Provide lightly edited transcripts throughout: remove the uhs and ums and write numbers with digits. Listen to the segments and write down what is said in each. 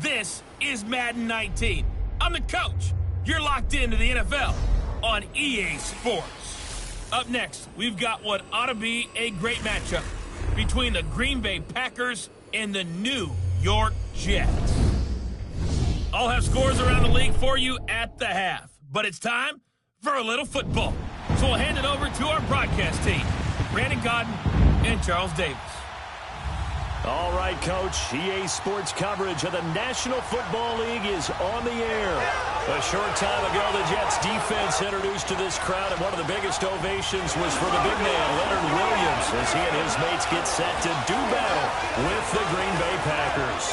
This is Madden 19. I'm the coach. You're locked into the NFL on EA Sports. Up next, we've got what ought to be a great matchup between the Green Bay Packers and the New York Jets. I'll have scores around the league for you at the half, but it's time for a little football. So we'll hand it over to our broadcast team, Brandon Godden and Charles Davis. All right, Coach. EA Sports coverage of the National Football League is on the air. A short time ago, the Jets defense introduced to this crowd, and one of the biggest ovations was for the big man, Leonard Williams, as he and his mates get set to do battle with the Green Bay Packers.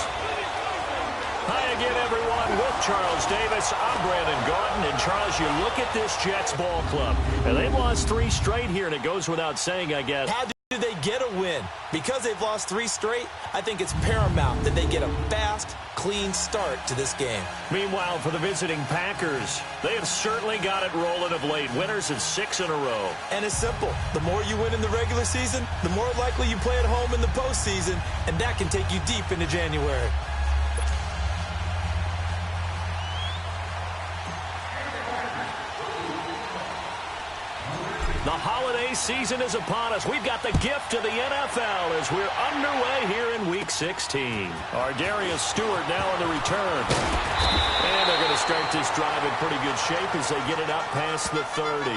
Hi again, everyone. With Charles Davis, I'm Brandon Gaudin. And, Charles, you look at this Jets ball club, and they've lost 3 straight here, and it goes without saying, I guess. How do they get a win? Because they've lost 3 straight, I think it's paramount that they get a fast, clean start to this game. Meanwhile, for the visiting Packers, they have certainly got it rolling of late. Winners of 6 in a row. And it's simple. The more you win in the regular season, the more likely you play at home in the postseason, and that can take you deep into January. The holiday season is upon us. We've got the gift of the NFL as we're underway here in Week 16. Our Darius Stewart now on the return. And they're going to start this drive in pretty good shape as they get it up past the 30.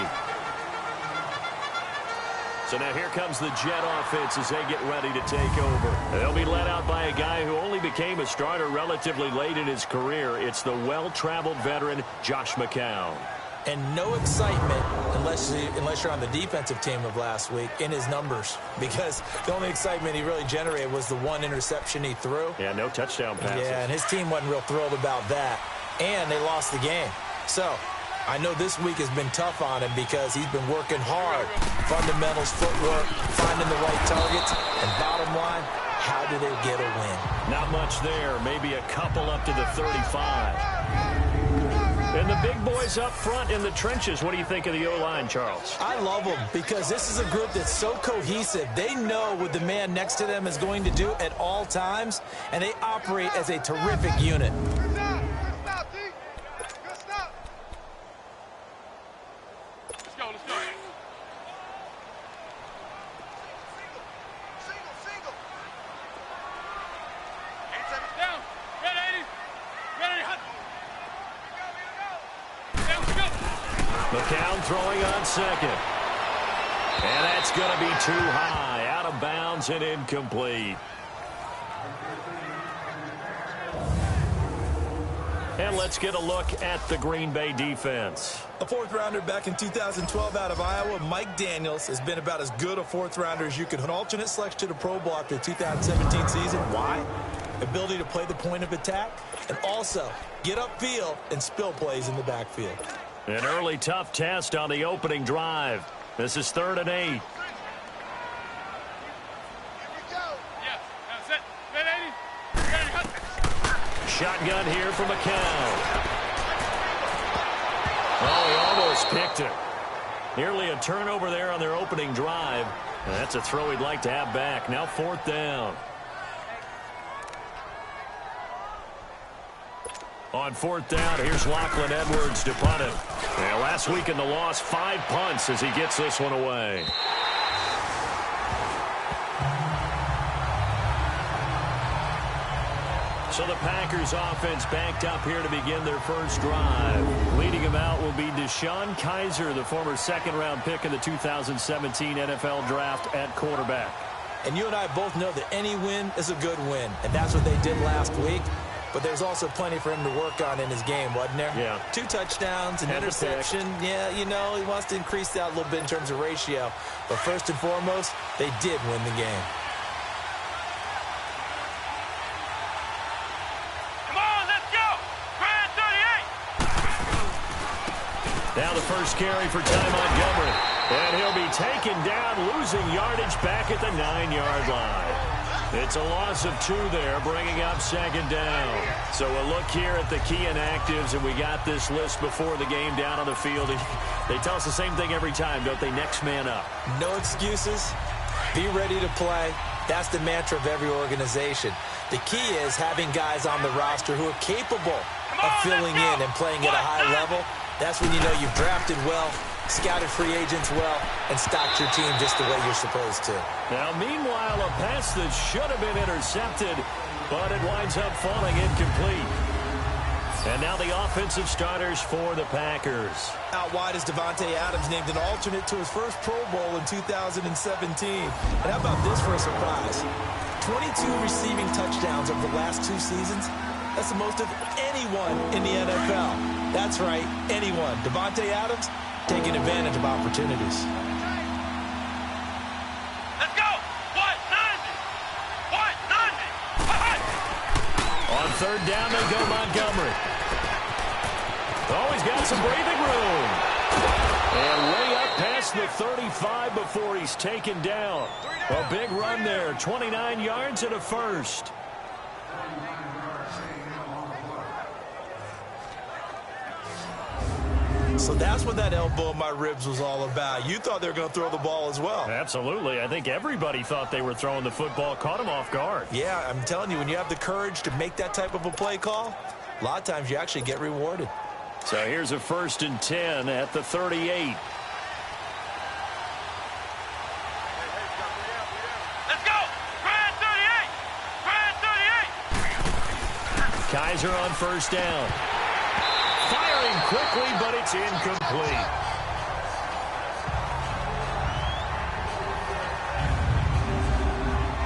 So now here comes the Jet offense as they get ready to take over. They'll be led out by a guy who only became a starter relatively late in his career. It's the well-traveled veteran, Josh McCown. And no excitement unless you're on the defensive team of last week in his numbers, because the only excitement he really generated was the 1 interception he threw. Yeah, no touchdown passes. Yeah, and his team wasn't real thrilled about that. And they lost the game. So I know this week has been tough on him because he's been working hard. Fundamentals, footwork, finding the right targets. And bottom line, how do they get a win? Not much there. Maybe a couple up to the 35. And the big boys up front in the trenches. What do you think of the O-line, Charles? I love them because this is a group that's so cohesive. They know what the man next to them is going to do at all times, and they operate as a terrific unit. McCown throwing on second. And that's going to be too high. Out of bounds and incomplete. And let's get a look at the Green Bay defense. A 4th rounder back in 2012 out of Iowa, Mike Daniels, has been about as good a 4th rounder as you could. An alternate selection to the Pro Bowl after the 2017 season. Why? Ability to play the point of attack and also get upfield and spill plays in the backfield. An early tough test on the opening drive. This is 3rd and 8. Shotgun here for McCown. Oh, he almost picked it. Nearly a turnover there on their opening drive. And that's a throw he'd like to have back. Now 4th down. On 4th down, here's Lachlan Edwards to punt it. And last week in the loss, 5 punts as he gets this one away. So the Packers offense backed up here to begin their first drive. Leading them out will be DeShone Kizer, the former second-round pick in the 2017 NFL Draft at quarterback. And you and I both know that any win is a good win, and that's what they did last week. But there's also plenty for him to work on in his game, wasn't there? Yeah. 2 touchdowns, an interception. Yeah, you know, he wants to increase that a little bit in terms of ratio. But first and foremost, they did win the game. Now the first carry for Ty Montgomery. And he'll be taken down, losing yardage back at the 9-yard line. It's a loss of 2 there, bringing up second down. So a look here at the key inactives, and we got this list before the game down on the field. They tell us the same thing every time, don't they? Next man up. No excuses. Be ready to play. That's the mantra of every organization. The key is having guys on the roster who are capable of filling in and playing at a high level. That's when you know you've drafted well, scouted free agents well, and stocked your team just the way you're supposed to. Now, meanwhile, a pass that should have been intercepted, but it winds up falling incomplete. And now the offensive starters for the Packers. Out wide is Davante Adams, named an alternate to his first Pro Bowl in 2017. And how about this for a surprise? 22 receiving touchdowns over the last 2 seasons. That's the most of anyone in the NFL. That's right, anyone. Davante Adams taking advantage of opportunities. Let's go! 190! On third down, they go Montgomery. Oh, he's got some breathing room. And way up past the 35 before he's taken down. A big run there, 29 yards and a first. So that's what that elbow in my ribs was all about. You thought they were going to throw the ball as well. Absolutely. I think everybody thought they were throwing the football, caught him off guard. Yeah, I'm telling you, when you have the courage to make that type of a play call, a lot of times you actually get rewarded. So here's a 1st and 10 at the 38. Let's go! Brad 38! Kizer on first down. Firing quickly, but it's incomplete.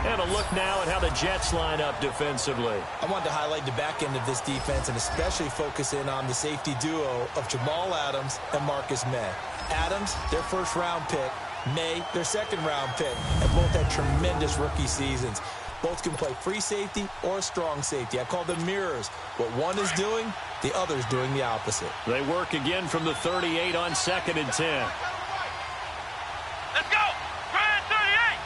And a look now at how the Jets line up defensively. I wanted to highlight the back end of this defense and especially focus in on the safety duo of Jamal Adams and Marcus May. Adams, their first-round pick. May, their second-round pick. And both had tremendous rookie seasons. Both can play free safety or strong safety. I call them mirrors. What one is doing, the other's doing the opposite. They work again from the 38 on 2nd and 10. Let's go! Brad 38!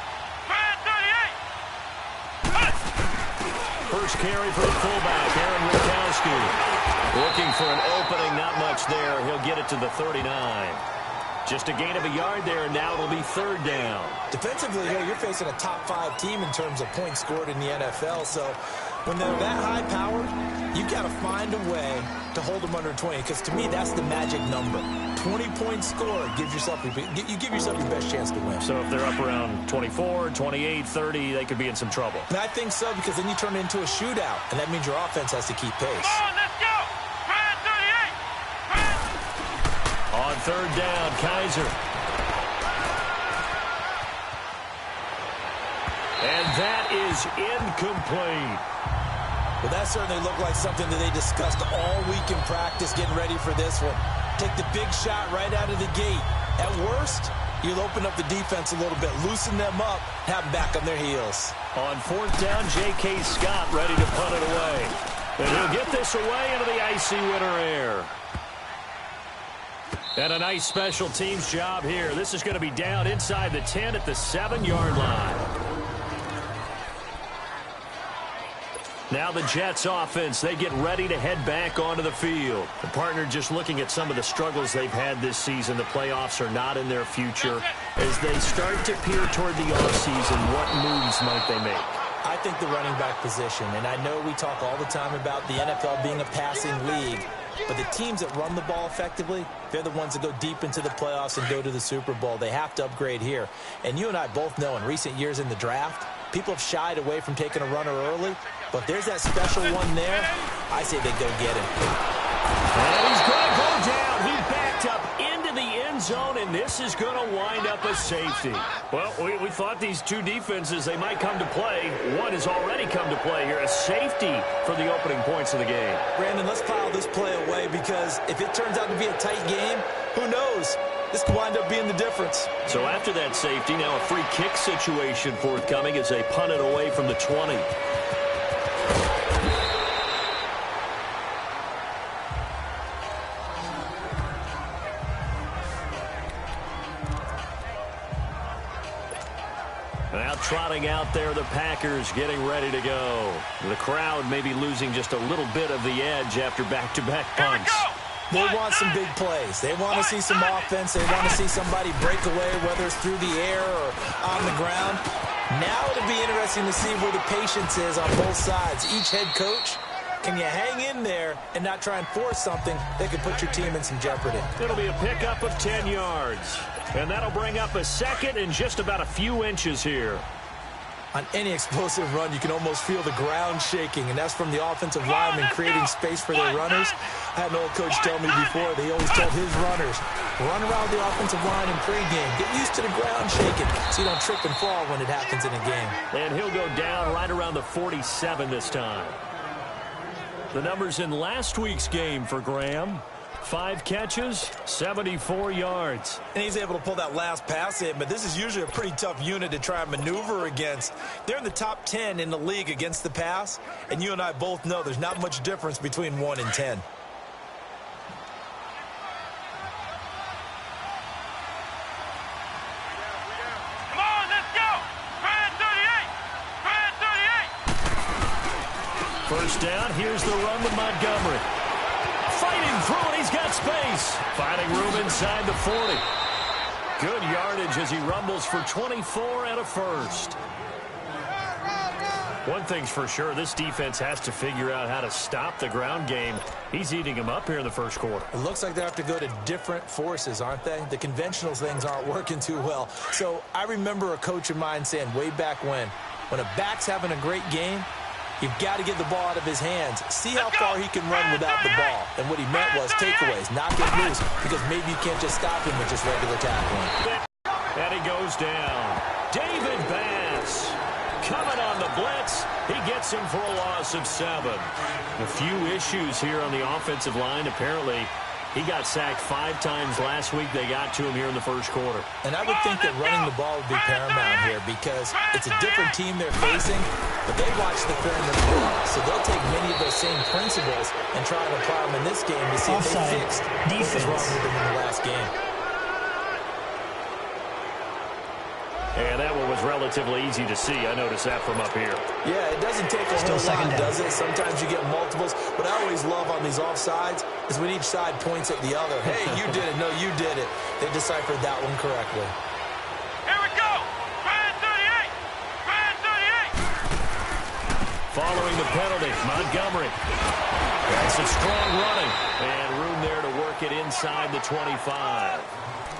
Brad 38! First carry for the fullback, Aaron Rikowski. Looking for an opening, not much there. He'll get it to the 39. Just a gain of a yard there, and now it'll be 3rd down. Defensively, here, you're facing a top-5 team in terms of points scored in the NFL, so when they're that high-powered, you've got to find a way to hold them under 20, because to me, that's the magic number. 20 points scored gives yourself you give yourself your best chance to win. So if they're up around 24, 28, 30, they could be in some trouble. And I think so, because then you turn it into a shootout, and that means your offense has to keep pace. Come on, let's go! Brad 38! On 3rd down, Kizer. And that is incomplete. Well, that certainly looked like something that they discussed all week in practice, getting ready for this one. Take the big shot right out of the gate. At worst, you'll open up the defense a little bit, loosen them up, have them back on their heels. On 4th down, J.K. Scott ready to punt it away. And he'll get this away into the icy winter air. And a nice special teams job here. This is going to be down inside the 10 at the 7-yard line. Now the Jets offense, they get ready to head back onto the field. The partner just looking at some of the struggles they've had this season. The playoffs are not in their future. As they start to peer toward the offseason, what moves might they make? I think the running back position, and I know we talk all the time about the NFL being a passing league, but the teams that run the ball effectively, they're the ones that go deep into the playoffs and go to the Super Bowl. They have to upgrade here. And you and I both know in recent years in the draft, people have shied away from taking a runner early. But if there's that special one there, I say they go get him. And he's going to go down. He backed up into the end zone, and this is going to wind up a safety. Well, we thought these two defenses, they might come to play. One has already come to play here, a safety for the opening points of the game. Brandon, let's file this play away because if it turns out to be a tight game, who knows? This could wind up being the difference. So after that safety, now a free kick situation forthcoming as they punt it away from the 20. Now trotting out there, the Packers getting ready to go. The crowd maybe losing just a little bit of the edge after back-to-back punts. They want some big plays. They want to see some offense. They want to see somebody break away, whether it's through the air or on the ground. Now it'll be interesting to see where the patience is on both sides. Each head coach, can you hang in there and not try and force something that could put your team in some jeopardy? It'll be a pickup of 10 yards. And that'll bring up a second and just about a few inches here. On any explosive run, you can almost feel the ground shaking, and that's from the offensive linemen creating space for their runners. I had an old coach tell me before, they always told his runners, run around the offensive line in pregame. Get used to the ground shaking so you don't trip and fall when it happens in a game. And he'll go down right around the 47 this time. The numbers in last week's game for Graham. 5 catches, 74 yards. And he's able to pull that last pass in, but this is usually a pretty tough unit to try and maneuver against. They're in the top 10 in the league against the pass, and you and I both know there's not much difference between 1 and 10. Come on, let's go! Brand 38! Brand 38! First down, here's the run to Montgomery. Fighting through it, he's got space. Finding room inside the 40. Good yardage as he rumbles for 24 and a first. One thing's for sure, this defense has to figure out how to stop the ground game. He's eating them up here in the first quarter. It looks like they have to go to different forces, aren't they? The conventional things aren't working too well. So I remember a coach of mine saying way back when a back's having a great game, you've got to get the ball out of his hands. See how far he can run without the ball. And what he meant was takeaways, knock it loose, because maybe you can't just stop him with just regular tackling. And he goes down. David Bass coming on the blitz. He gets him for a loss of 7. A few issues here on the offensive line. Apparently, he got sacked 5 times last week. They got to him here in the first quarter. And I would think that running the ball would be paramount here because it's a different team they're facing, but they watch the film as well. So they'll take many of those same principles and try to apply them in this game to see if they fixed what was wrong with them in the last game. And that one was relatively easy to see. I noticed that from up here. Yeah, it doesn't take a whole lot, does it? Sometimes you get multiples. What I always love on these offsides is when each side points at the other. Hey, you did it. No, you did it. They deciphered that one correctly. Here we go! Brand 38! Brand 38! Following the penalty, Montgomery. That's a strong running. And room there to work it inside the 25.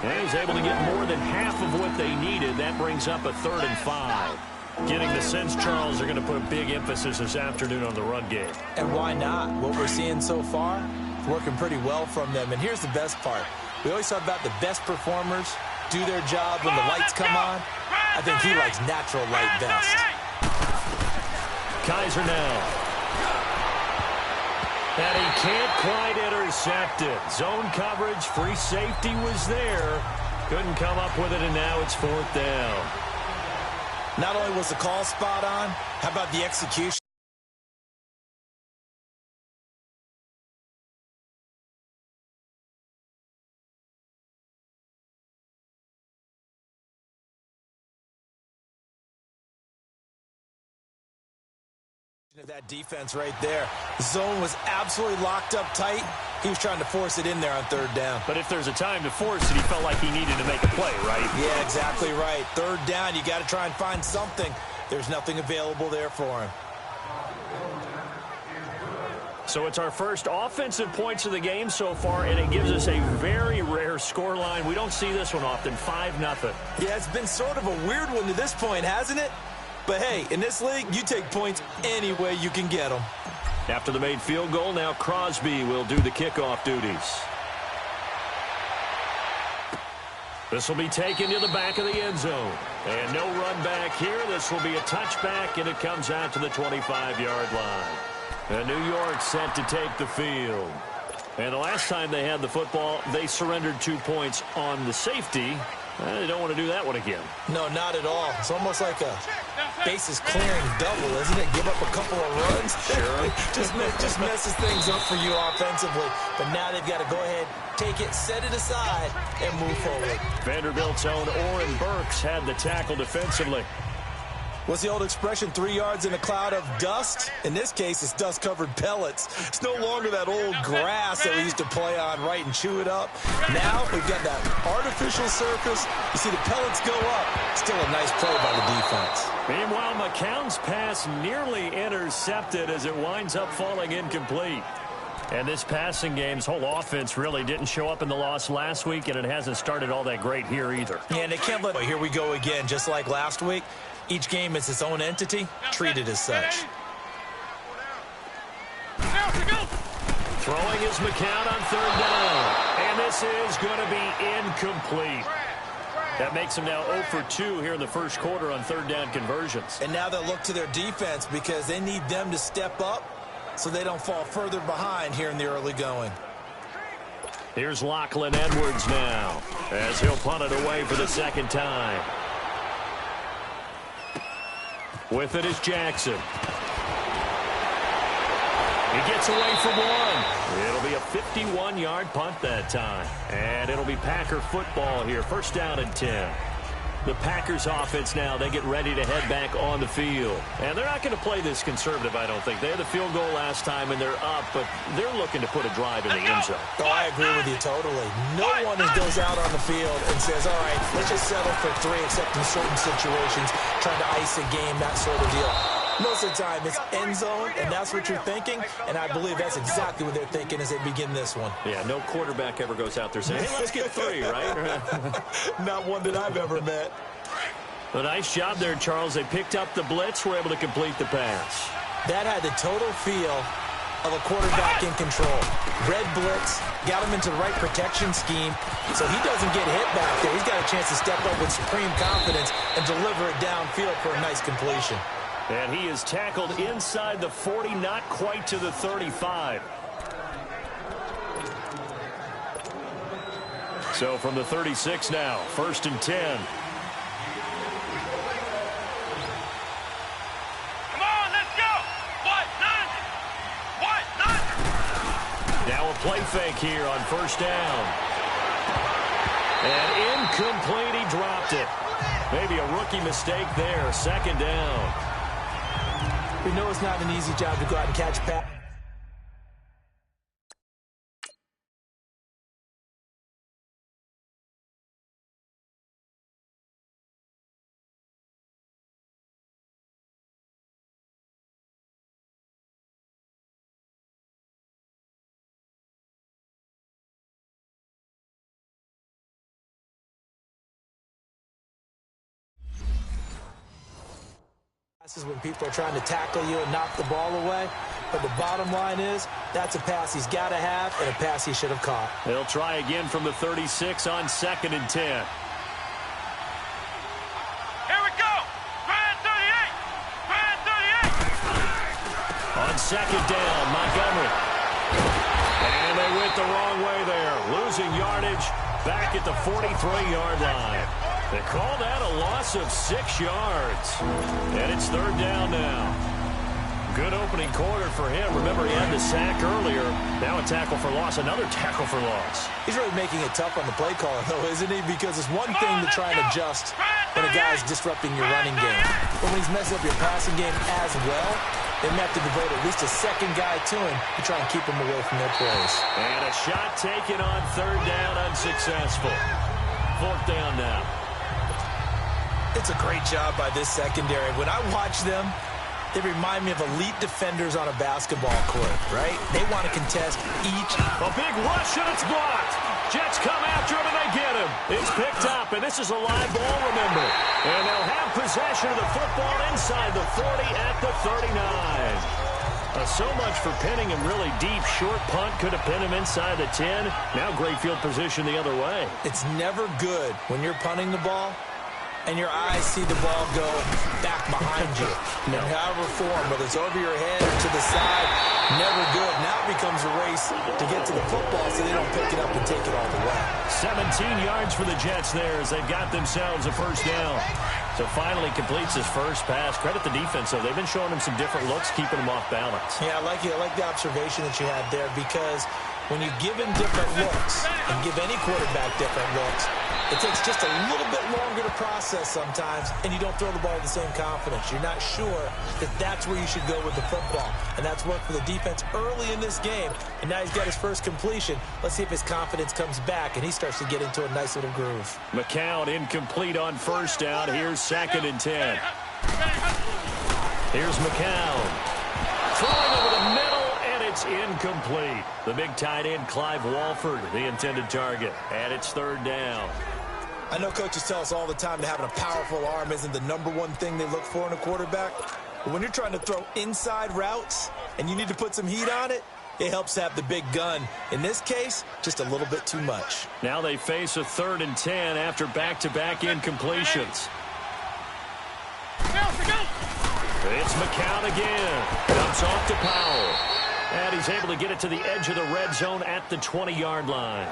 And he was able to get more than half of what they needed. That brings up a 3rd and 5. Getting the sense, Charles, are going to put a big emphasis this afternoon on the run game. And why not? What we're seeing so far, it's working pretty well from them. And here's the best part. We always talk about the best performers do their job when the lights come on. I think he likes natural light best. Kaiser now. And he can't quite intercept it. Zone coverage, free safety was there. Couldn't come up with it, and now it's 4th down. Not only was the call spot on, how about the execution? That defense right there. The zone was absolutely locked up tight. He was trying to force it in there on 3rd down. But if there's a time to force it, he felt like he needed to make a play, right? Yeah, exactly right. 3rd down, you got to try and find something. There's nothing available there for him. So it's our first offensive points of the game so far, and it gives us a very rare scoreline. We don't see this one often, 5-0. Yeah, it's been sort of a weird one to this point, hasn't it? But hey, in this league, you take points any way you can get them. After the made field goal, now Crosby will do the kickoff duties. This will be taken to the back of the end zone. And no run back here. This will be a touchback, and it comes out to the 25-yard line. And New York set to take the field. And the last time they had the football, they surrendered 2 points on the safety. They don't want to do that one again. No, not at all. It's almost like a bases clearing double, isn't it? Give up a couple of runs. Sure. just messes things up for you offensively. But now they've got to go ahead, take it, set it aside, and move forward. Vanderbilt's own Oren Burks had the tackle defensively. What's the old expression, 3 yards in a cloud of dust? In this case, it's dust-covered pellets. It's no longer that old grass that we used to play on, right, and chew it up. Now we've got that artificial surface. You see the pellets go up. Still a nice play by the defense. Meanwhile, McCown's pass nearly intercepted as it winds up falling incomplete. And this passing game's whole offense really didn't show up in the loss last week, and it hasn't started all that great here either. Yeah, and they can't let... Here we go again, just like last week. Each game is its own entity, treated as such. Throwing is McCown on third down. And this is going to be incomplete. That makes him now 0 for 2 here in the first quarter on third down conversions. And now they'll look to their defense because they need them to step up so they don't fall further behind here in the early going. Here's Lachlan Edwards now as he'll punt it away for the second time. With it is Jackson. He gets away from one. It'll be a 51-yard punt that time. And it'll be Packer football here. First down and 10. The Packers offense now, they get ready to head back on the field. And they're not going to play this conservative, I don't think. They had the field goal last time, and they're up, but they're looking to put a drive in the end zone. Oh, I agree with you totally. No one goes out on the field and says, all right, let's just settle for 3, except in certain situations, trying to ice a game, that sort of deal. Most of the time, it's end zone, and that's what you're thinking, and I believe that's exactly what they're thinking as they begin this one. Yeah, no quarterback ever goes out there saying, hey, let's get 3, right? Not one that I've ever met. A nice job there, Charles. They picked up the blitz, were able to complete the pass. That had the total feel of a quarterback in control. Red blitz, got him into the right protection scheme, so he doesn't get hit back there. He's got a chance to step up with supreme confidence and deliver it downfield for a nice completion. And he is tackled inside the 40, not quite to the 35. So from the 36 now, first and 10. Come on, let's go. What? None. Now a play fake here on first down. And incomplete, he dropped it. Maybe a rookie mistake there, second down. We know it's not an easy job to go out and catch pass. Is when people are trying to tackle you and knock the ball away. But the bottom line is, that's a pass he's got to have and a pass he should have caught. They'll try again from the 36 on second and 10. Here we go. Grand 38. On second down, Montgomery. And they went the wrong way there. Losing yardage back at the 43-yard line. They call that a loss of 6 yards. And it's third down now. Good opening quarter for him. Remember, he had the sack earlier. Now a tackle for loss, another tackle for loss. He's really making it tough on the play caller, though, isn't he? Because it's one thing to try and adjust when a guy's disrupting your running game. But when he's messing up your passing game as well, they have to devote at least a second guy to him to try and keep him away from their plays. And a shot taken on third down, unsuccessful. Fourth down now. It's a great job by this secondary. When I watch them, they remind me of elite defenders on a basketball court, right? They want to contest each. A big rush, and it's blocked. Jets come after him, and they get him. It's picked up, and this is a live ball, remember. And they'll have possession of the football inside the 40 at the 39. So much for pinning him really deep. Short punt could have pinned him inside the 10. Now great field position the other way. It's never good when you're punting the ball and your eyes see the ball go back behind you. No. And however form, whether it's over your head or to the side, never good. Now it becomes a race to get to the football so they don't pick it up and take it all the way. 17 yards for the Jets there as they've got themselves a first down. So finally completes his first pass. Credit the defense, though. They've been showing him some different looks, keeping him off balance. Yeah, I like the observation that you had there, because when you give him different looks and give any quarterback different looks, it takes just a little bit longer to process sometimes, and you don't throw the ball with the same confidence. You're not sure that that's where you should go with the football, and that's worked for the defense early in this game, and now he's got his first completion. Let's see if his confidence comes back, and he starts to get into a nice little groove. McCown incomplete on first down. Here's 2nd and 10. Here's McCown. Throwing over the middle, and it's incomplete. The big tight end, Clive Walford, the intended target, and it's 3rd down. I know coaches tell us all the time that having a powerful arm isn't the #1 thing they look for in a quarterback. But when you're trying to throw inside routes and you need to put some heat on it, it helps to have the big gun. In this case, just a little bit too much. Now they face a 3rd and 10 after back-to-back incompletions. It's McCown again. Dumps off to Powell. And he's able to get it to the edge of the red zone at the 20-yard line.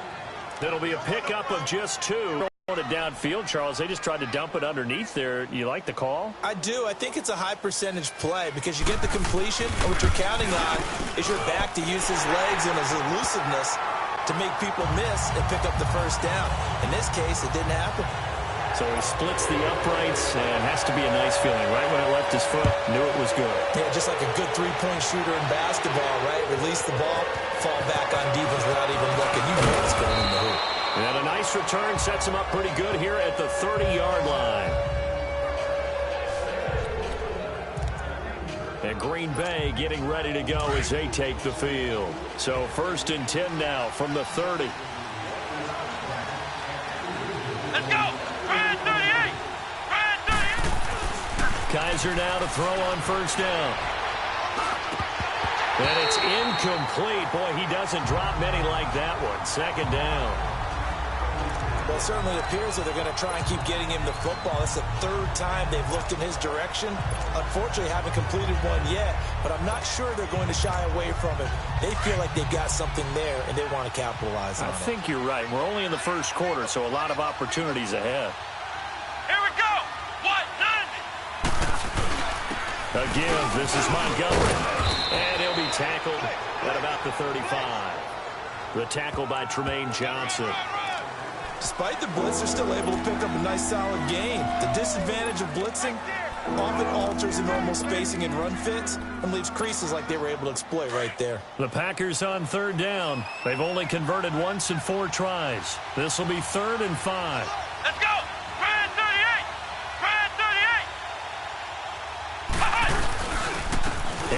It'll be a pickup of just 2. It downfield, Charles. They just tried to dump it underneath there. You like the call? I do. I think it's a high percentage play because you get the completion, and what you're counting on is your back to use his legs and his elusiveness to make people miss and pick up the first down. In this case, it didn't happen. So he splits the uprights, and has to be a nice feeling. Right when it left his foot, knew it was good. Yeah, just like a good three-point shooter in basketball, right? Release the ball, fall back on defense without even looking. You know it's going in the hoop. And a nice return sets him up pretty good here at the 30-yard line. And Green Bay getting ready to go as they take the field. So 1st and 10 now from the 30. Let's go! Ryan 38! Ryan 38! Kaiser now to throw on first down. And it's incomplete. Boy, he doesn't drop many like that one. 2nd down. Well, it certainly appears that they're going to try and keep getting him the football. It's the 3rd time they've looked in his direction. Unfortunately, haven't completed one yet, but I'm not sure they're going to shy away from it. They feel like they've got something there, and they want to capitalize on it. I think you're right. We're only in the first quarter, so a lot of opportunities ahead. Here we go! What? None! Again, this is Montgomery. And he'll be tackled at about the 35. The tackle by Tremaine Johnson. Despite the blitz, they're still able to pick up a nice, solid gain. The disadvantage of blitzing often alters the normal spacing and run fits and leaves creases like they were able to exploit right there. The Packers on 3rd down. They've only converted once in 4 tries. This will be 3rd and 5. Let's go! Ryan 38! Ryan 38!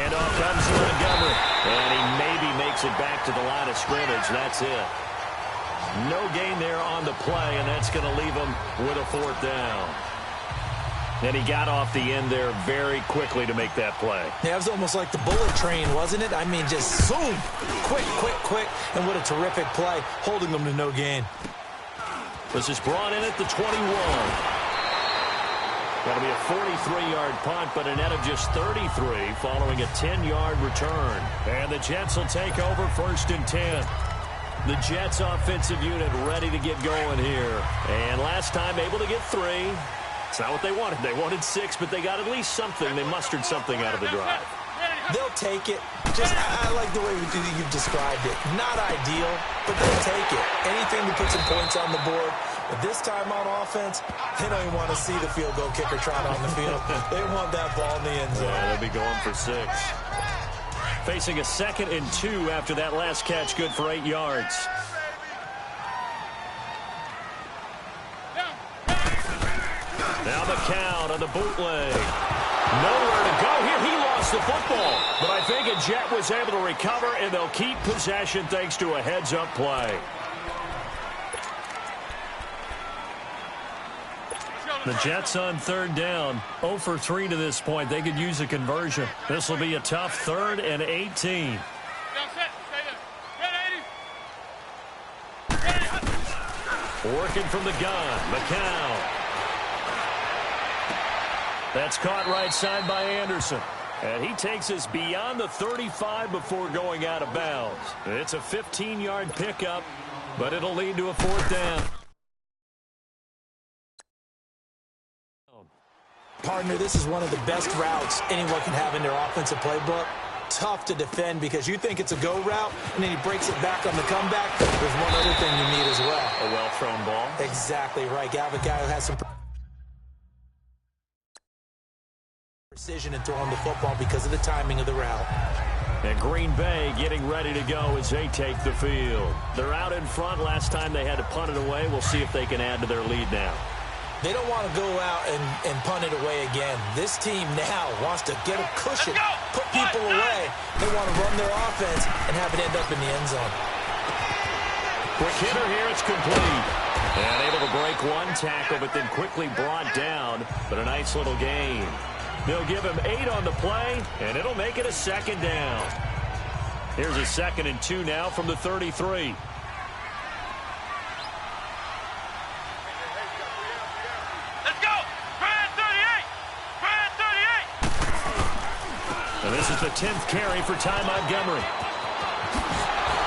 And off comes Montgomery. And he maybe makes it back to the line of scrimmage. That's it. No gain there on the play, and that's going to leave him with a 4th down. And he got off the end there very quickly to make that play. Yeah, it was almost like the bullet train, wasn't it? I mean, just zoom, quick, and what a terrific play, holding them to no gain. This is brought in at the 21. That'll be a 43-yard punt, but a net of just 33 following a 10-yard return. And the Jets will take over 1st and 10. The Jets offensive unit ready to get going here. And last time able to get 3. It's not what they wanted. They wanted 6, but they got at least something. They mustered something out of the drive. They'll take it. I like the way you've described it. Not ideal, but they'll take it. Anything to put some points on the board. But this time on offense, they don't even want to see the field goal kicker trot on the field. They want that ball in the end zone. Yeah, they'll be going for 6. Facing a 2nd and 2 after that last catch, good for 8 yards. Now McCown on the bootleg. Nowhere to go here. He lost the football. But I think a Jet was able to recover, and they'll keep possession thanks to a heads-up play. The Jets on third down, 0 for 3 to this point. They could use a conversion. This will be a tough 3rd and 18. Working from the gun, McCown. That's caught right side by Anderson. And he takes us beyond the 35 before going out of bounds. It's a 15-yard pickup, but it'll lead to a 4th down. Partner, this is one of the best routes anyone can have in their offensive playbook. Tough to defend because you think it's a go route, and then he breaks it back on the comeback. There's one other thing you need as well. A well-thrown ball. Exactly right. You have a guy who has some precision in throwing the football because of the timing of the route. And Green Bay getting ready to go as they take the field. They're out in front. Last time they had to punt it away. We'll see if they can add to their lead now. They don't want to go out and punt it away again. This team now wants to get a cushion, put people away. They want to run their offense and have it end up in the end zone. Quick hitter here, it's complete. And able to break one tackle, but then quickly brought down. But a nice little gain. They'll give him 8 on the play, and it'll make it a 2nd down. Here's a 2nd and 2 now from the 33. And this is the 10th carry for Ty Montgomery.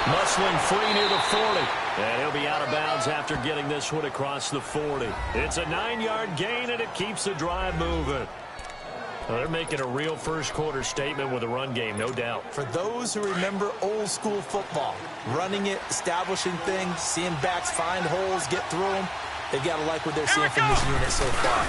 Muscling free near the 40. And he'll be out of bounds after getting this one across the 40. It's a 9-yard gain, and it keeps the drive moving. Well, they're making a real first-quarter statement with a run game, no doubt. For those who remember old-school football, running it, establishing things, seeing backs find holes, get through them, they've got to like what they're seeing from this unit so far.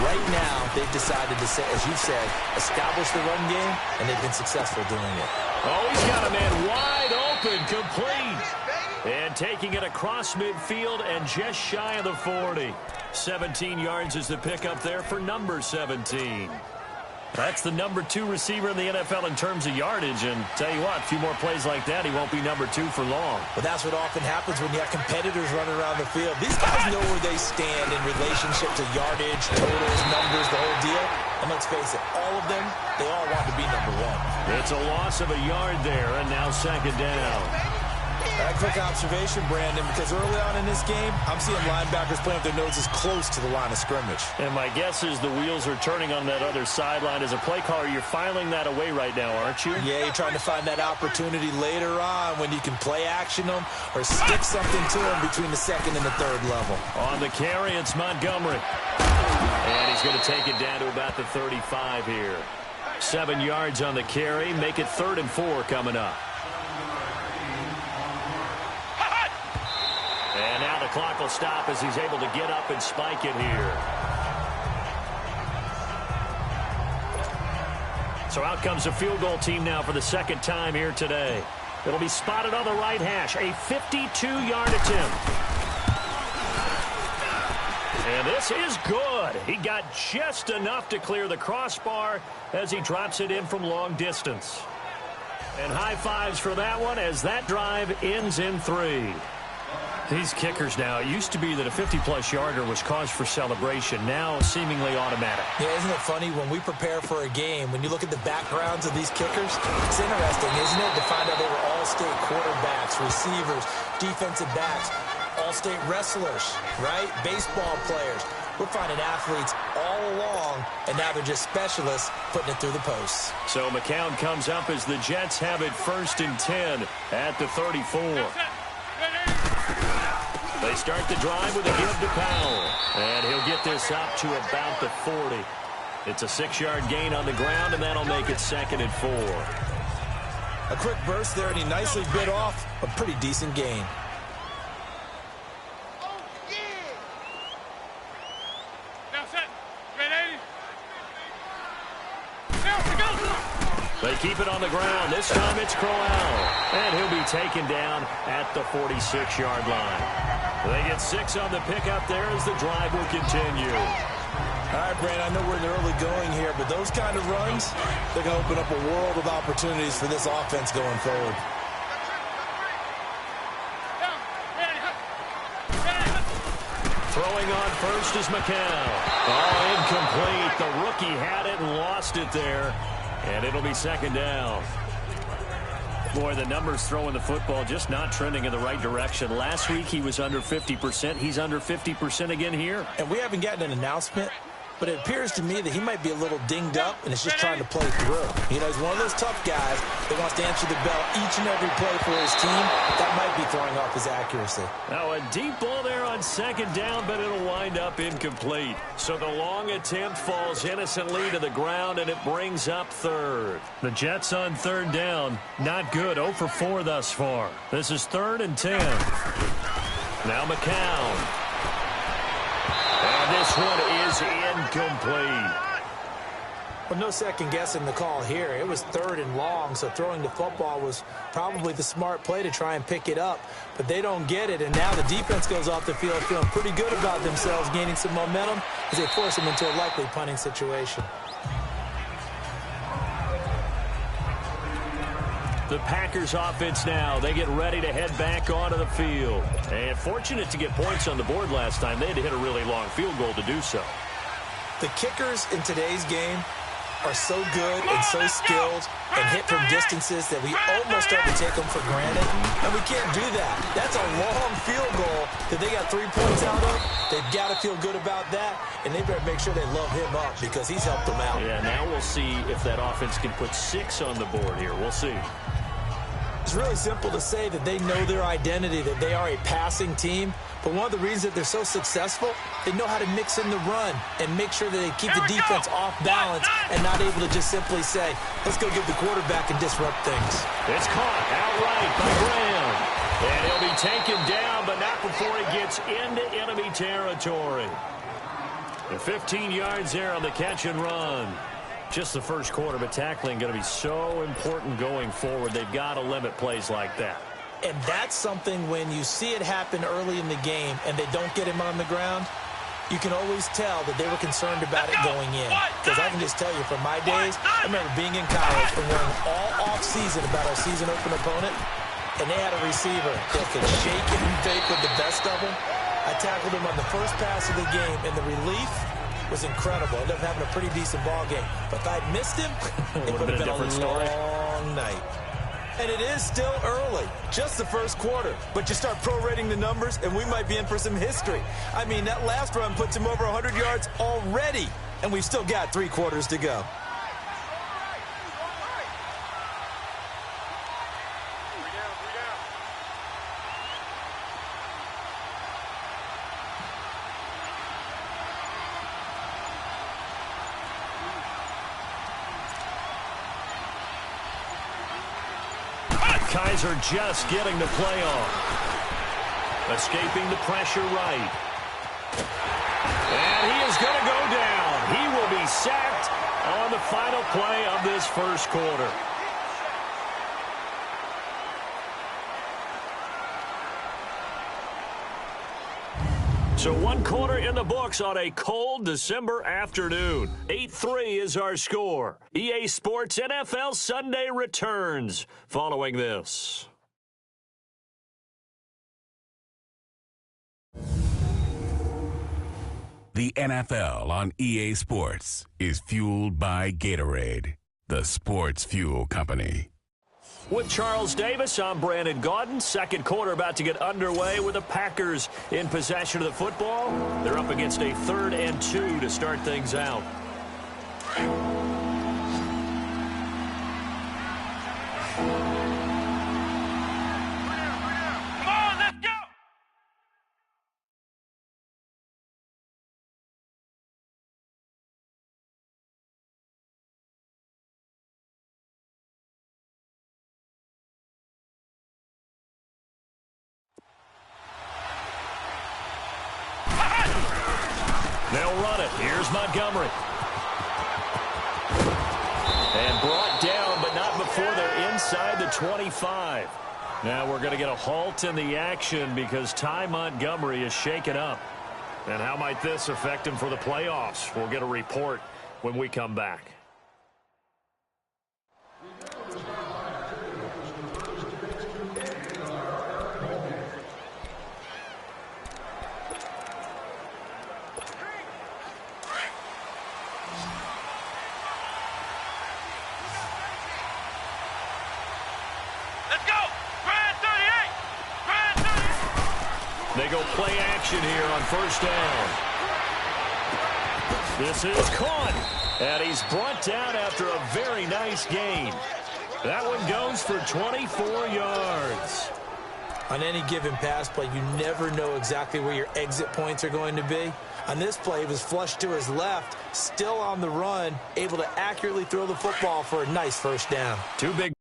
Right now, they've decided to, as you said, establish the run game, and they've been successful doing it. Oh, he's got a man wide open, complete. And taking it across midfield and just shy of the 40. 17 yards is the pickup there for number 17. That's the number 2 receiver in the NFL in terms of yardage. And tell you what, a few more plays like that, he won't be number 2 for long. Well, that's what often happens when you have competitors running around the field. These guys know where they stand in relationship to yardage, totals, numbers, the whole deal. And let's face it, all of them, they all want to be number 1. It's a loss of a yard there, and now 2nd down. A quick observation, Brandon, because early on in this game, I'm seeing linebackers playing with their noses close to the line of scrimmage. And my guess is the wheels are turning on that other sideline. As a play caller, you're filing that away right now, aren't you? Yeah, you're trying to find that opportunity later on when you can play action them or stick something to them between the 2nd and the 3rd level. On the carry, it's Montgomery. And he's going to take it down to about the 35 here. 7 yards on the carry. Make it 3rd and 4 coming up. And now the clock will stop as he's able to get up and spike it here. So out comes the field goal team now for the 2nd time here today. It'll be spotted on the right hash. A 52-yard attempt. And this is good. He got just enough to clear the crossbar as he drops it in from long distance. And high fives for that one as that drive ends in 3. These kickers now, it used to be that a 50-plus yarder was cause for celebration. Now seemingly automatic. Yeah, isn't it funny when we prepare for a game, when you look at the backgrounds of these kickers, it's interesting, isn't it, to find out they were all-state quarterbacks, receivers, defensive backs, all-state wrestlers, right? Baseball players. We're finding athletes all along, and now they're just specialists putting it through the posts. So McCown comes up as the Jets have it 1st and 10 at the 34. They start the drive with a give to Powell. And he'll get this up to about the 40. It's a 6-yard gain on the ground, and that'll make it 2nd and 4. A quick burst there, and he nicely bit off a pretty decent gain. They keep it on the ground. This time it's Crowell. And he'll be taken down at the 46-yard line. They get 6 on the pickup there as the drive will continue. All right, Brandon, I know we're in the early going here, but those kind of runs, they're going to open up a world of opportunities for this offense going forward. Throwing on first is McCown. Oh, incomplete. The rookie had it and lost it there. And it'll be second down. Boy, the numbers throwing the football just not trending in the right direction. Last week he was under 50%. He's under 50% again here. And we haven't gotten an announcement, but it appears to me that he might be a little dinged up and is just trying to play through. You know, he's one of those tough guys that wants to answer the bell each and every play for his team. That might be throwing off his accuracy. Now a deep ball there on second down, but it'll wind up incomplete. So the long attempt falls innocently to the ground, and it brings up third. The Jets on third down. Not good. 0 for 4 thus far. This is 3rd and 10. Now McCown. And this one is incomplete. Well, no second guessing the call here. It was 3rd and long, so throwing the football was probably the smart play to try and pick it up. But they don't get it, and now the defense goes off the field feeling pretty good about themselves, gaining some momentum as they force them into a likely punting situation. The Packers offense now. They get ready to head back onto the field. And fortunate to get points on the board last time. They had to hit a really long field goal to do so. The kickers in today's game are so good and so skilled and hit from distances that we almost start to take them for granted. And we can't do that. That's a long field goal that they got 3 points out of. They've got to feel good about that, and they better make sure they love him up because he's helped them out. Yeah, now we'll see if that offense can put 6 on the board here. We'll see. It's really simple to say that they know their identity, that they are a passing team. But one of the reasons that they're so successful, they know how to mix in the run and make sure that they keep the defense off balance and not able to just simply say, let's go get the quarterback and disrupt things. It's caught outright by Graham. And he'll be taken down, but not before he gets into enemy territory. And 15 yards there on the catch and run. Just the first quarter, but tackling going to be so important going forward. They've got to limit plays like that. And that's something when you see it happen early in the game and they don't get him on the ground, you can always tell that they were concerned about it going in. Because I can just tell you from my days, I remember being in college and learning all off-season about our season open opponent, and they had a receiver that could shake it and fake with the best of them. I tackled him on the first pass of the game, and the relief was incredible. Ended up having a pretty decent ball game. But if I'd missed him, it would have been a long night. And it is still early, just the first quarter. But you start prorating the numbers, and we might be in for some history. I mean, that last run puts him over 100 yards already, and we've still got 3 quarters to go. Kaiser just getting the play off. Escaping the pressure right. And he is going to go down. He will be sacked on the final play of this first quarter. So 1 quarter in the books on a cold December afternoon. 8-3 is our score. EA Sports NFL Sunday returns following this. The NFL on EA Sports is fueled by Gatorade, the sports fuel company. With Charles Davis, I'm Brandon Gaudin. Second quarter about to get underway with the Packers in possession of the football. They're up against a 3rd and 2 to start things out. Come on, let's go! They'll run it. Here's Montgomery. And brought down, but not before they're inside the 25. Now we're going to get a halt in the action because Ty Montgomery is shaken up. And how might this affect him for the playoffs? We'll get a report when we come back. go play action here on first down. This is caught, and he's brought down after a very nice gain. That one goes for 24 yards. On any given pass play, you never know exactly where your exit points are going to be. On this play, he was flushed to his left, still on the run, able to accurately throw the football for a nice first down. Two big.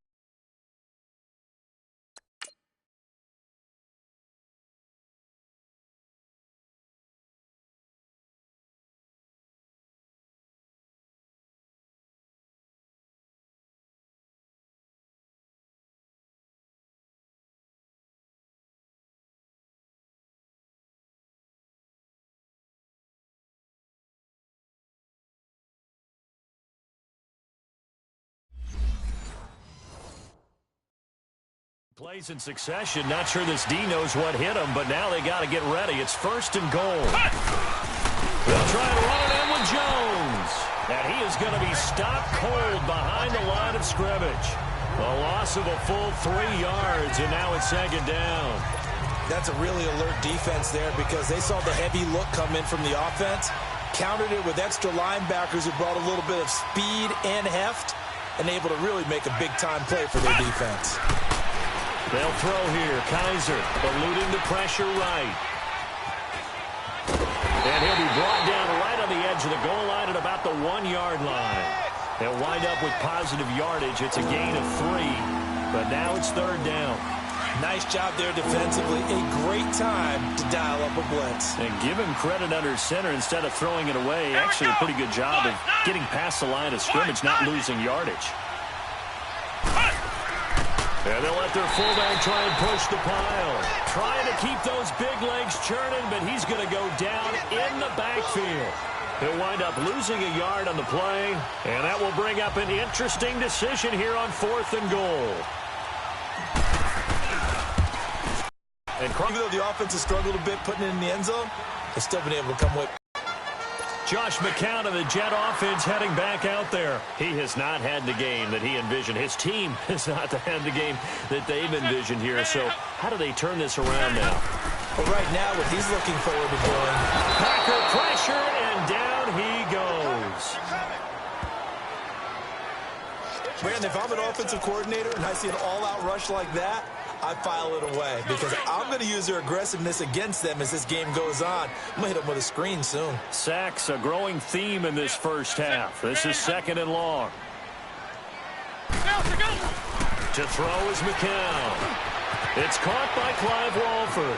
Plays in succession. Not sure this D knows what hit him, but now they got to get ready. It's first and goal. They'll try and run it in with Jones. And he is going to be stopped cold behind the line of scrimmage. A loss of a full 3 yards, and now it's second down. That's a really alert defense there because they saw the heavy look come in from the offense, countered it with extra linebackers who brought a little bit of speed and heft, and able to really make a big-time play for their defense. They'll throw here. Kaiser eluding the pressure right. And he'll be brought down right on the edge of the goal line at about the 1-yard line. They'll wind up with positive yardage. It's a gain of 3, but now it's third down. Nice job there defensively. A great time to dial up a blitz. And give him credit under center instead of throwing it away. Actually, a pretty good job of getting past the line of scrimmage, not losing yardage. And they'll let their fullback try and push the pile. Trying to keep those big legs churning, but he's going to go down in the backfield. He'll wind up losing a yard on the play, and that will bring up an interesting decision here on 4th and goal. And even though the offense has struggled a bit putting it in the end zone, they've still been able to come with. Josh McCown of the Jet offense heading back out there. He has not had the game that he envisioned. His team has not had the game that they've envisioned here. So how do they turn this around now? Well, right now, what he's looking forward to doing. Packer pressure, and down he goes. Brandon, if I'm an offensive coordinator and I see an all-out rush like that, I file it away because I'm going to use their aggressiveness against them as this game goes on. I'm going to hit them with a screen soon. Sacks, a growing theme in this first half. This is 2nd and long. To throw is McCown. It's caught by Clive Walford.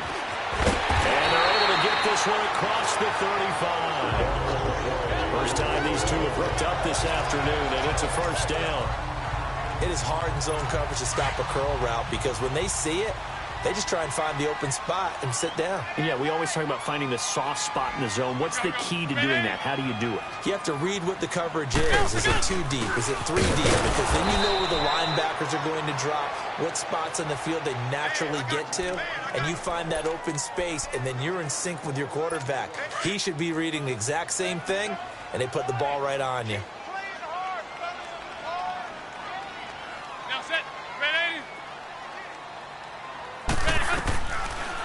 And they're able to get this one across the 35. First time these two have hooked up this afternoon, and it's a first down. It is hard in zone coverage to stop a curl route because when they see it, they just try and find the open spot and sit down. Yeah, we always talk about finding the soft spot in the zone. What's the key to doing that? How do you do it? You have to read what the coverage is. Is it 2 deep? Is it 3 deep? Because then you know where the linebackers are going to drop, what spots on the field they naturally get to, and you find that open space, and then you're in sync with your quarterback. He should be reading the exact same thing, and they put the ball right on you.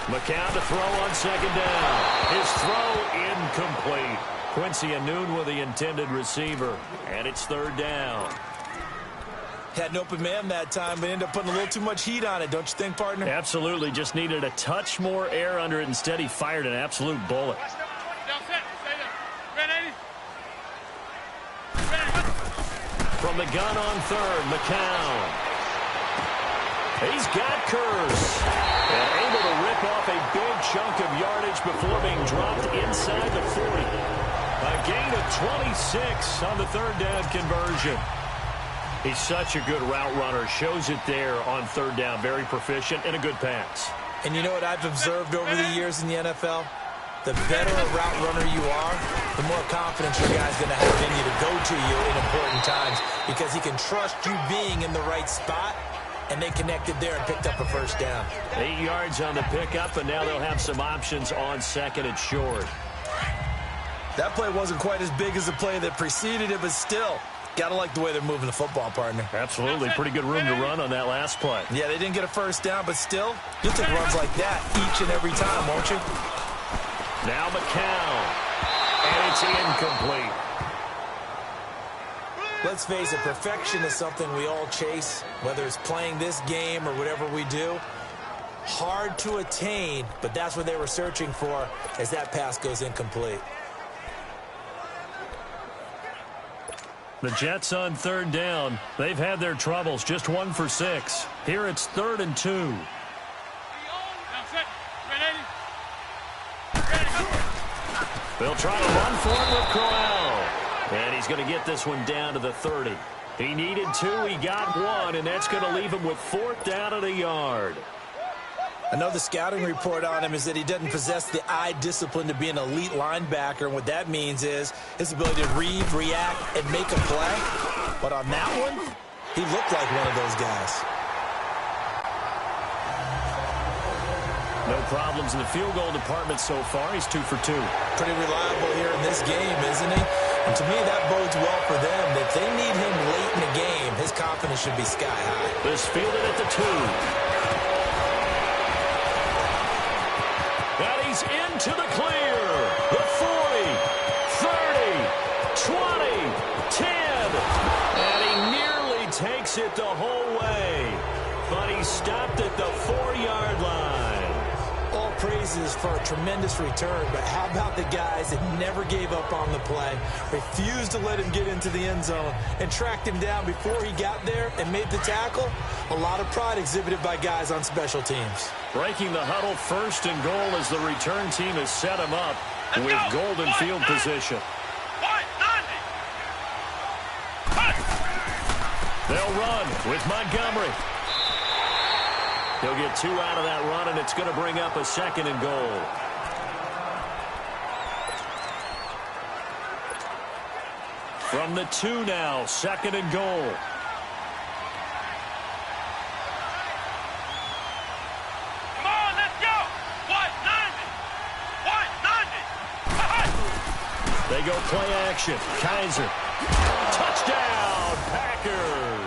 McCown to throw on second down. His throw incomplete. Quincy Anoon with the intended receiver. And it's third down. Had an open man that time, but ended up putting a little too much heat on it, don't you think, partner? Absolutely. Just needed a touch more air under it. Instead, he fired an absolute bullet. From the gun on third, McCown. He's got Kurz. And able to rip off a big chunk of yardage before being dropped inside the 40. A gain of 26 on the third down conversion. He's such a good route runner. Shows it there on third down. Very proficient and a good pass. And you know what I've observed over the years in the NFL? The better a route runner you are, the more confidence your guy's going to have in you to go to you in important times because he can trust you being in the right spot. And they connected there and picked up a first down. 8 yards on the pickup, and now they'll have some options on second and short. That play wasn't quite as big as the play that preceded it, but still, Gotta like the way they're moving the football, partner. Absolutely. Pretty good room to run on that last play. Yeah, they didn't get a first down, but still, you'll take runs like that each and every time, won't you? Now McCown. And it's incomplete. Let's face it, perfection is something we all chase, whether it's playing this game or whatever we do. Hard to attain, but that's what they were searching for as that pass goes incomplete. The Jets on third down. They've had their troubles, just 1 for 6. Here it's 3rd and 2. They'll try to run for it with Crowell. And he's going to get this one down to the 30. He needed 2, he got 1, and that's going to leave him with 4th down at a yard. I know the scouting report on him is that he doesn't possess the eye discipline to be an elite linebacker, and what that means is his ability to read, react, and make a play. But on that one, he looked like one of those guys. No problems in the field goal department so far. He's 2 for 2. Pretty reliable here in this game, isn't he? And to me, that bodes well for them. That they need him late in the game, his confidence should be sky high. This fielded at the 2. And he's into the clear. The 40, 30, 20, 10. And he nearly takes it the whole way. But he stopped at the 4-yard line. All praises for a tremendous return, but how about the guys that never gave up on the play, refused to let him get into the end zone, and tracked him down before he got there and made the tackle? A lot of pride exhibited by guys on special teams. Breaking the huddle, 1st and goal as the return team has set him up with golden field position. They'll run with Montgomery. He'll get 2 out of that run, and it's going to bring up a 2nd and goal. From the 2 now, 2nd and goal. Come on, let's go. 190. They go play action. Kaiser. Touchdown, Packers.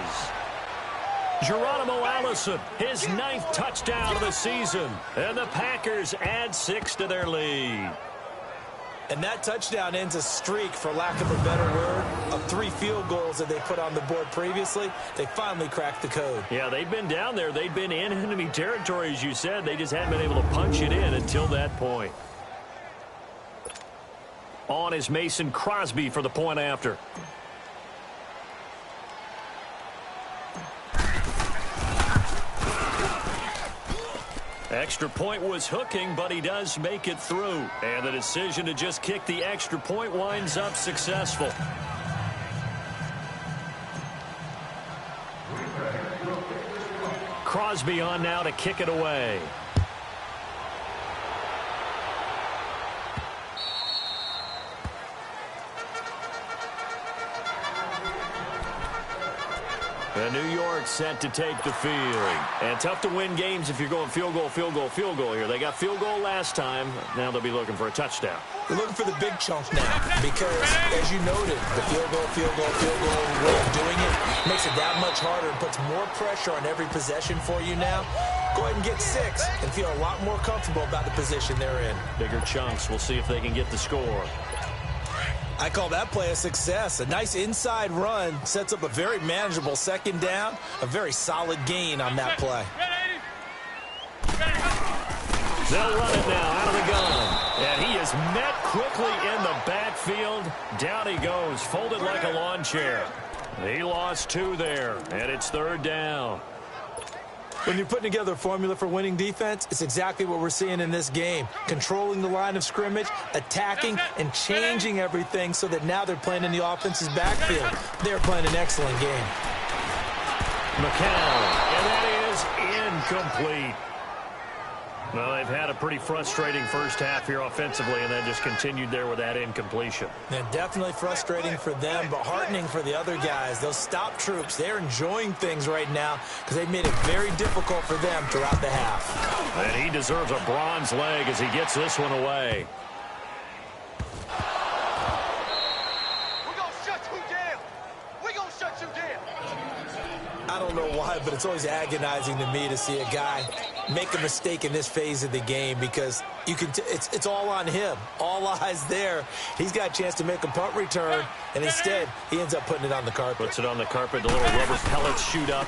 Geronimo Allison, his 9th touchdown of the season. And the Packers add 6 to their lead. And that touchdown ends a streak, for lack of a better word, of 3 field goals that they put on the board previously. They finally cracked the code. Yeah, they'd been down there. They'd been in enemy territory, as you said. They just hadn't been able to punch it in until that point. On is Mason Crosby for the point after. Extra point was hooking, but he does make it through. And the decision to just kick the extra point winds up successful. Crosby on now to kick it away. And New York set to take the field. And tough to win games if you're going field goal, field goal, field goal here. They got field goal last time. Now they'll be looking for a touchdown. They're looking for the big chunk now because, as you noted, the field goal way of doing it makes it that much harder and puts more pressure on every possession for you now. Go ahead and get 6 and feel a lot more comfortable about the position they're in. Bigger chunks. We'll see if they can get the score. I call that play a success. A nice inside run sets up a very manageable 2nd down, a very solid gain on that play. They'll run it now out of the gun. And he is met quickly in the backfield. Down he goes, folded like a lawn chair. He lost 2 there, and it's 3rd down. When you're putting together a formula for winning defense, it's exactly what we're seeing in this game. Controlling the line of scrimmage, attacking, and changing everything so that now they're playing in the offense's backfield. They're playing an excellent game. McCown, and that is incomplete. Well, they've had a pretty frustrating first half here offensively, and then just continued there with that incompletion. And definitely frustrating for them, but heartening for the other guys. Those stop troops, they're enjoying things right now because they've made it very difficult for them throughout the half. And he deserves a bronze leg as he gets this one away. We're going to shut you down. We gonna shut you down. I don't know why, but it's always agonizing to me to see a guy make a mistake in this phase of the game because you can. It's all on him. All eyes there. He's got a chance to make a punt return, and instead he ends up putting it on the carpet. Puts it on the carpet. The little rubber pellets shoot up.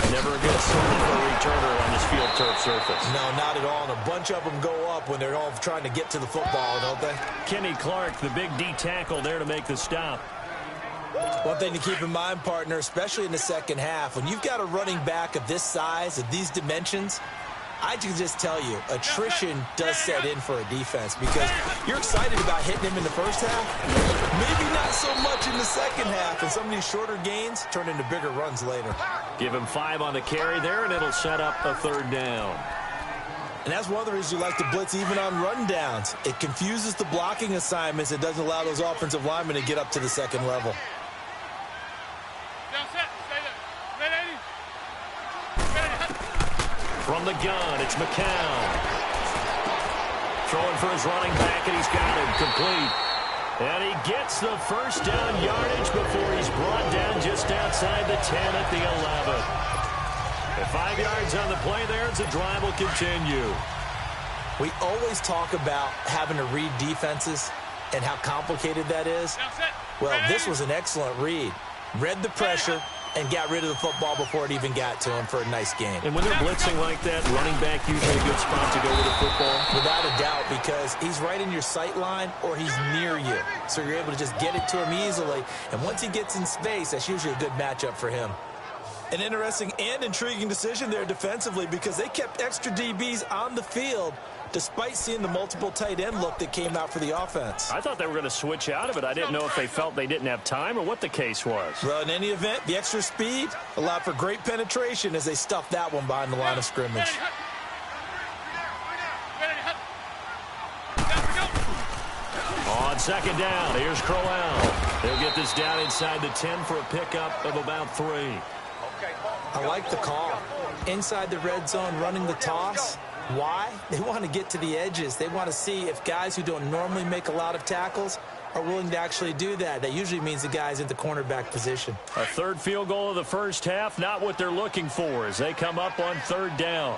Never a good signal for a returner on this field turf surface. No, not at all. And a bunch of them go up when they're all trying to get to the football, don't they? Kenny Clark, the big D tackle there to make the stop. One thing to keep in mind, partner, especially in the second half, when you've got a running back of this size, of these dimensions, I can just tell you, attrition does set in for a defense because you're excited about hitting him in the first half, maybe not so much in the second half, and some of these shorter gains turn into bigger runs later. Give him 5 on the carry there, and it'll set up a third down. And that's one of the reasons you like to blitz even on run downs. It confuses the blocking assignments. It doesn't allow those offensive linemen to get up to the second level. From the gun, it's McCown. Throwing for his running back, and he's got him complete. And he gets the first down yardage before he's brought down just outside the 10 at the 11. At 5 yards on the play there, the drive will continue. We always talk about having to read defenses and how complicated that is. Well, this was an excellent read. Read the pressure and got rid of the football before it even got to him for a nice game. And when they're blitzing like that, running back usually a good spot to go with the football? Without a doubt, because he's right in your sight line or he's near you. So you're able to just get it to him easily. And once he gets in space, that's usually a good matchup for him. An interesting and intriguing decision there defensively because they kept extra DBs on the field despite seeing the multiple tight end look that came out for the offense. I thought they were going to switch out of it. I didn't know if they felt they didn't have time or what the case was. Well, in any event, the extra speed allowed for great penetration as they stuffed that one behind the line of scrimmage. On second down, here's Crowell. They'll get this down inside the 10 for a pickup of about 3. I like the call. Inside the red zone, running the toss. Why? They want to get to the edges. They want to see if guys who don't normally make a lot of tackles are willing to actually do that. That usually means the guy's in the cornerback position. A third field goal of the first half, not what they're looking for as they come up on third down.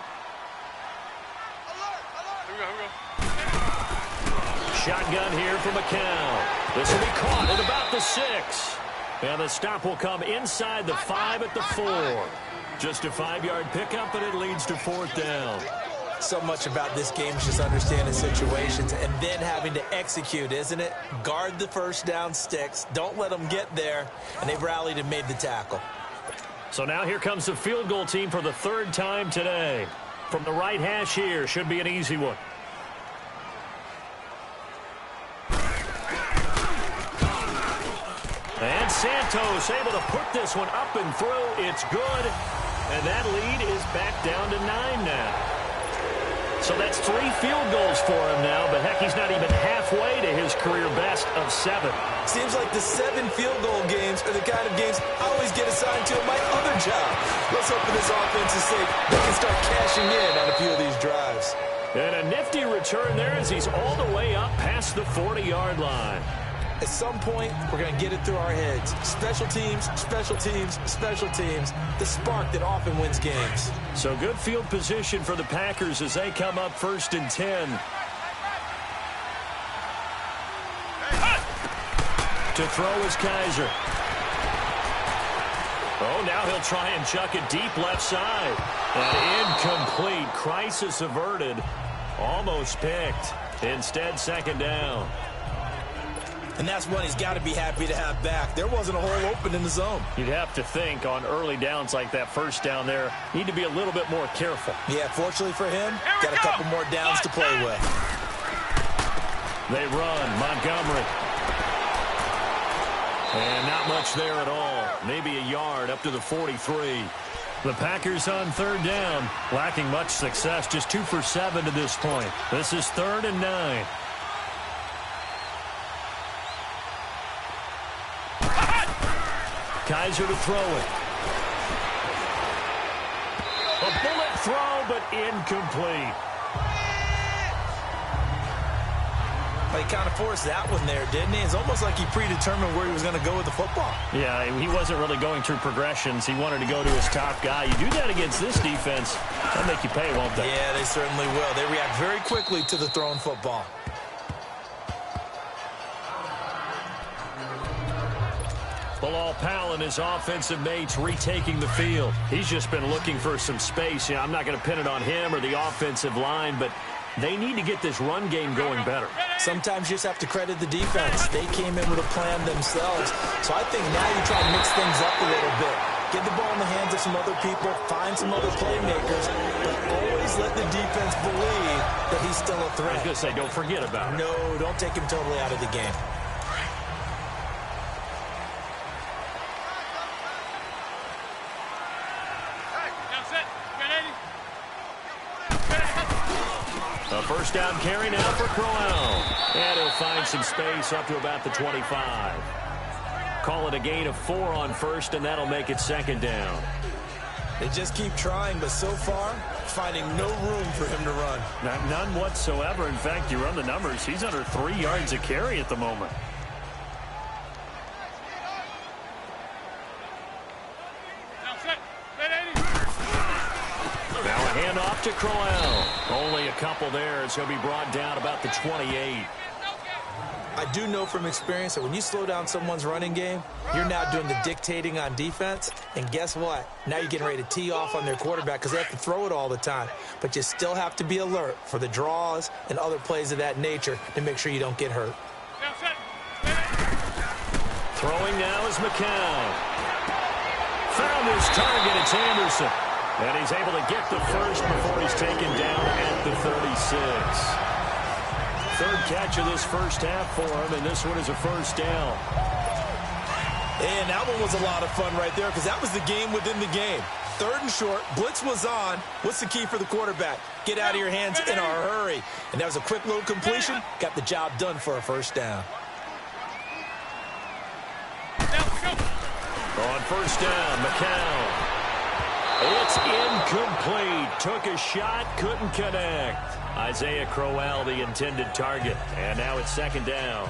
Shotgun here for McCown. This will be caught at about the 6. And the stop will come inside the 5 at the 4. Just a 5-yard pickup, and it leads to 4th down. So much about this game is just understanding situations and then having to execute, isn't it? Guard the first down sticks. Don't let them get there. And they've rallied and made the tackle. So now here comes the field goal team for the 3rd time today. From the right hash here, should be an easy one. And Santos able to put this one up and through. It's good. And that lead is back down to 9 now. So that's 3 field goals for him now, but heck, he's not even halfway to his career best of 7. Seems like the 7 field goal games are the kind of games I always get assigned to in my other job. Let's hope for this offense's sake they can start cashing in on a few of these drives. And a nifty return there as he's all the way up past the 40-yard line. At some point, we're going to get it through our heads. Special teams, special teams, special teams. The spark that often wins games. So good field position for the Packers as they come up 1st and 10. To throw is Kaiser. Oh, now he'll try and chuck it deep left side. And incomplete. Crisis averted. Almost picked. Instead, 2nd down. And that's one he's got to be happy to have back. There wasn't a hole open in the zone. You'd have to think on early downs like that first down there, need to be a little bit more careful. Yeah, fortunately for him, got a couple more downs to play with. They run. Montgomery. And not much there at all. Maybe a yard up to the 43. The Packers on 3rd down, lacking much success, just 2 for 7 to this point. This is 3rd and 9. Kaiser to throw it. A bullet throw, but incomplete. He kind of forced that one there, didn't he? It's almost like he predetermined where he was going to go with the football. Yeah, he wasn't really going through progressions. He wanted to go to his top guy. You do that against this defense, they'll make you pay, won't they? Yeah, they certainly will. They react very quickly to the thrown football. Bilal Powell and his offensive mates retaking the field. He's just been looking for some space. I'm not going to pin it on him or the offensive line, but they need to get this run game going better. Sometimes you just have to credit the defense. They came in with a plan themselves. So I think now you try to mix things up a little bit. Get the ball in the hands of some other people, find some other playmakers, but always let the defense believe that he's still a threat. I was going to say, don't forget about it. No, don't take him totally out of the game. A first down carry now for Crowell. And he'll find some space up to about the 25. Call it a gain of 4 on first, and that'll make it second down. They just keep trying, but so far, finding no room for him to run. None whatsoever. In fact, you run the numbers. He's under 3 yards a carry at the moment. Now a handoff to Crowell. Only a couple there as he'll be brought down about the 28. I do know from experience that when you slow down someone's running game, you're now doing the dictating on defense. And guess what? Now you're getting ready to tee off on their quarterback because they have to throw it all the time. But you still have to be alert for the draws and other plays of that nature to make sure you don't get hurt. Throwing now is McCown. Found his target. It's Anderson. And he's able to get the first before he's taken down at the 36. Third catch of this first half for him, and this one is a first down. And that one was a lot of fun right there because that was the game within the game. Third and short, blitz was on. What's the key for the quarterback? Get out of your hands in a hurry. And that was a quick little completion. Got the job done for a first down. On first down, McCown. It's incomplete. Took a shot, couldn't connect. Isaiah Crowell, the intended target. And now it's second down.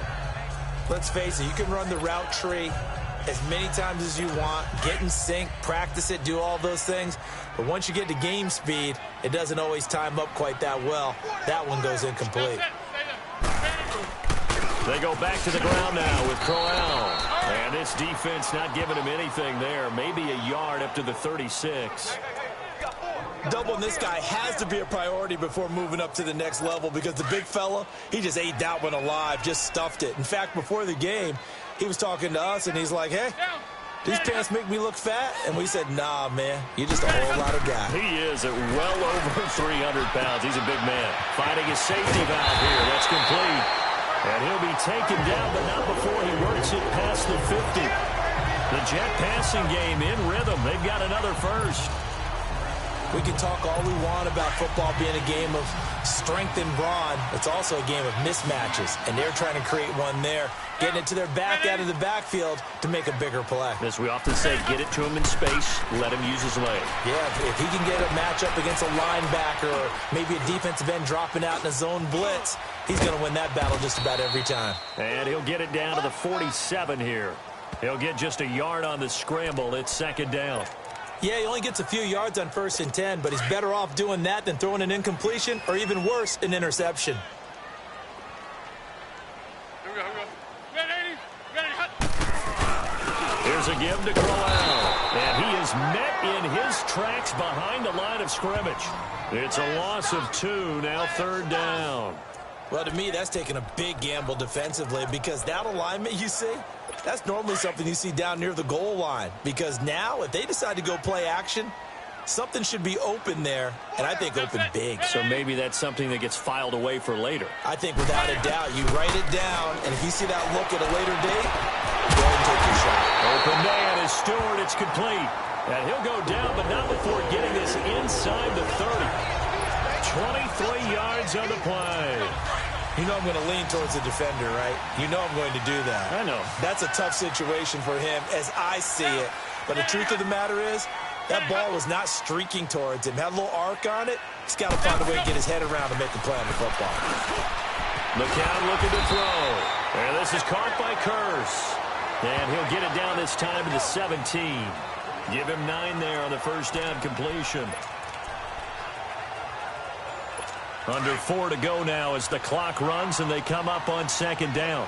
Let's face it, you can run the route tree as many times as you want, get in sync, practice it, do all those things. But once you get to game speed, it doesn't always time up quite that well. That one goes incomplete. They go back to the ground now with Crowell. And this defense not giving him anything there. Maybe a yard up to the 36. Doubling this guy has to be a priority before moving up to the next level because the big fella, he just ate that one alive, just stuffed it. In fact, before the game, he was talking to us, and he's like, hey, these pants make me look fat? And we said, nah, man, you're just a whole lot of guy. He is at well over 300 pounds. He's a big man. Finding his safety valve here. That's complete. And he'll be taken down, but not before he works it past the 50. The Jet passing game in rhythm. They've got another first. We can talk all we want about football being a game of strength and brawn. It's also a game of mismatches, and they're trying to create one there, getting it to their back out of the backfield to make a bigger play. As we often say, get it to him in space, let him use his leg. Yeah, if he can get a matchup against a linebacker or maybe a defensive end dropping out in a zone blitz, he's going to win that battle just about every time. And he'll get it down to the 47 here. He'll get just a yard on the scramble. It's second down. Yeah, he only gets a few yards on 1st and 10, but he's better off doing that than throwing an incompletion or even worse, an interception. Here's a give to Crowell. And he is met in his tracks behind the line of scrimmage. It's a loss of 2, now third down. Well, to me, that's taking a big gamble defensively because that alignment you see, that's normally something you see down near the goal line. Because now, if they decide to go play action, something should be open there, and I think open big. So maybe that's something that gets filed away for later. I think without a doubt, you write it down, and if you see that look at a later date, go ahead and take your shot. Open man is Stewart. It's complete. And he'll go down, but not before getting this inside the 30. 23 yards on the play. You know I'm going to lean towards the defender, right? You know I'm going to do that. I know. That's a tough situation for him as I see it. But the truth of the matter is, that ball was not streaking towards him. Had a little arc on it. He's got to find a way to get his head around to make a play on the football. McCown looking to throw. And this is caught by Kearse. And he'll get it down this time to the 17. Give him 9 there on the first down completion. Under 4 to go now as the clock runs and they come up on second down.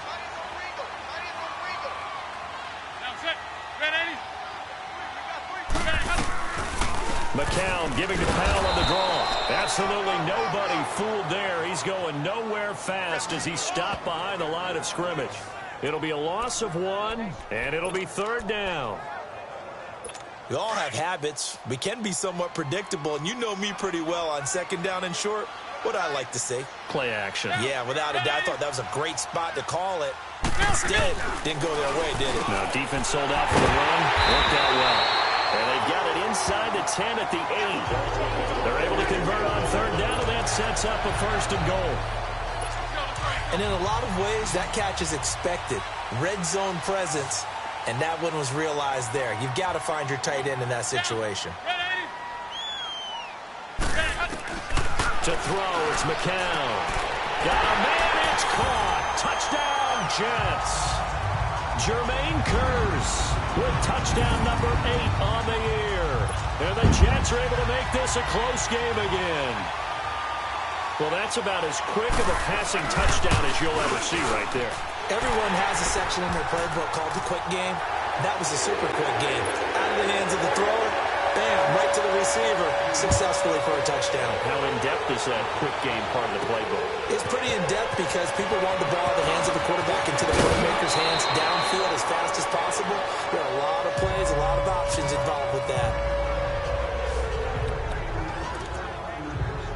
McCown giving to Powell on the draw. Absolutely nobody fooled there. He's going nowhere fast as he's stopped behind the line of scrimmage. It'll be a loss of 1, and it'll be third down. We all have habits. We can be somewhat predictable, and you know me pretty well on second down and short. What I like to say? Play action. Yeah, without a doubt. I thought that was a great spot to call it. Instead, didn't go their way, did it? No, defense sold out for the run. Worked out well. And they've got it inside the 10 at the 8. They're able to convert on third down, and that sets up a first and goal. And in a lot of ways, that catch is expected. Red zone presence, and that one was realized there. You've got to find your tight end in that situation. To throw, it's McCown. Got a man, it's caught. Touchdown, Jets. Jermaine Kearse with touchdown number 8 on the year. And the Jets are able to make this a close game again. Well, that's about as quick of a passing touchdown as you'll ever see right there. Everyone has a section in their playbook called the quick game. That was a super quick game. Out of the hands of the thrower, bam, right to the receiver, successfully for a touchdown. How in-depth is that quick game part of the playbook? It's pretty in-depth because people want the ball in the hands of the quarterback into the playmaker's hands downfield as fast as possible. There are a lot of plays, a lot of options involved with that.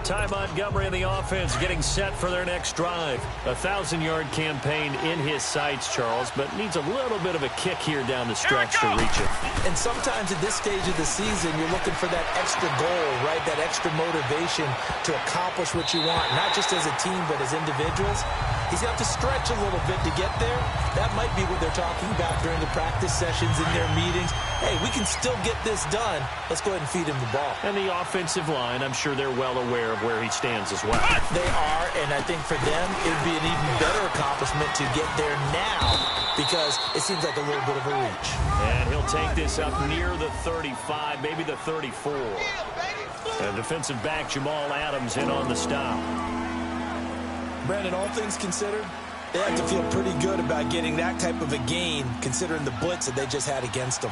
Ty Montgomery in the offense getting set for their next drive. A 1,000-yard campaign in his sights, Charles, but needs a little bit of a kick here down the stretch to reach it. And sometimes at this stage of the season, you're looking for that extra goal, right? That extra motivation to accomplish what you want, not just as a team, but as individuals. He's got to stretch a little bit to get there. That might be what they're talking about during the practice sessions in their meetings. Hey, we can still get this done. Let's go ahead and feed him the ball. And the offensive line, I'm sure they're well aware of where he stands as well. They are, and I think for them, it would be an even better accomplishment to get there now because it seems like a little bit of a reach. And he'll take this up near the 35, maybe the 34. And defensive back Jamal Adams in on the stop. Brandon, all things considered, they have to feel pretty good about getting that type of a gain considering the blitz that they just had against them.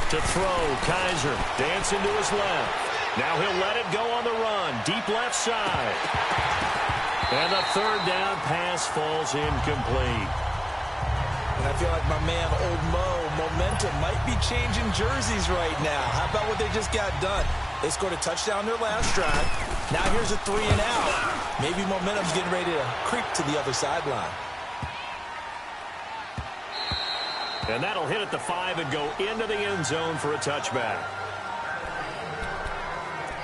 To throw, Kaiser dancing to his left. Now he'll let it go on the run, deep left side. And the third down pass falls incomplete. And I feel like my man, Old Mo, momentum might be changing jerseys right now. How about what they just got done? They scored a touchdown their last drive. Now here's a 3 and out. Maybe momentum's getting ready to creep to the other sideline. And that'll hit at the 5 and go into the end zone for a touchback.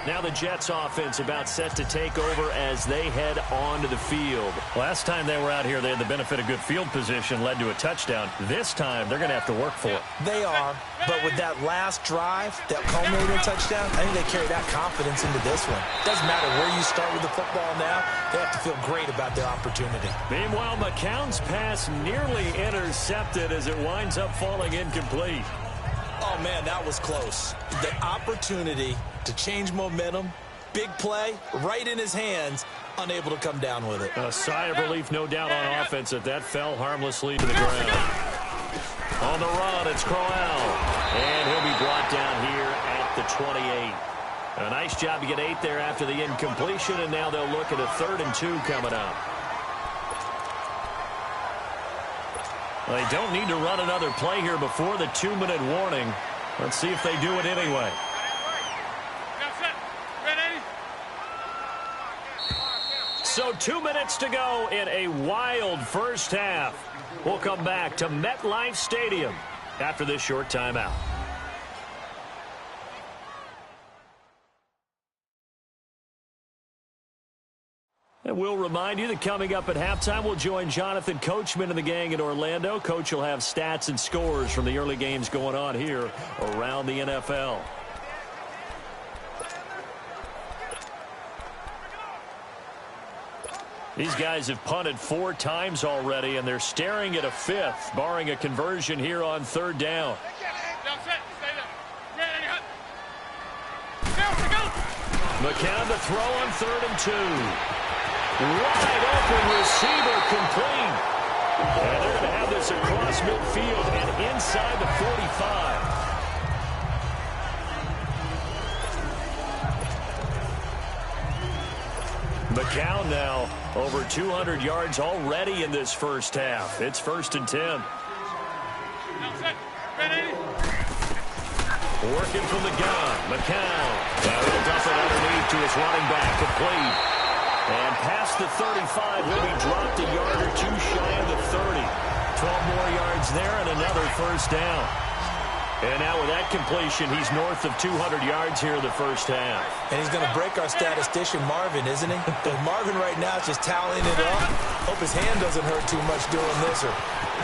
Now the Jets offense about set to take over as they head onto the field. Last time they were out here, they had the benefit of good field position, led to a touchdown. This time, they're going to have to work for it. They are, but with that last drive, that culminating touchdown, I think they carry that confidence into this one. Doesn't matter where you start with the football now, they have to feel great about their opportunity. Meanwhile, McCown's pass nearly intercepted as it winds up falling incomplete. Oh, man, that was close. The opportunity to change momentum, big play, right in his hands, unable to come down with it. A sigh of relief, no doubt, on offense that that fell harmlessly to the ground. On the run, it's Crowell. And he'll be brought down here at the 28. A nice job to get 8 there after the incompletion, and now they'll look at a 3rd and 2 coming up. Well, they don't need to run another play here before the 2-minute warning. Let's see if they do it anyway. So 2 minutes to go in a wild first half. We'll come back to MetLife Stadium after this short timeout. And we'll remind you that coming up at halftime, we'll join Jonathan Coachman and the gang in Orlando. Coach will have stats and scores from the early games going on here around the NFL. These guys have punted 4 times already, and they're staring at a 5th, barring a conversion here on 3rd down. McCown to throw on 3rd and 2. Wide open receiver complete. And they're going to have this across midfield and inside the 45. McCown now over 200 yards already in this first half. It's 1st and 10. Working from the gun, McCown. Now he'll dump it underneath to his running back, complete. And past the 35, will be dropped a yard or 2 shy of the 30. 12 more yards there and another 1st down. And now with that completion, he's north of 200 yards here in the first half. And he's going to break our statistician Marvin, isn't he? Because Marvin right now is just tallying it up. Hope his hand doesn't hurt too much doing this or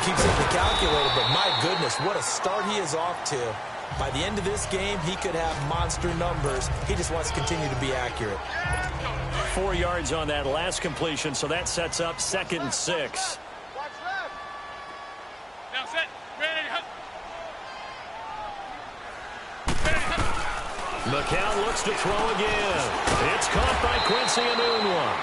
keeps it in the calculator. But my goodness, what a start he is off to. By the end of this game, he could have monster numbers. He just wants to continue to be accurate. 4 yards on that last completion, so that sets up 2nd and 6. McCown looks to throw again. It's caught by Quincy Enunwa.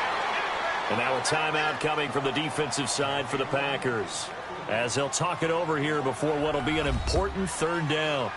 And now a timeout coming from the defensive side for the Packers, as they'll talk it over here before what will be an important 3rd down.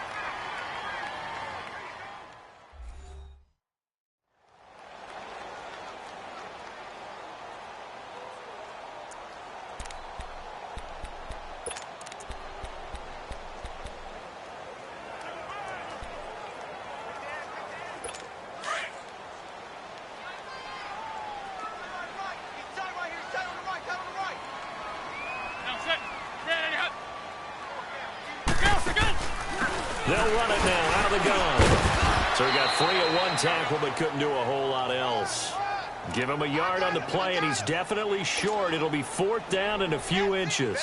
They'll run it now out of the gun. So he got free at 1 tackle but couldn't do a whole lot else. Give him a yard on the play, and he's definitely short. It'll be 4th down and a few inches.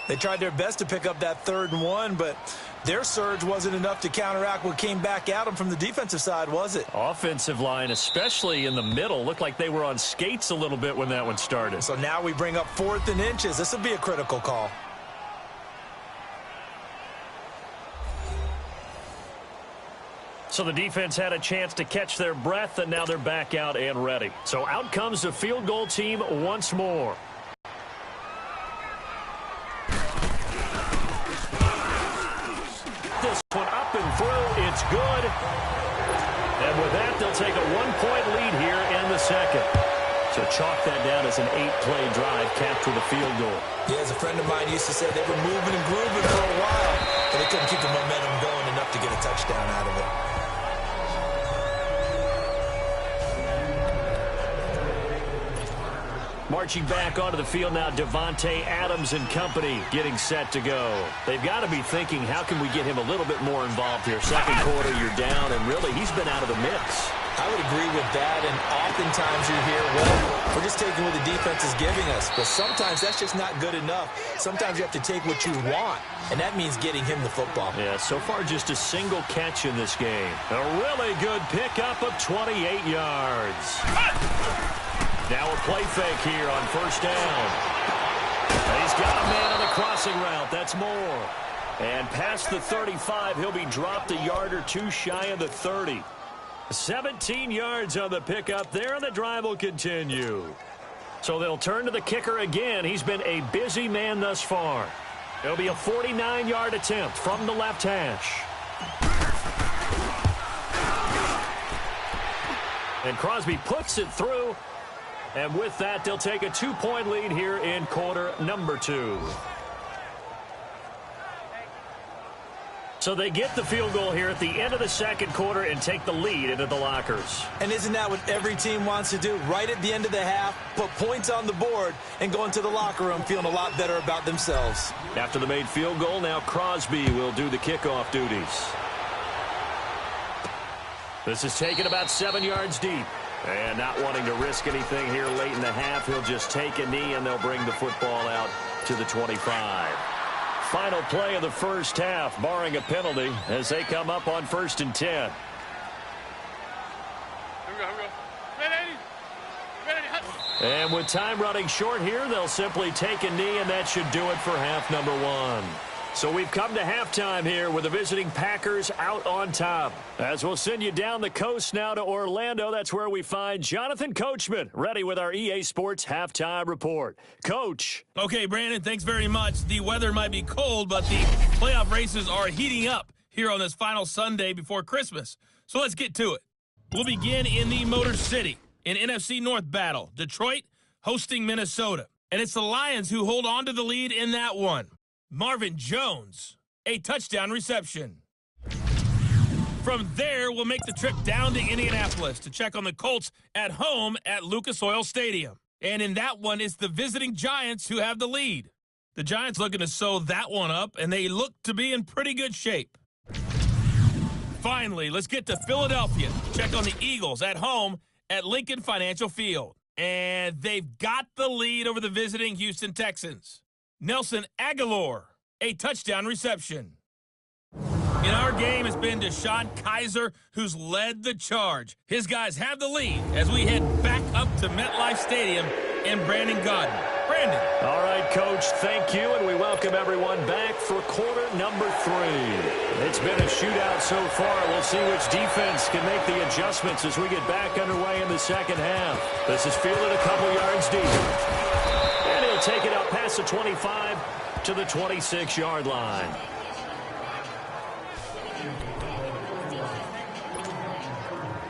They tried their best to pick up that 3rd and 1, but their surge wasn't enough to counteract what came back at them from the defensive side, was it? Offensive line, especially in the middle, looked like they were on skates a little bit when that one started. So now we bring up 4th and inches. This will be a critical call. So the defense had a chance to catch their breath, and now they're back out and ready. So out comes the field goal team once more. This one up and through. It's good. And with that, they'll take a 1-point lead here in the 2nd. So chalk that down as an 8-play drive capped with a field goal. Yeah, as a friend of mine used to say, they were moving and grooving for a while, but they couldn't keep the momentum going enough to get a touchdown out of it. Marching back onto the field now, Davante Adams and company getting set to go. They've got to be thinking, how can we get him a little bit more involved here? 2nd quarter, you're down, and really, he's been out of the mix. I would agree with that, and oftentimes you hear, well, we're just taking what the defense is giving us, but sometimes that's just not good enough. Sometimes you have to take what you want, and that means getting him the football. Yeah, so far just a single catch in this game. A really good pickup of 28 yards. Now a play fake here on 1st down. He's got a man on the crossing route. That's more. And past the 35, he'll be dropped a yard or 2 shy of the 30. 17 yards on the pickup there, and the drive will continue. So they'll turn to the kicker again. He's been a busy man thus far. It'll be a 49-yard attempt from the left hash. And Crosby puts it through. And with that, they'll take a 2-point lead here in quarter number 2. So they get the field goal here at the end of the 2nd quarter and take the lead into the lockers. And isn't that what every team wants to do? Right at the end of the half, put points on the board and go into the locker room feeling a lot better about themselves. After the made field goal, now Crosby will do the kickoff duties. This is taken about 7 yards deep. And not wanting to risk anything here late in the half, he'll just take a knee, and they'll bring the football out to the 25. Final play of the first half, barring a penalty, as they come up on 1st and 10. Here we go. Ready? And with time running short here, they'll simply take a knee, and that should do it for half number one. So we've come to halftime here with the visiting Packers out on top. As we'll send you down the coast now to Orlando, that's where we find Jonathan Coachman, ready with our EA Sports Halftime Report. Coach. Okay, Brandon, thanks very much. The weather might be cold, but the playoff races are heating up here on this final Sunday before Christmas. So let's get to it. We'll begin in the Motor City, in NFC North battle. Detroit hosting Minnesota. And it's the Lions who hold on to the lead in that one. Marvin Jones, a touchdown reception. From there, we'll make the trip down to Indianapolis to check on the Colts at home at Lucas Oil Stadium. And in that one, it's the visiting Giants who have the lead. The Giants looking to sew that one up, and they look to be in pretty good shape. Finally, let's get to Philadelphia. Check on the Eagles at home at Lincoln Financial Field. And they've got the lead over the visiting Houston Texans. Nelson Aguilar, a touchdown reception. In our game, it's been Deshaun Kaiser who's led the charge. His guys have the lead as we head back up to MetLife Stadium and Brandon Gaudin. Brandon. All right, Coach, thank you, and we welcome everyone back for quarter number 3. It's been a shootout so far. We'll see which defense can make the adjustments as we get back underway in the second half. This is fielded a couple yards deep. And he'll take it out past the 25 to the 26-yard line.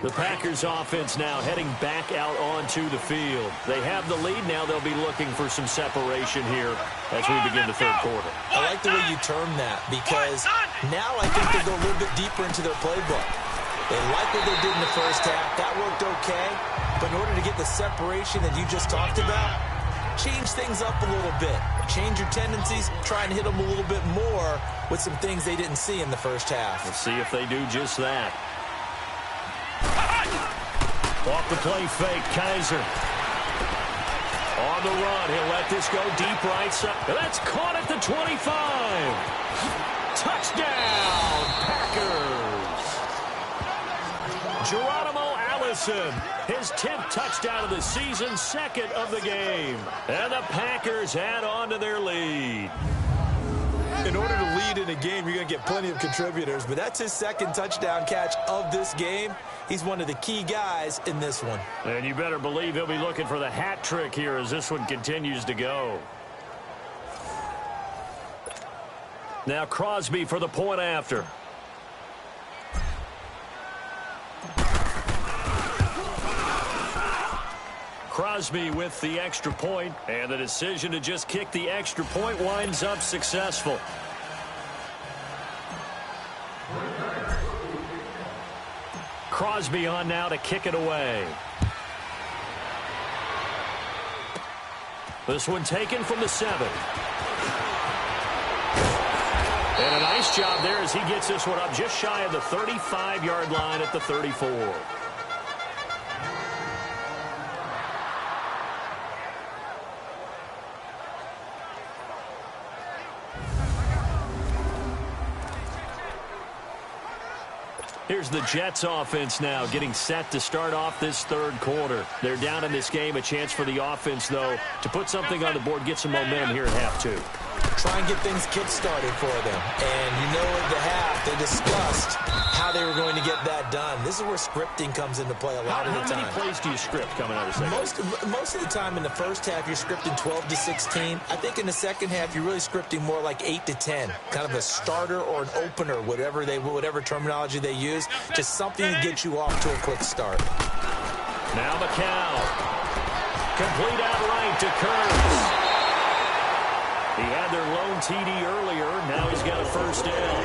The Packers offense now heading back out onto the field. They have the lead now. They'll be looking for some separation here as we begin the third quarter. I like the way you term that because now I think they go a little bit deeper into their playbook. They like what they did in the first half. That worked okay. But in order to get the separation that you just talked about, change things up a little bit. Change your tendencies. Try and hit them a little bit more with some things they didn't see in the first half. Let's see if they do just that. Off the play fake, Kaiser. On the run, he'll let this go deep right side. That's caught at the 25. Touchdown, Packers. Geronimo Allison, his 10th touchdown of the season, second of the game. And the Packers add on to their lead. In order to lead in a game, you're going to get plenty of contributors, but that's his second touchdown catch of this game. He's one of the key guys in this one. And you better believe he'll be looking for the hat trick here as this one continues to go. Now Crosby for the point after. Crosby with the extra point, and the decision to just kick the extra point winds up successful. Crosby on now to kick it away. This one taken from the 7. And a nice job there as he gets this one up just shy of the 35-yard line at the 34. Here's the Jets offense now getting set to start off this third quarter. They're down in this game. A chance for the offense, though, to put something on the board, get some momentum here at half 2. Try and get things kick-started for them. And you know at the half, they discussed how they were going to get that done. This is where scripting comes into play a lot of the time. How many plays do you script coming out of the second? Most of the time in the first half, you're scripting 12 to 16. I think in the second half, you're really scripting more like 8 to 10. Kind of a starter or an opener, whatever terminology they use. Just something to get you off to a quick start. Now McCown. Complete out right to Kurtz. He had their lone TD earlier. Now he's got a first down.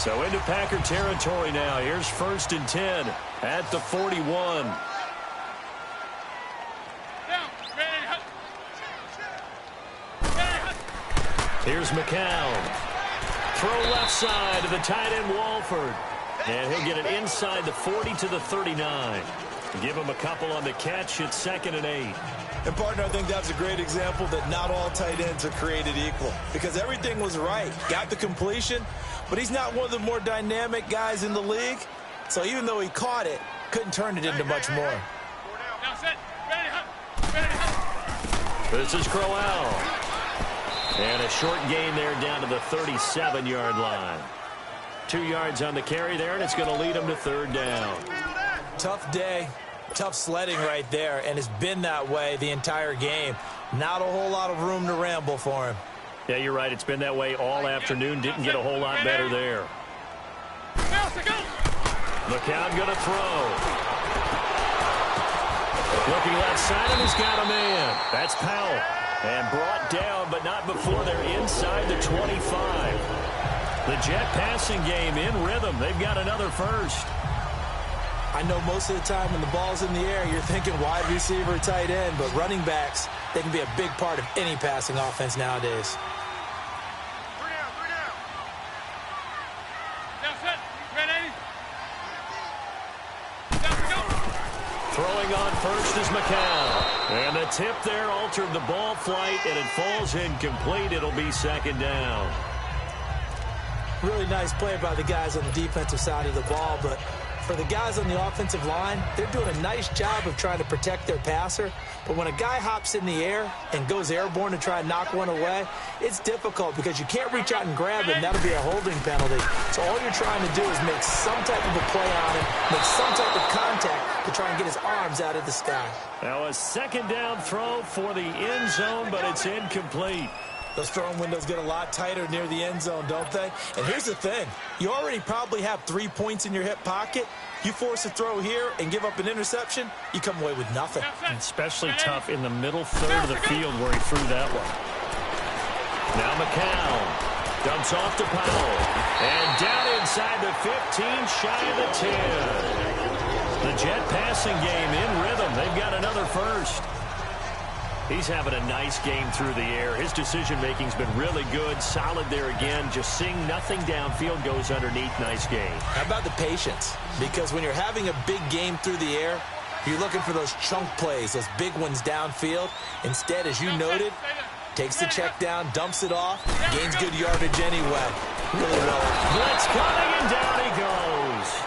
So into Packer territory now. Here's 1st and 10 at the 41. Here's McCown. Throw left side to the tight end Walford. And he'll get it inside the 40 to the 39. Give him a couple on the catch. It's 2nd and 8. And, partner, I think that's a great example that not all tight ends are created equal because everything was right. Got the completion, but he's not one of the more dynamic guys in the league. So even though he caught it, couldn't turn it into much more. This is Crowell. And a short gain there down to the 37-yard line. 2 yards on the carry there, and it's going to lead him to third down. Tough day, tough sledding right there, and it's been that way the entire game. Not a whole lot of room to ramble for him. Yeah, you're right. It's been that way all afternoon. Didn't get a whole lot better there. McCown going to throw. Looking left side, and he's got a man. That's Powell. And brought down, but not before they're inside the 25. The Jet passing game in rhythm. They've got another first. I know most of the time when the ball's in the air, you're thinking wide receiver, tight end, but running backs, they can be a big part of any passing offense nowadays. Throwing on first is McCown. And the tip there altered the ball flight, and it falls incomplete. It'll be second down. Really nice play by the guys on the defensive side of the ball, but for the guys on the offensive line, they're doing a nice job of trying to protect their passer. But when a guy hops in the air and goes airborne to try and knock one away, it's difficult because you can't reach out and grab him. That'll be a holding penalty. So all you're trying to do is make some type of a play on him, make some type of contact to try and get his arms out of the sky. Now a second down throw for the end zone, but it's incomplete. Those throwing windows get a lot tighter near the end zone, don't they? And here's the thing. You already probably have 3 points in your hip pocket. You force a throw here and give up an interception, you come away with nothing. Especially tough in the middle third of the field where he threw that one. Now McCown dumps off to Powell. And down inside the 15, shy of the 10. The Jet passing game in rhythm. They've got another first. He's having a nice game through the air. His decision-making's been really good. Solid there again. Just seeing nothing downfield goes underneath. Nice game. How about the patience? Because when you're having a big game through the air, you're looking for those chunk plays, those big ones downfield. Instead, as you noted, takes the check down, dumps it off, gains good yardage anyway. Really well. Blitz coming, and down he goes.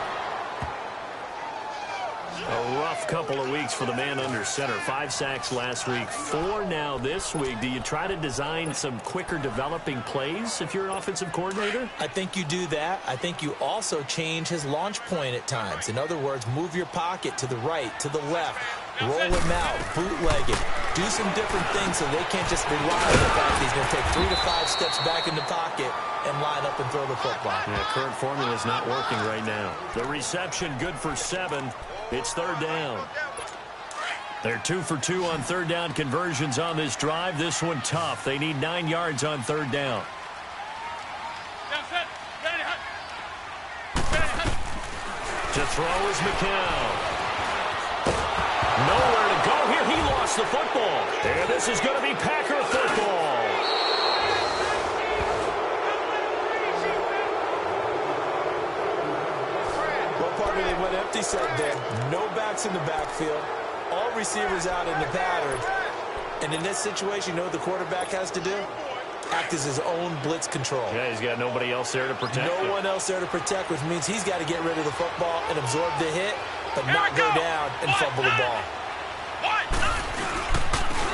A rough couple of weeks for the man under center. 5 sacks last week, 4 now this week. Do you try to design some quicker developing plays if you're an offensive coordinator? I think you do that. I think you also change his launch point at times. In other words, move your pocket to the right, to the left, roll him out, bootleg it. Do some different things so they can't just rely on the fact that he's going to take 3 to 5 steps back in the pocket and line up and throw the football. Yeah, current formula is not working right now. The reception good for 7. It's third down. They're 2 for 2 on third down conversions on this drive. This one tough. They need 9 yards on third down. To throw is McCown. Nowhere to go here. He lost the football. And this is going to be Packer football. Partner, they went empty set there. No backs in the backfield. All receivers out in the pattern. And in this situation, you know what the quarterback has to do? Act as his own blitz control. Yeah, he's got nobody else there to protect him. No one else there to protect, which means he's got to get rid of the football and absorb the hit, but not go down and fumble the ball.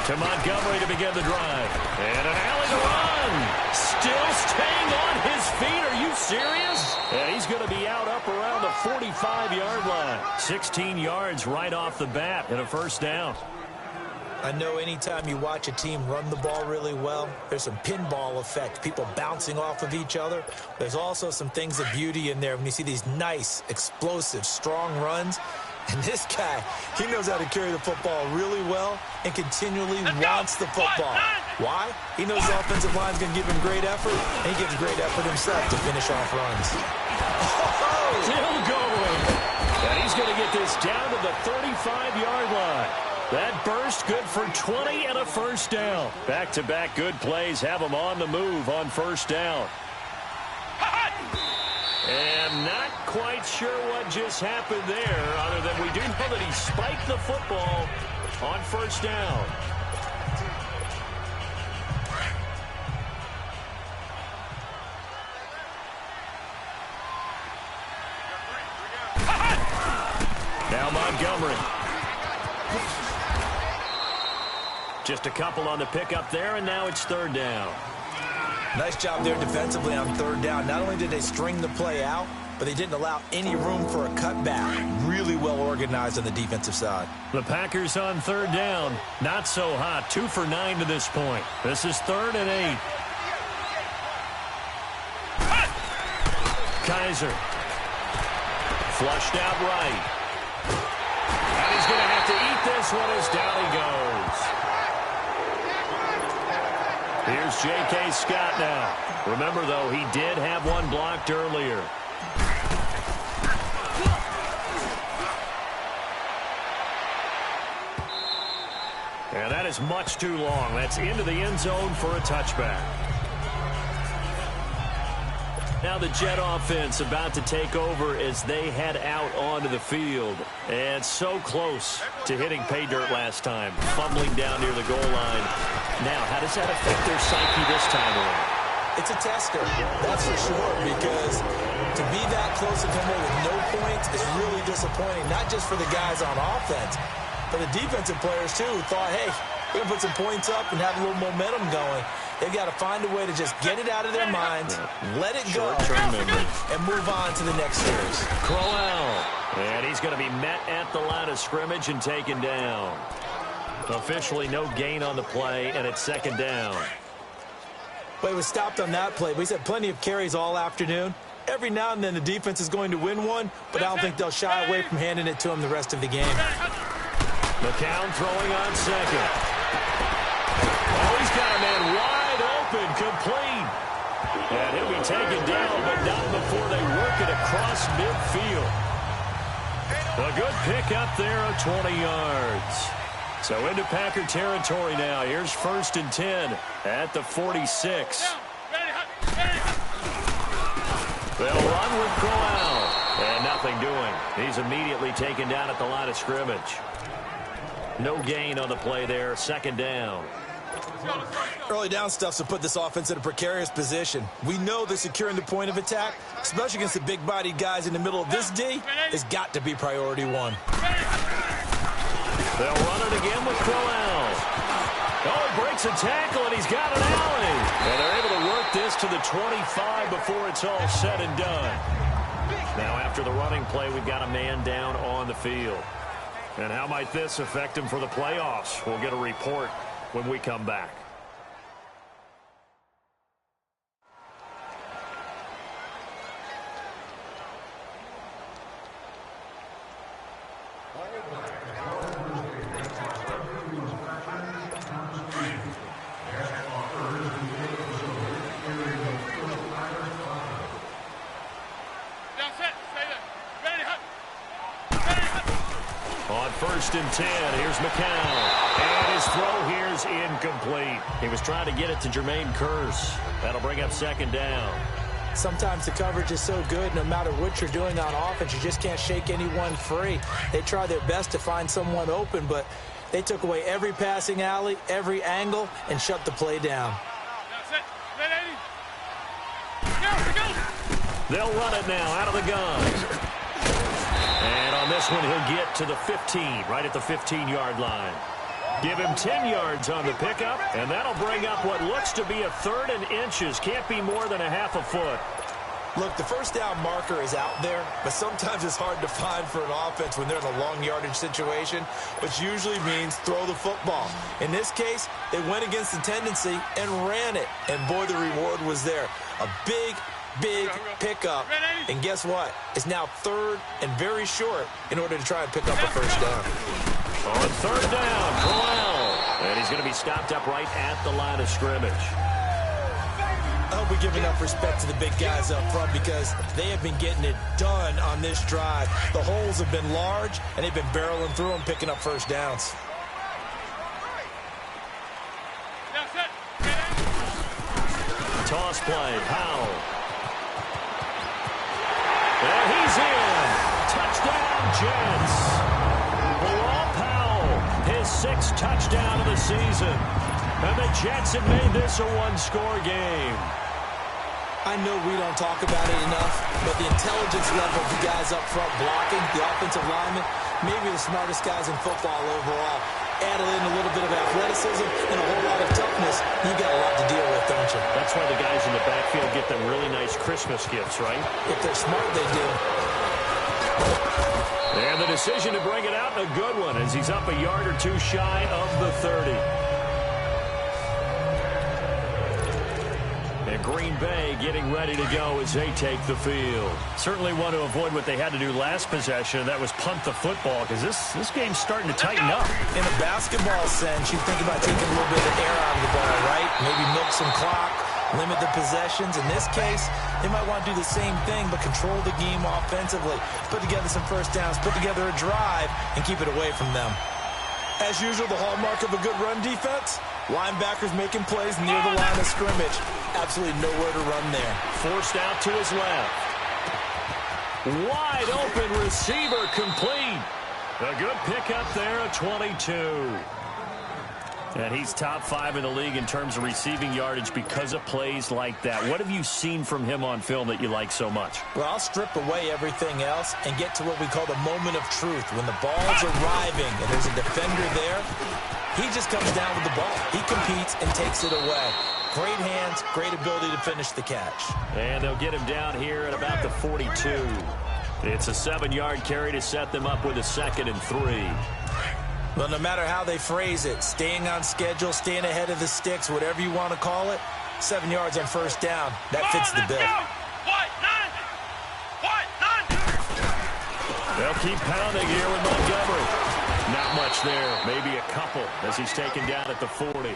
To Montgomery to begin the drive. And an alley to run. Still staying on his feet. Are you serious? And he's going to be out up around the 45-yard line. 16 yards right off the bat and a first down. I know anytime you watch a team run the ball really well, there's some pinball effect, people bouncing off of each other. There's also some things of beauty in there when you see these nice, explosive, strong runs. And this guy, he knows how to carry the football really well and continually wants the football. Why? He knows the offensive line's going to give him great effort, and he gives great effort himself to finish off runs. Oh, still going. And he's going to get this down to the 35-yard line. That burst good for 20 and a first down. Back-to-back good plays have him on the move on first down. And not quite sure what just happened there, other than we do know that he spiked the football on first down. Now Montgomery. Just a couple on the pickup there, and now it's third down. Nice job there defensively on third down. Not only did they string the play out, but they didn't allow any room for a cutback. Really well organized on the defensive side. The Packers on third down. Not so hot. 2 for 9 to this point. This is 3rd and 8. Kaiser. Flushed out right. And he's going to have to eat this one as down he goes. Here's J.K. Scott now. Remember, though, he did have one blocked earlier. And that is much too long. That's into the end zone for a touchback. Now the Jet offense about to take over as they head out onto the field. And so close to hitting pay dirt last time. Fumbling down near the goal line. Now, how does that affect their psyche this time around? It's a tester, that's for sure, because to be that close and come away with no points is really disappointing, not just for the guys on offense, but the defensive players, too, who thought, hey, we're going to put some points up and have a little momentum going. They've got to find a way to just get it out of their minds, let it go, and move on to the next series. Crowell. And he's going to be met at the line of scrimmage and taken down. Officially no gain on the play, and it's second down. Well, he was stopped on that play, but he's had plenty of carries all afternoon. Every now and then the defense is going to win one, but I don't think they'll shy away from handing it to him the rest of the game. McCown throwing on second. Oh, he's got a man wide open, complete. And he'll be taken down, but not before they work it across midfield. A good pick up there of 20 yards. So into Packer territory now. Here's 1st and 10 at the 46. They'll run with Crowell. And nothing doing. He's immediately taken down at the line of scrimmage. No gain on the play there. Second down. Early down stuff's to put this offense in a precarious position. We know that securing the point of attack, especially against the big-bodied guys in the middle of this D, has got to be priority one. They'll run it again with Crowell. Oh, he breaks a tackle, and he's got an alley. And they're able to work this to the 25 before it's all said and done. Now, after the running play, we've got a man down on the field. And how might this affect him for the playoffs? We'll get a report when we come back. On 1st and 10, here's McCown. And his throw here is incomplete. He was trying to get it to Jermaine Kearse. That'll bring up second down. Sometimes the coverage is so good, no matter what you're doing on offense, you just can't shake anyone free. They try their best to find someone open, but they took away every passing alley, every angle, and shut the play down. They'll run it now out of the gun. And on this one, he'll get to the 15, right at the 15-yard line. Give him 10 yards on the pickup, and that'll bring up what looks to be a 3rd and inches. Can't be more than a half a foot. Look, the first down marker is out there, but sometimes it's hard to find for an offense when they're in a long yardage situation, which usually means throw the football. In this case, they went against the tendency and ran it, and boy, the reward was there. A big pickup, and guess what? It's now 3rd and very short in order to try and pick up a first down. On 3rd down, Crowell. And he's going to be stopped up right at the line of scrimmage. I hope we give enough respect to the big guys up front because they have been getting it done on this drive. The holes have been large, and they've been barreling through them, picking up first downs. Toss play, Powell. And he's in. Touchdown, Jets. Bilal Powell, his 6th touchdown of the season. And the Jets have made this a one-score game. I know we don't talk about it enough, but the intelligence level of the guys up front blocking, the offensive linemen, maybe the smartest guys in football overall. Add in a little bit of athleticism and a whole lot of toughness. You got a lot to deal with, don't you? That's why the guys in the backfield get them really nice Christmas gifts, right? If they're smart, they do. And the decision to bring it out, a good one, as he's up a yard or two shy of the 30. And Green Bay getting ready to go as they take the field. Certainly want to avoid what they had to do last possession. That was punt the football, because this game's starting to tighten up. In a basketball sense, you think about taking a little bit of air out of the ball, right? Maybe milk some clock, limit the possessions. In this case, they might want to do the same thing, but control the game offensively. Put together some first downs, put together a drive, and keep it away from them. As usual, the hallmark of a good run defense, linebackers making plays near the line of scrimmage. Absolutely nowhere to run there. Forced out to his left. Wide open receiver complete. A good pickup there at 22. And he's top 5 in the league in terms of receiving yardage because of plays like that. What have you seen from him on film that you like so much? Well, I'll strip away everything else and get to what we call the moment of truth. When the ball's arriving and there's a defender there, he just comes down with the ball. He competes and takes it away. Great hands, great ability to finish the catch. And they'll get him down here at about the 42. It's a 7-yard carry to set them up with a 2nd and 3. Well, no matter how they phrase it, staying on schedule, staying ahead of the sticks, whatever you want to call it, 7 yards on first down, that fits the bill. They'll keep pounding here with Montgomery. Not much there, maybe a couple as he's taken down at the 40.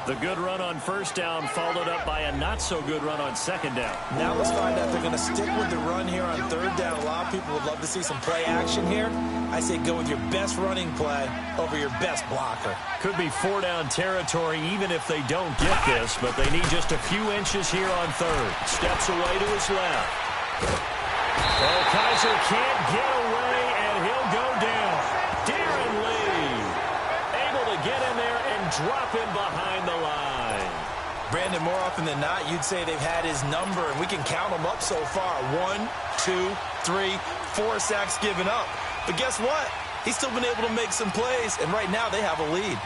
The good run on first down followed up by a not-so-good run on 2nd down. Now let's find out if they're going to stick with the run here on 3rd down. A lot of people would love to see some play action here. I say go with your best running play over your best blocker. Could be 4-down territory even if they don't get this, but they need just a few inches here on 3rd. Steps away to his left. Oh, Kaiser can't get away, and he'll go down. Darren Lee able to get in there and drop him behind the line. Brandon, more often than not, you'd say they've had his number, and we can count them up so far. 1, 2, 3, 4 sacks given up. But guess what? He's still been able to make some plays, and right now they have a lead.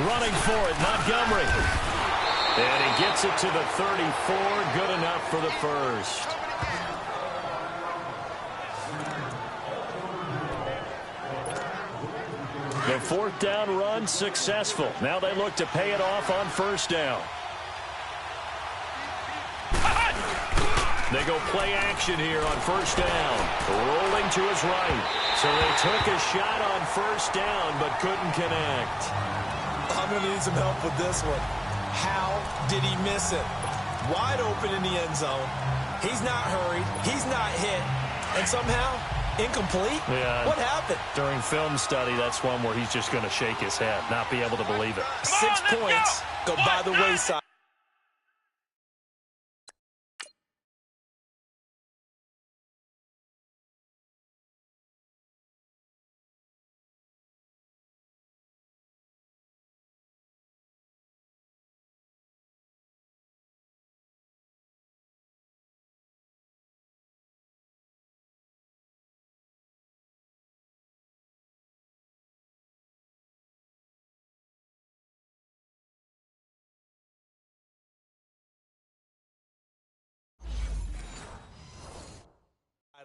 Running for it, Montgomery. And he gets it to the 34. Good enough for the first. The 4th down run successful. Now they look to pay it off on first down. They go play action here on first down. Rolling to his right. So they took a shot on first down but couldn't connect. I'm going to need some help with this one. How did he miss it? Wide open in the end zone. He's not hurried. He's not hit. And somehow, incomplete? Yeah. What happened? During film study, that's one where he's just going to shake his head, not be able to believe it. 6 points go by the wayside.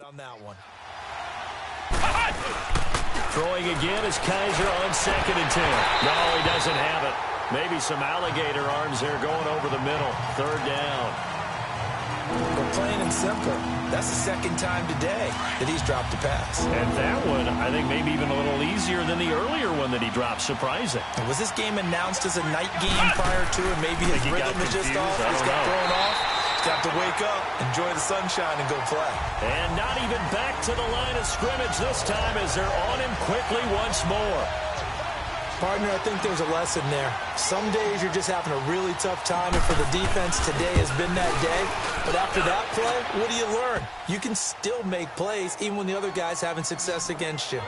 On that one. Throwing again is Kaiser on 2nd and 10. No, he doesn't have it. Maybe some alligator arms there going over the middle. 3rd down. We're plain and simple. That's the 2nd time today that he's dropped a pass. And that one, I think, maybe even a little easier than the earlier one that he dropped. Surprising. Was this game announced as a night game prior to it? Maybe his rhythm is just off. He's got thrown off. Got to wake up, enjoy the sunshine, and go play. And not even back to the line of scrimmage this time as they're on him quickly once more. Partner, I think there's a lesson there. Some days you're just having a really tough time, and for the defense, today has been that day. But after that play, what do you learn? You can still make plays even when the other guy's having success against you.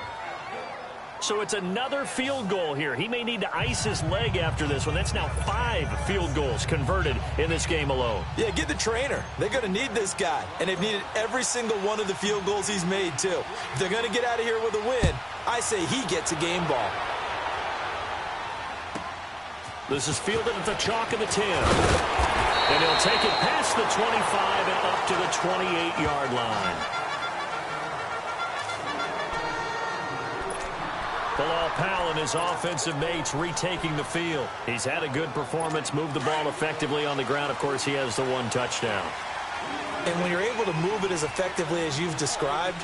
So it's another field goal here. He may need to ice his leg after this one. That's now 5 field goals converted in this game alone. Yeah, get the trainer. They're going to need this guy. And they've needed every single one of the field goals he's made, too. If they're going to get out of here with a win, I say he gets a game ball. This is fielded at the chalk of the 10. And he'll take it past the 25 and up to the 28-yard line. Bilal Powell and his offensive mates retaking the field. He's had a good performance, moved the ball effectively on the ground. Of course, he has the 1 touchdown. And when you're able to move it as effectively as you've described,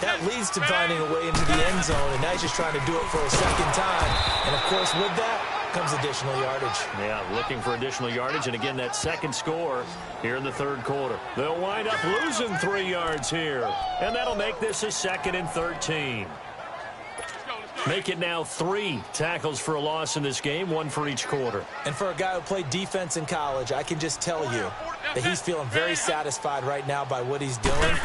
that leads to finding a way into the end zone, and now he's just trying to do it for a second time. And, of course, with that comes additional yardage. Yeah, looking for additional yardage, and again, that second score here in the third quarter. They'll wind up losing 3 yards here, and that'll make this a 2nd and 13. Make it now 3 tackles for a loss in this game, 1 for each quarter. And for a guy who played defense in college, I can just tell you that he's feeling very satisfied right now by what he's doing,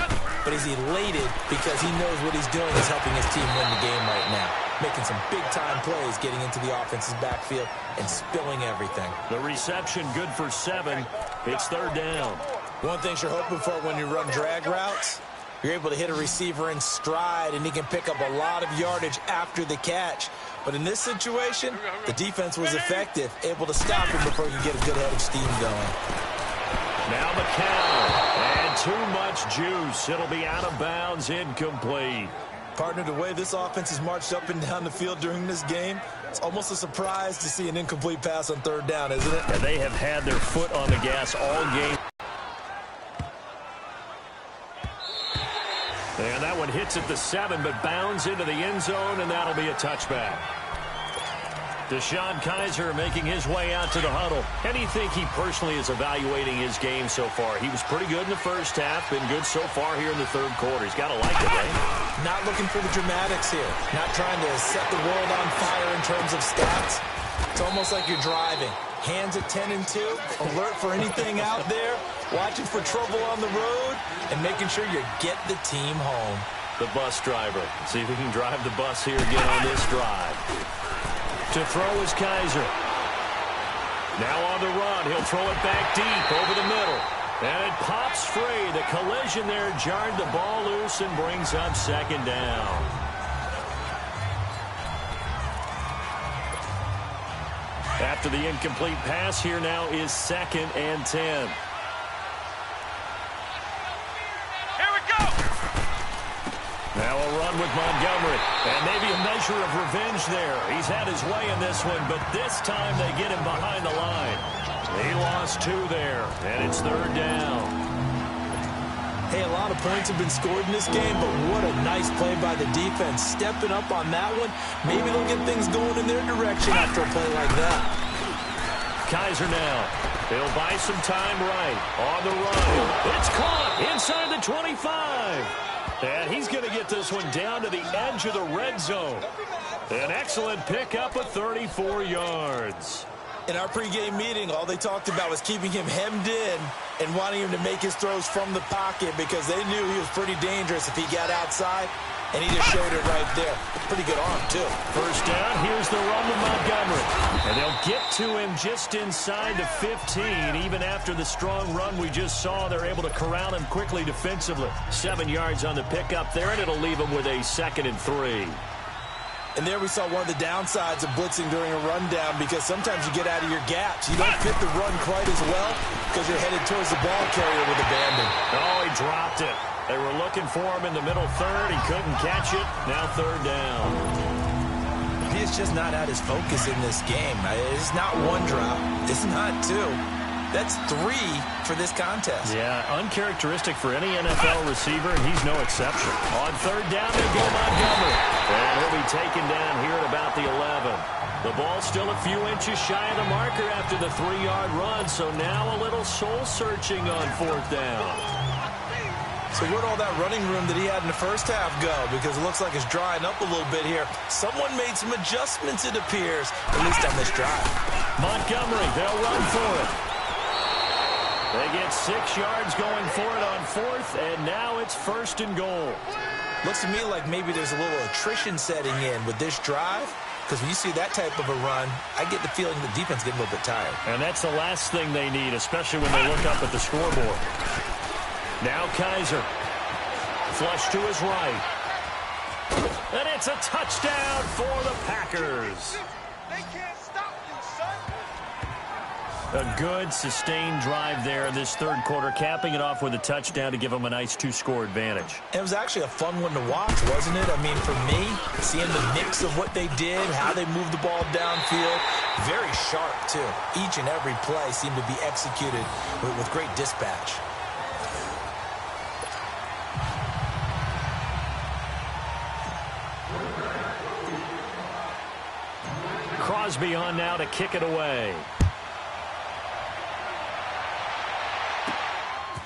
but he's elated because he knows what he's doing is helping his team win the game right now, making some big-time plays, getting into the offense's backfield and spilling everything. The reception good for 7. It's 3rd down. One thing you're hoping for when you run drag routes, you're able to hit a receiver in stride, and he can pick up a lot of yardage after the catch. But in this situation, the defense was effective, able to stop him before you get a good head of steam going. Now McCown, and too much juice. It'll be out of bounds, incomplete. Partner, the way this offense has marched up and down the field during this game, it's almost a surprise to see an incomplete pass on 3rd down, isn't it? And they have had their foot on the gas all game. And that one hits at the 7, but bounds into the end zone, and that'll be a touchback. DeShone Kizer making his way out to the huddle. And you think he personally is evaluating his game so far? He was pretty good in the first half, been good so far here in the 3rd quarter. He's got to like it, right? Not looking for the dramatics here. Not trying to set the world on fire in terms of stats. It's almost like you're driving. Hands at 10 and 2, alert for anything out there, watching for trouble on the road, and making sure you get the team home. The bus driver. See if he can drive the bus here again on this drive. To throw is Kizer. Now on the run. He'll throw it back deep over the middle. And it pops free. The collision there jarred the ball loose and brings up 2nd down. After the incomplete pass, here now is 2nd and 10. Here we go. Now a run with Montgomery. And maybe a measure of revenge there. He's had his way in this one, but this time they get him behind the line. He lost 2 there, and it's 3rd down. Hey, a lot of points have been scored in this game, but what a nice play by the defense. Stepping up on that one, maybe they'll get things going in their direction after a play like that. Kizer now. He'll buy some time right. On the run. It's caught inside the 25. And he's going to get this one down to the edge of the red zone. An excellent pickup of 34 yards. In our pregame meeting, all they talked about was keeping him hemmed in and wanting him to make his throws from the pocket because they knew he was pretty dangerous if he got outside, and he just showed it right there. Pretty good arm, too. 1st down, here's the run to Montgomery. And they'll get to him just inside the 15. Even after the strong run we just saw, they're able to corral him quickly defensively. 7 yards on the pickup there, and it'll leave him with a 2nd and 3. And there we saw one of the downsides of blitzing during a rundown because sometimes you get out of your gaps. You don't fit the run quite as well because you're headed towards the ball carrier with abandon. Oh, he dropped it. They were looking for him in the middle 3rd. He couldn't catch it. Now 3rd down. He's just not at his focus in this game. It's not 1 drop. It's not 2. That's 3 for this contest. Yeah, uncharacteristic for any NFL receiver, and he's no exception. On 3rd down, they go Montgomery. And he'll be taken down here at about the 11. The ball still a few inches shy of the marker after the 3-yard run, so now a little soul-searching on 4th down. So where'd all that running room that he had in the first half go? Because it looks like it's drying up a little bit here. Someone made some adjustments, it appears, at least on this drive. Montgomery, they'll run for it. They get 6 yards going for it on 4th, and now it's 1st and goal. Looks to me like maybe there's a little attrition setting in with this drive, because when you see that type of a run, I get the feeling the defense getting a little bit tired. And that's the last thing they need, especially when they look up at the scoreboard. Now Kizer. Flush to his right. And it's a touchdown for the Packers. They can't stop you, son. A good, sustained drive there in this third quarter, capping it off with a touchdown to give them a nice 2-score advantage. It was actually a fun one to watch, wasn't it? I mean, for me, seeing the mix of what they did, how they moved the ball downfield, very sharp, too. Each and every play seemed to be executed with great dispatch. Crosby on now to kick it away.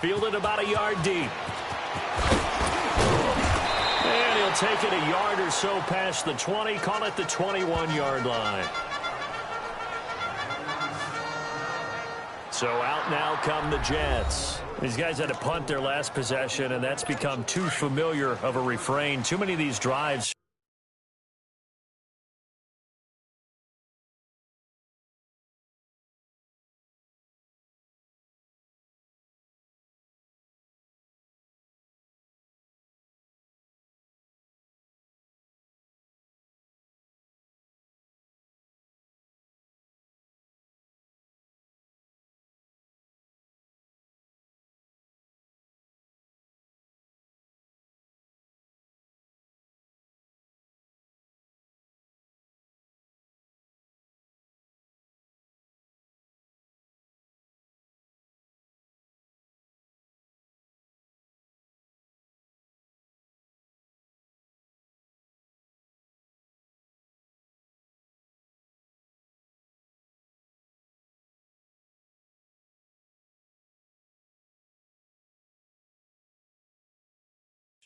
Fielded about a yard deep. And he'll take it a yard or so past the 20, call it the 21-yard line. So out now come the Jets. These guys had to punt their last possession, and that's become too familiar of a refrain. Too many of these drives.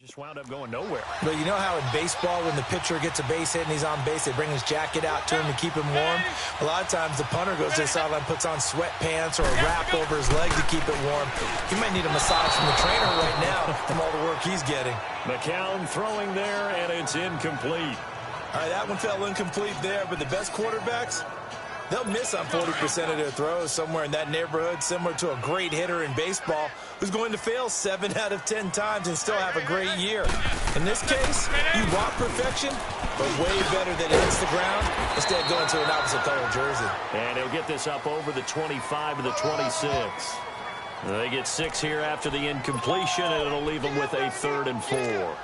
Just wound up going nowhere. But you know how in baseball, when the pitcher gets a base hit and he's on base, they bring his jacket out to him to keep him warm? A lot of times the punter goes to the sideline, puts on sweatpants or a wrap over his leg to keep it warm. He might need a massage from the trainer right now from all the work he's getting. McCown throwing there, and it's incomplete. All right, that one fell incomplete there, but the best quarterbacks, they'll miss on 40% of their throws, somewhere in that neighborhood, similar to a great hitter in baseball who's going to fail 7 out of 10 times and still have a great year. In this case, you want perfection, but way better than it hits the ground instead of going to an opposite color jersey. And he'll get this up over the 25 to the 26. They get 6 here after the incompletion, and it'll leave them with a 3rd and 4.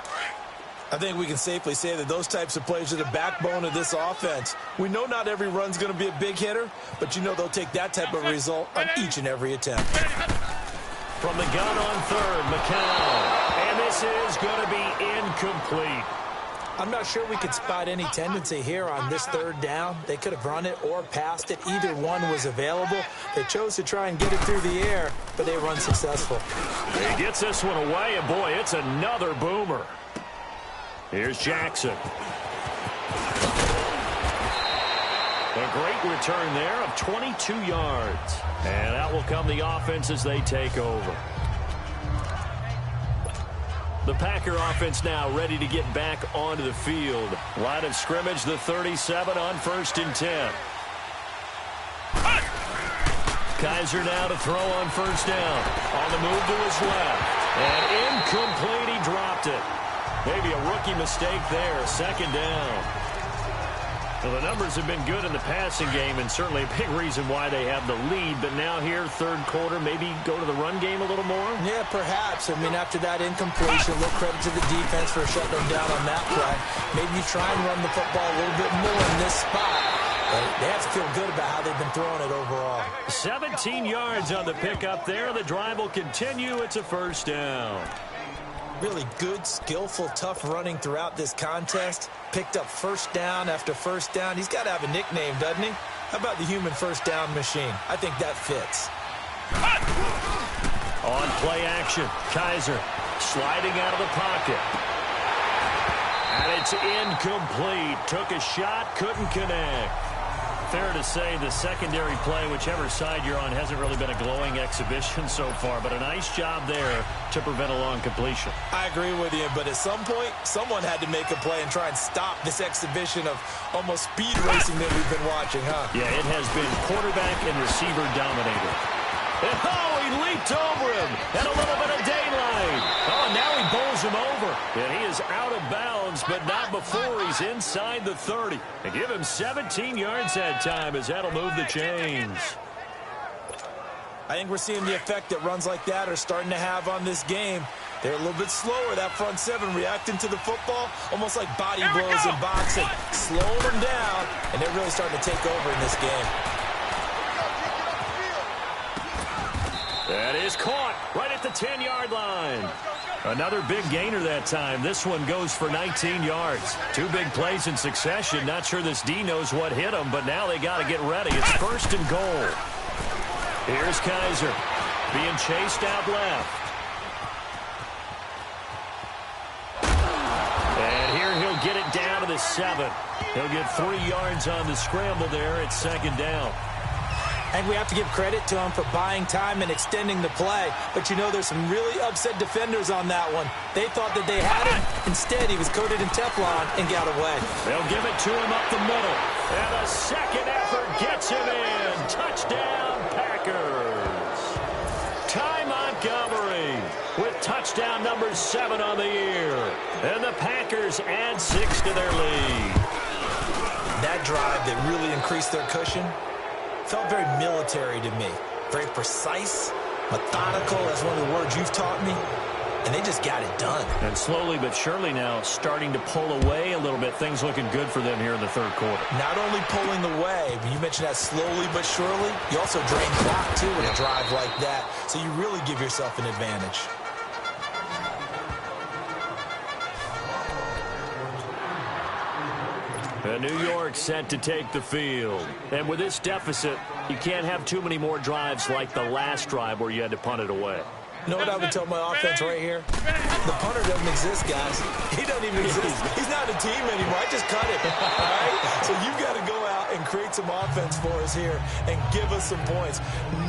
I think we can safely say that those types of plays are the backbone of this offense. We know not every run's going to be a big hitter, but you know they'll take that type of result on each and every attempt. From the gun on 3rd, McCown. And this is going to be incomplete. I'm not sure we could spot any tendency here on this 3rd down. They could have run it or passed it. Either one was available. They chose to try and get it through the air, but they were unsuccessful. He gets this one away, and boy, it's another boomer. Here's Jackson. A great return there of 22 yards. And out will come the offense as they take over. The Packer offense now ready to get back onto the field. Line of scrimmage, the 37 on 1st and 10. Kizer now to throw on 1st down. On the move to his left. And incomplete, he dropped it. Maybe a rookie mistake there, 2nd down. Well, the numbers have been good in the passing game, and certainly a big reason why they have the lead. But now here, 3rd quarter, maybe go to the run game a little more? Yeah, perhaps. I mean, after that incompletion, a little credit to the defense for shutting them down on that play. Maybe you try and run the football a little bit more in this spot. But they have to feel good about how they've been throwing it overall. 17 yards on the pickup there. The drive will continue. It's a 1st down. Really good, skillful, tough running throughout this contest. Picked up 1st down after 1st down. He's got to have a nickname, doesn't he? How about the human 1st down machine? I think that fits. On play action, Kizer sliding out of the pocket. And it's incomplete. Took a shot, couldn't connect. fair to say the secondary play, whichever side you're on, hasn't really been a glowing exhibition so far, but a nice job there to prevent a long completion. I agree with you, but at some point, someone had to make a play and try and stop this exhibition of almost speed racing that we've been watching, huh? Yeah, it has been quarterback and receiver dominated. And he leaped over him. And a little bit of daylight. And now he bowls him over. And he is out of bounds, but not before he's inside the 30. And give him 17 yards that time as that'll move the chains. I think we're seeing the effect that runs like that are starting to have on this game. They're a little bit slower, that front seven, reacting to the football, almost like body blows in boxing, slowing them down, and they're really starting to take over in this game. That is caught right at the 10-yard line. Another big gainer that time. This one goes for 19 yards. Two big plays in succession. Not sure this D knows what hit him, but now they got to get ready. It's 1st and goal. Here's Kaiser being chased out left. And here he'll get it down to the 7. He'll get 3 yards on the scramble there. It's 2nd down. And we have to give credit to him for buying time and extending the play. But, you know, there's some really upset defenders on that one. They thought that they had him. Instead, he was coated in Teflon and got away. They'll give it to him up the middle. And a second effort gets him in. Touchdown, Packers. Ty Montgomery with touchdown number 7 on the year. And the Packers add 6 to their lead. That drive that really increased their cushion felt very military to me. Very precise, methodical. That's one of the words you've taught me. And they just got it done. And slowly but surely now starting to pull away a little bit. Things looking good for them here in the 3rd quarter. Not only pulling away, but you mentioned that slowly but surely. You also drain clock, too, with a drive like that. So you really give yourself an advantage. And New York set to take the field. And with this deficit, you can't have too many more drives like the last drive where you had to punt it away. You know what I would tell my offense right here? The punter doesn't exist, guys. He doesn't even exist. He's not a team anymore. I just cut it. All right? So you've got to go out and create some offense for us here and give us some points.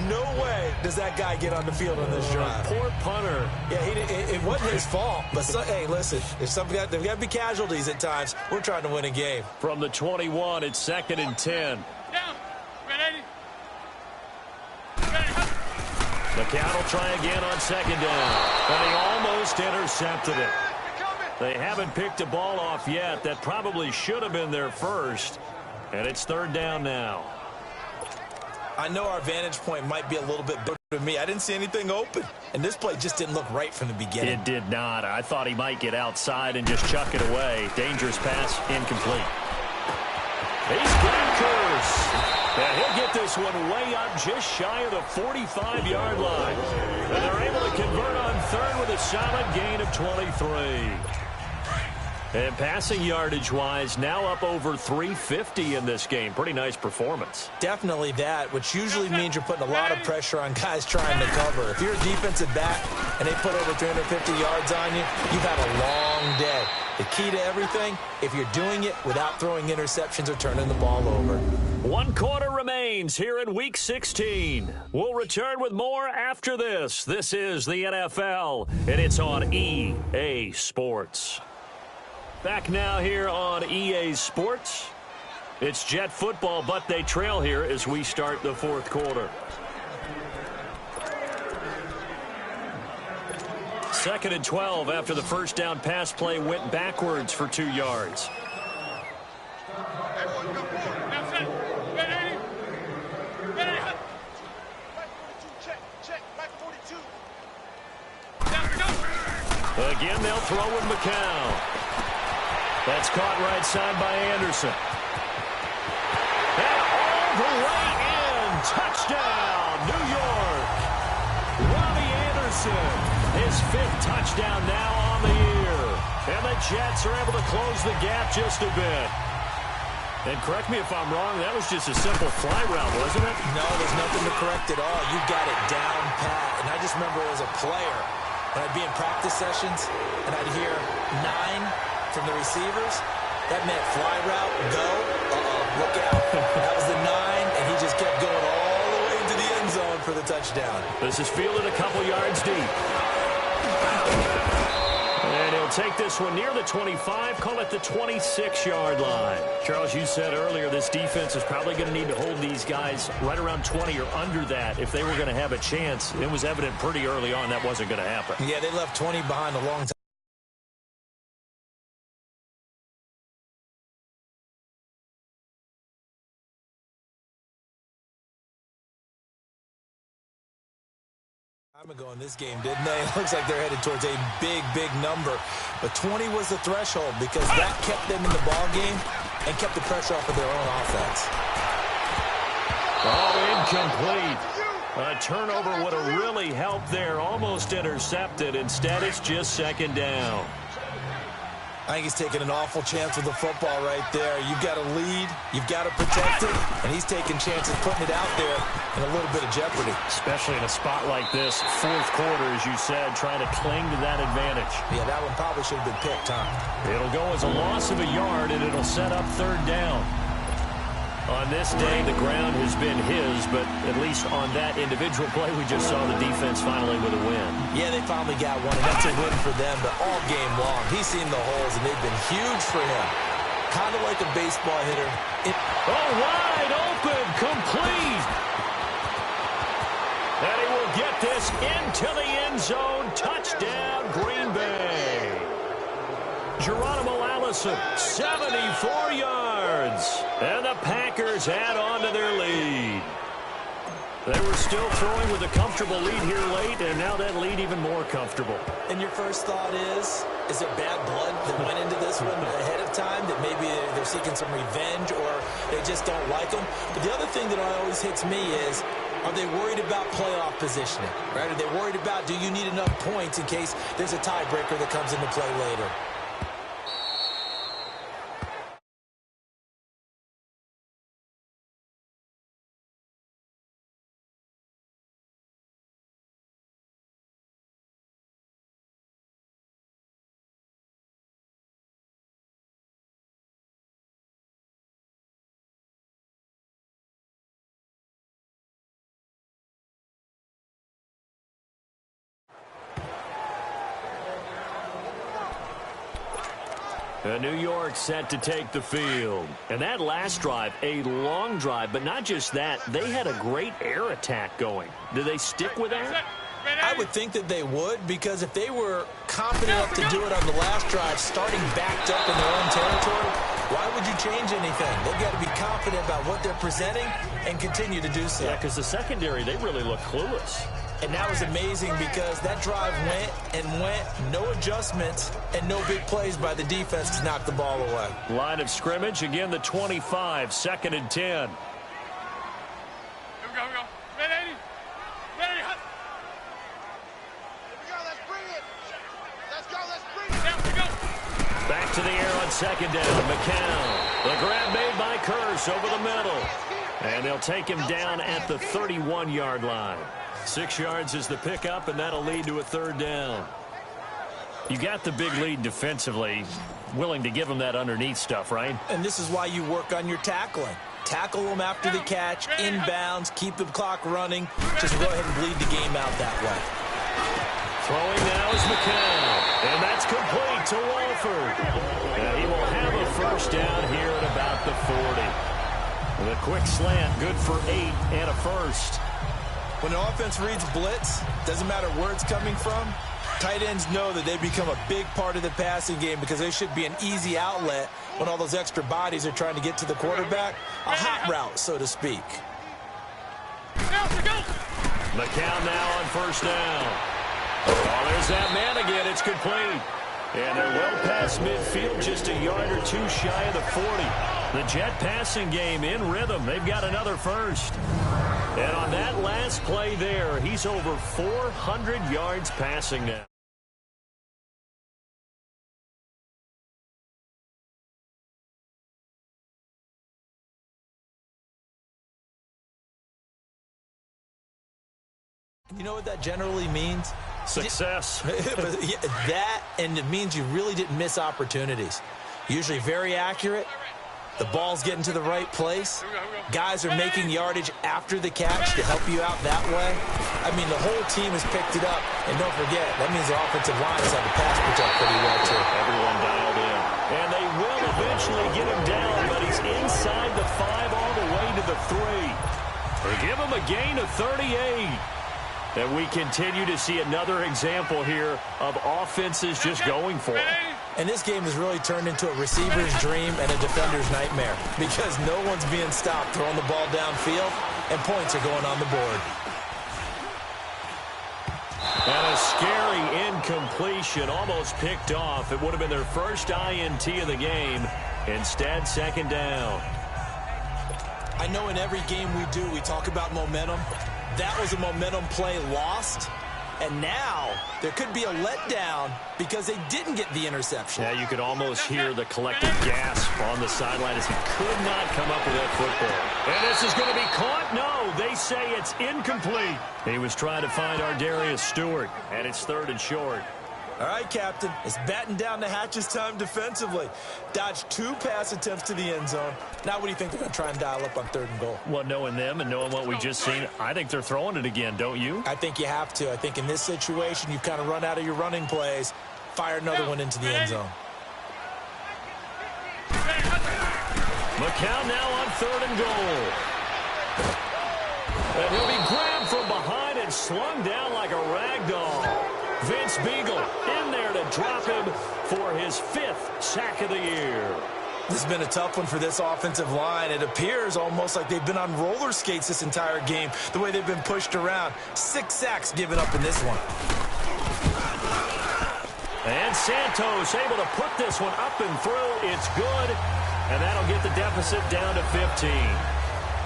No way does that guy get on the field on this drive. Poor punter. Yeah, it wasn't his fault. But, hey, listen, there's got to be casualties at times. We're trying to win a game. From the 21, it's 2nd and 10. Down. Ready? McCown will try again on 2nd down. And he almost intercepted it. They haven't picked a ball off yet. That probably should have been their first. And it's 3rd down now. I know our vantage point might be a little bit better to me. I didn't see anything open. And this play just didn't look right from the beginning. It did not. I thought he might get outside and just chuck it away. Dangerous pass, incomplete. He's got Curse. And he'll get this one way up just shy of the 45-yard line. And they're able to convert on 3rd with a solid gain of 23. And passing yardage-wise, now up over 350 in this game. Pretty nice performance. Definitely that, which usually means you're putting a lot of pressure on guys trying to cover. If you're a defensive back and they put over 350 yards on you, you've had a long day. The key to everything, if you're doing it without throwing interceptions or turning the ball over. 1 quarter remains here in Week 16. We'll return with more after this. This is the NFL, and it's on EA Sports. Back now here on EA Sports. It's Jet football, but they trail here as we start the 4th quarter. 2nd and 12 after the first down pass play went backwards for 2 yards. Again, they'll throw with McCown. That's caught right side by Anderson. And all the way in. Touchdown, New York. Robbie Anderson, his 5th touchdown now on the year. And the Jets are able to close the gap just a bit. And correct me if I'm wrong, that was just a simple fly route, wasn't it? No, there's nothing to correct at all. You got it down pat. And I just remember as a player, when I'd be in practice sessions and I'd hear 9 from the receivers, that meant fly route, go, Look out. That was the 9, and he just kept going all the way into the end zone for the touchdown. This is fielded a couple yards deep. And he'll take this one near the 25, call it the 26-yard line. Charles, you said earlier this defense is probably going to need to hold these guys right around 20 or under that if they were going to have a chance. It was evident pretty early on that wasn't going to happen. Yeah, they left 20 behind a long time. Ago in this game, didn't they? It looks like they're headed towards a big, big number. But 20 was the threshold because that kept them in the ball game and kept the pressure off of their own offense. Oh, incomplete. A turnover would have really helped there. Almost intercepted. Instead, it's just second down. I think he's taking an awful chance with the football right there. You've got to lead, you've got to protect it, and he's taking chances putting it out there in a little bit of jeopardy. Especially in a spot like this, fourth quarter, as you said, trying to cling to that advantage. Yeah, that one probably should have been picked, huh? It'll go as a loss of a yard, and it'll set up third down. On this day, the ground has been his, but at least on that individual play, we just saw the defense finally with a win. Yeah, they finally got one, and that's a win for them, but all game long, he's seen the holes, and they've been huge for him. Kind of like a baseball hitter. Wide open, complete. And he will get this into the end zone. Touchdown, Green Bay. Geronimo Allison, 74 yards. And the Packers add on to their lead. They were still throwing with a comfortable lead here late, and now that lead even more comfortable. And your first thought is there bad blood that went into this one ahead of time, that maybe they're seeking some revenge or they just don't like them? But the other thing that always hits me is, are they worried about playoff positioning? Right? Are they worried about, do you need enough points in case there's a tiebreaker that comes into play later? New York set to take the field. And that last drive, a long drive, but not just that, they had a great air attack going. Do they stick with that? I would think that they would, because if they were confident enough to do it on the last drive, starting backed up in their own territory, why would you change anything? They've got to be confident about what they're presenting and continue to do so. Yeah, because the secondary, they really look clueless. And that was amazing because that drive went and went, no adjustments, and no big plays by the defense to knock the ball away. Line of scrimmage, again the 25, 2nd and 10. Here we go, Ready? Ready? Here we go, let's bring it. Let's bring it. Down we go. Back to the air on 2nd down, McCown. The grab made by Kearse over the middle. And they'll take him down at the 31-yard line. 6 yards is the pickup, and that'll lead to a third down. You got the big lead defensively, willing to give them that underneath stuff, right? And this is why you work on your tackling. Tackle them after the catch, inbounds, keep the clock running. Just go ahead and bleed the game out that way. Throwing now is McCown, and that's complete to Walford. And he will have a first down here at about the 40. The quick slant, good for 8 and a first. When the offense reads blitz, doesn't matter where it's coming from, tight ends know that they become a big part of the passing game because they should be an easy outlet when all those extra bodies are trying to get to the quarterback. A hot route, so to speak. McCown now on first down. Oh, there's that man again. It's complete. And they're well past midfield, just a yard or two shy of the 40. The Jet passing game in rhythm. They've got another first. And on that last play there, he's over 400 yards passing now. You know what that generally means? Success. That, and it means you really didn't miss opportunities. Usually very accurate, The ball's getting to the right place. Guys are making yardage after the catch to help you out that way. I mean, the whole team has picked it up. And don't forget, that means the offensive line has had to pass protect pretty well, too. Everyone dialed in. And they will eventually get him down, but he's inside the 5 all the way to the 3. Or give him a gain of 38. And we continue to see another example here of offenses just going for it. And this game has really turned into a receiver's dream and a defender's nightmare because no one's being stopped throwing the ball downfield, and points are going on the board. And a scary incompletion, almost picked off. It would have been their first INT of the game. Instead, second down. I know in every game we do, we talk about momentum. That was a momentum play lost. And now there could be a letdown because they didn't get the interception. Yeah, you could almost hear the collective gasp on the sideline as he could not come up with that football. And this is going to be caught? No, they say it's incomplete. He was trying to find Ardarius Stewart, and it's 3rd and short. All right, Captain, it's batten down the hatches time defensively. Dodged 2 pass attempts to the end zone. Now what do you think they're going to try and dial up on 3rd and goal? Well, knowing them and knowing what we just seen, I think they're throwing it again, don't you? I think you have to. I think in this situation, you kind of run out of your running plays, fire another one into the end zone. McCown now on 3rd and goal. And he'll be grabbed from behind and slung down like a rag doll. Vince Beagle in there to drop him for his 5th sack of the year. This has been a tough one for this offensive line. It appears almost like they've been on roller skates this entire game, the way they've been pushed around. 6 sacks given up in this one. And Santos able to put this one up and through. It's good, and that'll get the deficit down to 15.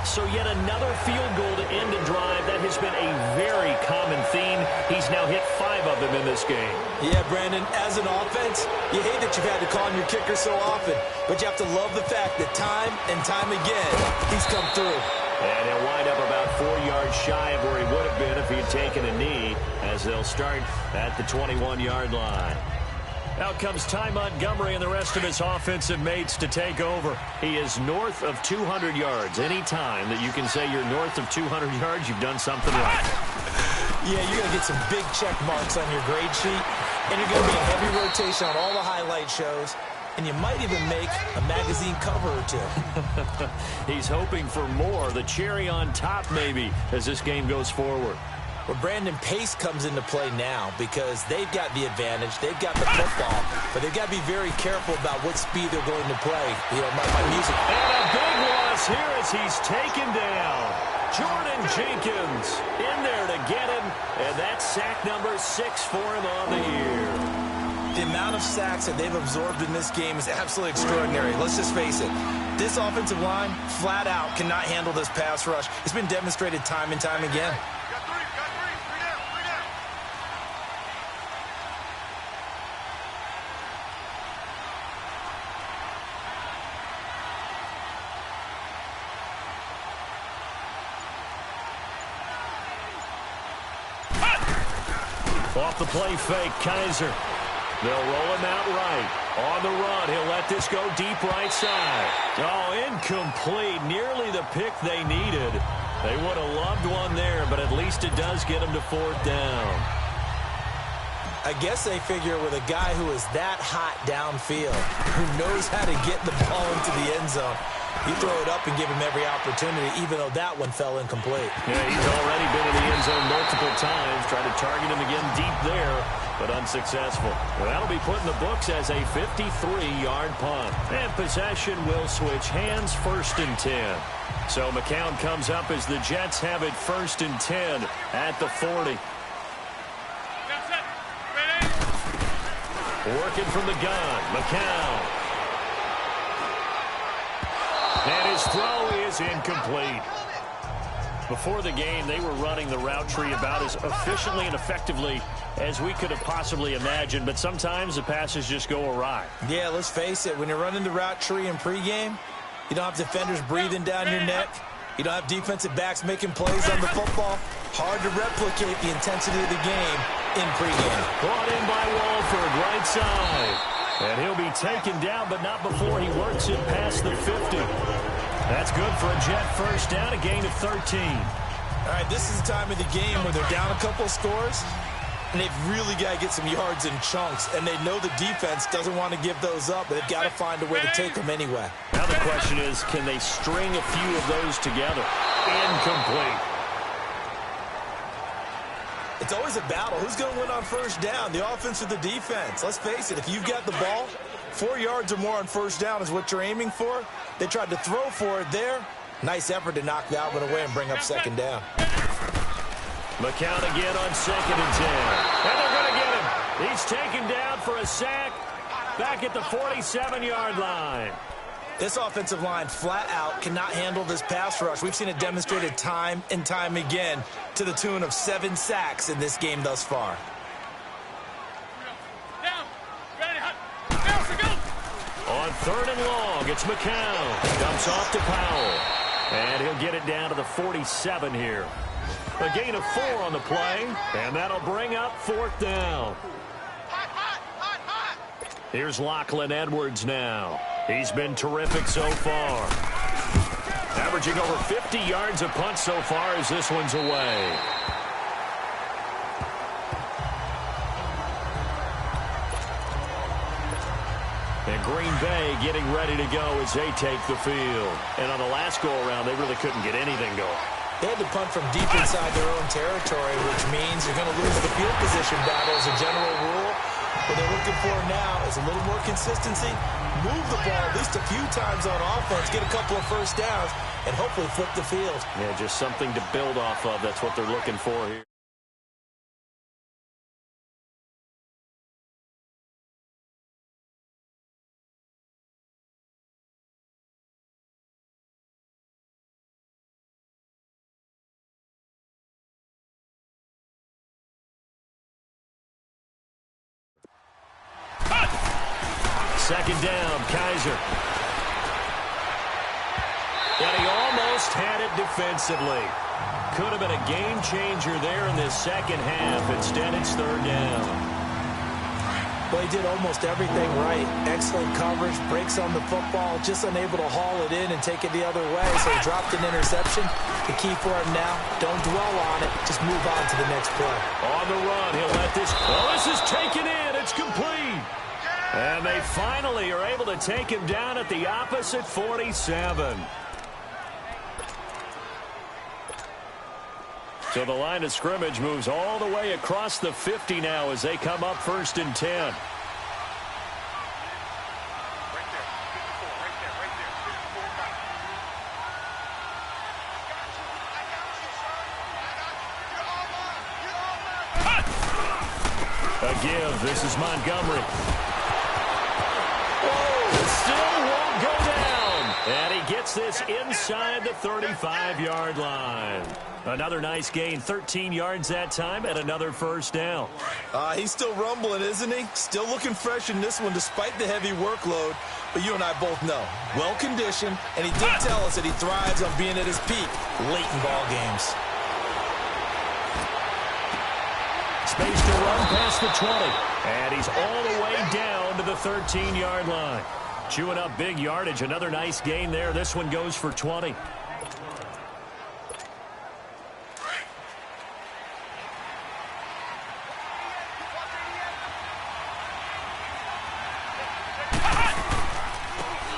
So yet another field goal to end a drive. That has been a very common theme. He's now hit 5 of them in this game. Yeah, Brandon, as an offense, you hate that you've had to call on your kicker so often, but you have to love the fact that time and time again, he's come through. And he'll wind up about 4 yards shy of where he would have been if he had taken a knee, as they'll start at the 21-yard line. Out comes Ty Montgomery and the rest of his offensive mates to take over. He is north of 200 yards. Any time that you can say you're north of 200 yards, you've done something right. Yeah, you're going to get some big check marks on your grade sheet, and you're going to be in heavy rotation on all the highlight shows, and you might even make a magazine cover or 2. He's hoping for more, the cherry on top maybe, as this game goes forward. Well, Brandon, pace comes into play now because they've got the advantage. They've got the football, but they've got to be very careful about what speed they're going to play. You know, my music. And a big loss here as he's taken down. Jordan Jenkins in there to get him, and that's sack number 6 for him on the year. The amount of sacks that they've absorbed in this game is absolutely extraordinary. Let's just face it. This offensive line, flat out, cannot handle this pass rush. It's been demonstrated time and time again. Off the play fake, Kaiser. They'll roll him out right. On the run, he'll let this go deep right side. Oh, incomplete. Nearly the pick they needed. They would have loved one there, but at least it does get them to 4th down. I guess they figure with a guy who is that hot downfield, who knows how to get the ball into the end zone, you throw it up and give him every opportunity, even though that one fell incomplete. Yeah, he's already been in the end zone multiple times, trying to target him again deep there, but unsuccessful. Well, that'll be put in the books as a 53-yard punt. And possession will switch hands, 1st and 10. So McCown comes up as the Jets have it 1st and 10 at the 40. Working from the gun, McCown. And his throw is incomplete. Before the game, they were running the route tree about as efficiently and effectively as we could have possibly imagined, but sometimes the passes just go awry. Yeah, let's face it. When you're running the route tree in pregame, you don't have defenders breathing down your neck. You don't have defensive backs making plays on the football. Hard to replicate the intensity of the game in pregame. Brought in by Walford, right side. And he'll be taken down, but not before he works it past the 50. That's good for a Jet first down, a gain of 13. All right, this is the time of the game where they're down a couple of scores, and they've really got to get some yards in chunks, and they know the defense doesn't want to give those up, but they've got to find a way to take them anyway. Now the question is, can they string a few of those together? Incomplete. It's always a battle. Who's going to win on first down, the offense or the defense? Let's face it, if you've got the ball, 4 yards or more on first down is what you're aiming for. They tried to throw for it there. Nice effort to knock that one away and bring up second down. McCown again on 2nd and 10. And they're going to get him. He's taken down for a sack back at the 47-yard line. This offensive line flat out cannot handle this pass rush. We've seen it demonstrated time and time again to the tune of 7 sacks in this game thus far. On 3rd and long, it's McCown. Dumps off to Powell. And he'll get it down to the 47 here. A gain of 4 on the play, and that'll bring up 4th down. Here's Lachlan Edwards now. He's been terrific so far. Averaging over 50 yards a punt so far as this one's away. And Green Bay getting ready to go as they take the field. And on the last go-around, they really couldn't get anything going. They had to punt from deep inside their own territory, which means you're going to lose the field position battle as a general rule. What they're looking for now is a little more consistency, move the ball at least a few times on offense, get a couple of first downs, and hopefully flip the field. Yeah, just something to build off of. That's what they're looking for here. Second down, Kaiser. And he almost had it defensively. Could have been a game changer there in this second half. Instead, it's 3rd down. Well, he did almost everything right. Excellent coverage, breaks on the football, just unable to haul it in and take it the other way. So he dropped an interception. The key for him now, don't dwell on it. Just move on to the next play. On the run, he'll let this. Oh, this is taken in. It's complete. And they finally are able to take him down at the opposite 47. So the line of scrimmage moves all the way across the 50 now as they come up 1st and 10. A give. This is Montgomery. Still won't go down. And he gets this inside the 35-yard line. Another nice gain, 13 yards that time, and another first down. He's still rumbling, isn't he? Still looking fresh in this one despite the heavy workload. But you and I both know, well-conditioned, and he did tell us that he thrives on being at his peak late in ball games. Space to run past the 20. And he's all the way down to the 13-yard line. Chewing up big yardage. Another nice gain there. This one goes for 20.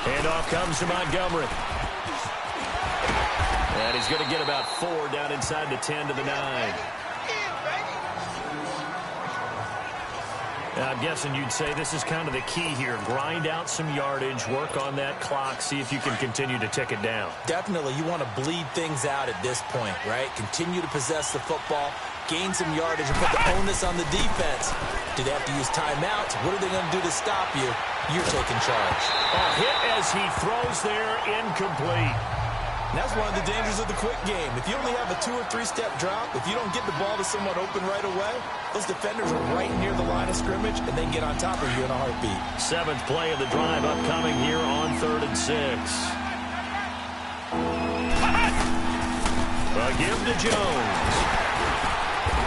Handoff comes to Montgomery. And he's going to get about 4 down inside the 10 to the 9. I'm guessing you'd say this is kind of the key here. Grind out some yardage, work on that clock, see if you can continue to tick it down. Definitely. You want to bleed things out at this point, right? Continue to possess the football, gain some yardage, and put the onus on the defense. Do they have to use timeouts? What are they going to do to stop you? You're taking charge. A hit as he throws there, incomplete. And that's one of the dangers of the quick game. If you only have a 2- or 3-step drop, if you don't get the ball to someone open right away, those defenders are right near the line of scrimmage, and they can get on top of you in a heartbeat. 7th play of the drive upcoming here on 3rd and 6. A give to Jones.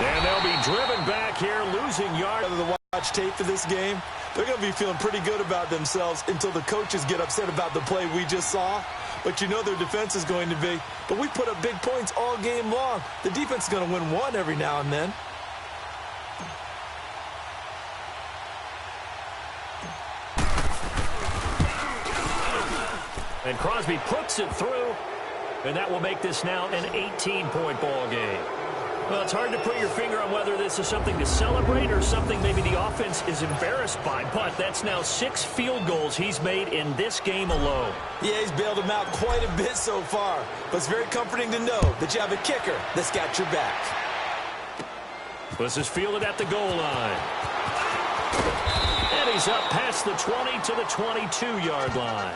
And they'll be driven back here, losing yard. Watch tape for this game, they're going to be feeling pretty good about themselves until the coaches get upset about the play we just saw. But you know their defense is going to be. But we put up big points all game long. The defense is going to win one every now and then. And Crosby puts it through, and that will make this now an 18-point ball game. Well, it's hard to put your finger on whether this is something to celebrate or something maybe the offense is embarrassed by, but that's now 6 field goals he's made in this game alone. Yeah, he's bailed them out quite a bit so far, but it's very comforting to know that you have a kicker that's got your back. This is fielded at the goal line. And he's up past the 20 to the 22-yard line.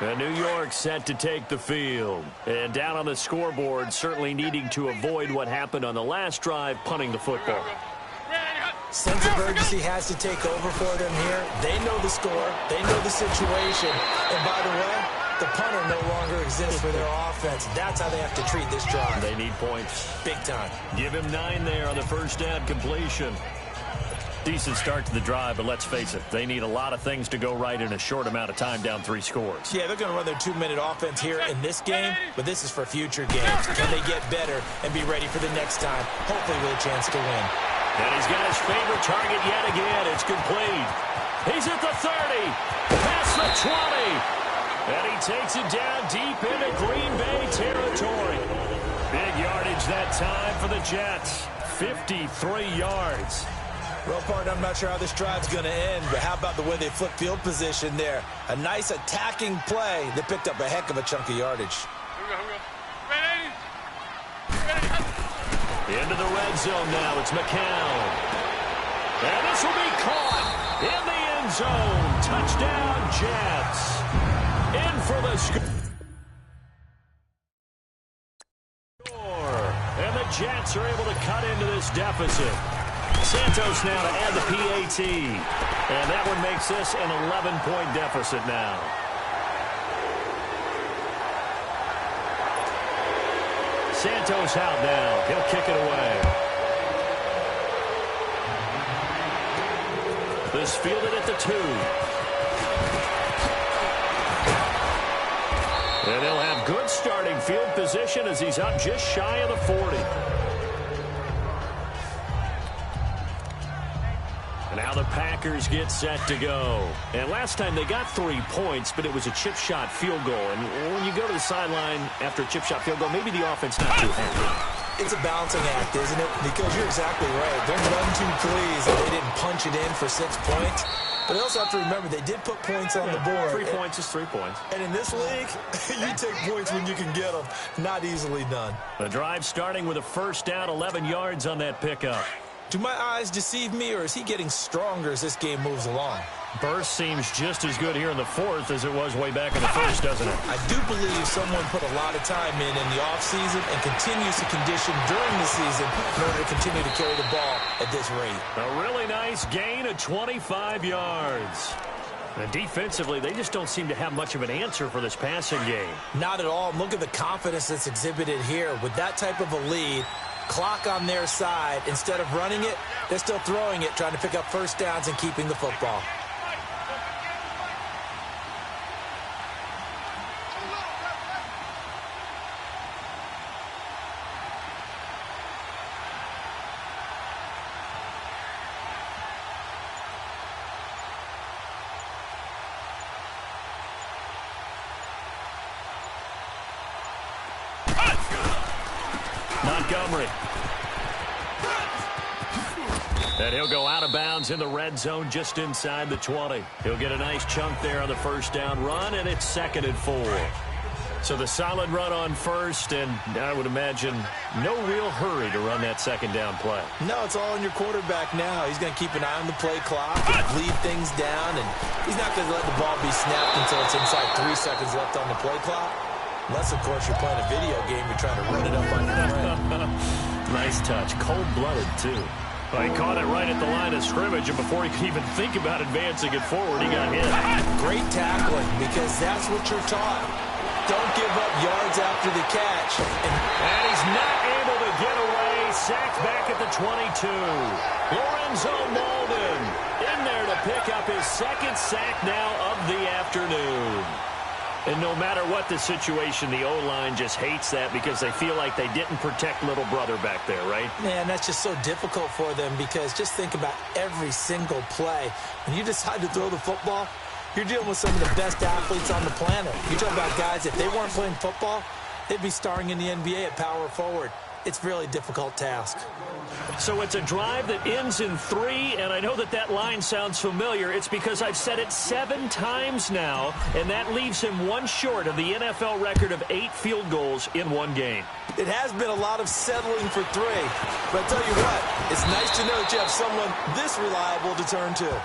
And New York set to take the field. And down on the scoreboard, certainly needing to avoid what happened on the last drive, punting the football. Sense of urgency has to take over for them here. They know the score. They know the situation. And by the way, the punter no longer exists for their offense. That's how they have to treat this drive. They need points. Big time. Give him 9 there on the first down completion. Decent start to the drive, but let's face it, they need a lot of things to go right in a short amount of time, down 3 scores. Yeah, they're going to run their 2-minute offense here in this game, but this is for future games. Can they get better and be ready for the next time, hopefully with a chance to win? And he's got his favorite target yet again. It's complete. He's at the 30, past the 20, and he takes it down deep into Green Bay territory. Big yardage that time for the Jets, 53 yards. Real part, I'm not sure how this drive's going to end, but how about the way they flip field position there? A nice attacking play that picked up a heck of a chunk of yardage. Into the red zone now. It's McCown. And this will be caught in the end zone. Touchdown, Jets. In for the score. And the Jets are able to cut into this deficit. Santos now to add the PAT. And that one makes this an 11-point deficit now. Santos out now. He'll kick it away. This fielded at the 2. And he'll have good starting field position as he's up just shy of the 40. Now the Packers get set to go. And last time they got 3 points, but it was a chip shot field goal. And when you go to the sideline after a chip shot field goal, maybe the offense not too happy. It's a balancing act, isn't it? Because you're exactly right. They're none too pleased that they didn't punch it in for 6 points. But they also have to remember they did put points on the board. 3 points is 3 points. And in this league, you take points when you can get them. Not easily done. The drive starting with a first down, 11 yards on that pickup. Do my eyes deceive me, or is he getting stronger as this game moves along? Burst seems just as good here in the 4th as it was way back in the 1st, doesn't it? I do believe someone put a lot of time in the offseason and continues to condition during the season in order to continue to carry the ball at this rate. A really nice gain of 25 yards. And defensively, they just don't seem to have much of an answer for this passing game. Not at all. Look at the confidence that's exhibited here. With that type of a lead, clock on their side, instead of running it, they're still throwing it, trying to pick up first downs and keeping the football. Montgomery. And he'll go out of bounds in the red zone just inside the 20. He'll get a nice chunk there on the first down run, and it's 2nd and 4. So the solid run on first, and I would imagine no real hurry to run that 2nd down play. No, it's all on your quarterback now. He's going to keep an eye on the play clock and bleed things down, and he's not going to let the ball be snapped until it's inside 3 seconds left on the play clock. Unless, of course, you're playing a video game, you're trying to run it up on your friend. Nice touch. Cold-blooded, too. Well, he caught it right at the line of scrimmage, and before he could even think about advancing it forward, he got hit. Great tackling, because that's what you're taught. don't give up yards after the catch. And he's not able to get away. Sacked back at the 22. Lorenzo Mauldin in there to pick up his second sack now of the afternoon. And no matter what the situation, the O-line just hates that because they feel like they didn't protect little brother back there, right? Man, that's just so difficult for them because just think about every single play. When you decide to throw the football, you're dealing with some of the best athletes on the planet. You're talking about guys, if they weren't playing football, they'd be starring in the NBA at power forward. It's a really difficult task. So it's a drive that ends in 3, and I know that line sounds familiar. It's because I've said it 7 times now, and that leaves him 1 short of the NFL record of 8 field goals in 1 game. It has been a lot of settling for 3, but I tell you what, it's nice to know that you have someone this reliable to turn to.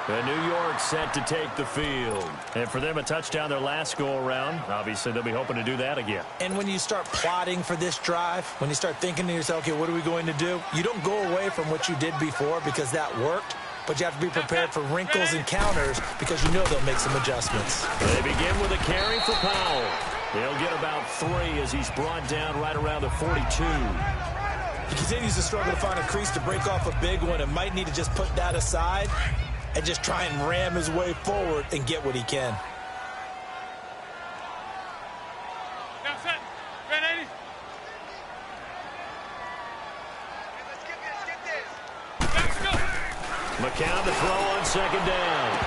The New York set to take the field. And for them, a touchdown their last go-around. Obviously, they'll be hoping to do that again. And when you start plotting for this drive, when you start thinking to yourself, okay, what are we going to do? You don't go away from what you did before because that worked, but you have to be prepared for wrinkles and counters because you know they'll make some adjustments. They begin with a carry for Powell. He'll get about 3 as he's brought down right around the 42. He continues to struggle to find a crease to break off a big one and might need to just put that aside and just try and ram his way forward and get what he can. Now set. Red 80. Let's go. McCown to throw on 2nd down.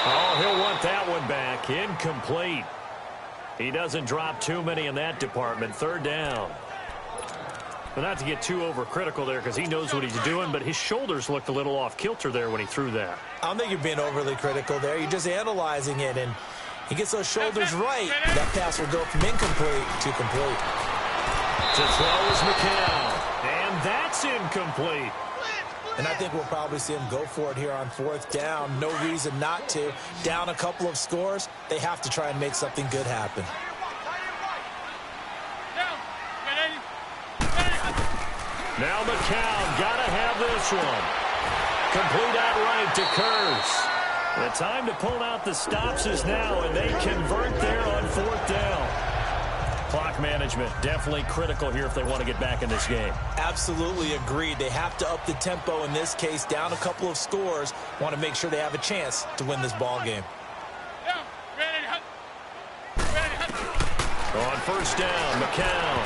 Oh, he'll want that one back. Incomplete. He doesn't drop too many in that department. 3rd down. But not to get too overcritical there because he knows what he's doing, but his shoulders looked a little off kilter there when he threw that. I don't think you're being overly critical there. You're just analyzing it, and he gets those shoulders right. That pass will go from incomplete to complete. To throw is McCown, and that's incomplete. And I think we'll probably see him go for it here on 4th down. No reason not to. Down a couple of scores, they have to try and make something good happen. Now McCown got to have this one. Complete outright to Kearse. The time to pull out the stops is now, and they convert there on 4th down. Clock management definitely critical here if they want to get back in this game. Absolutely agreed. They have to up the tempo in this case. Down a couple of scores. Want to make sure they have a chance to win this ball game. On 1st down, McCown.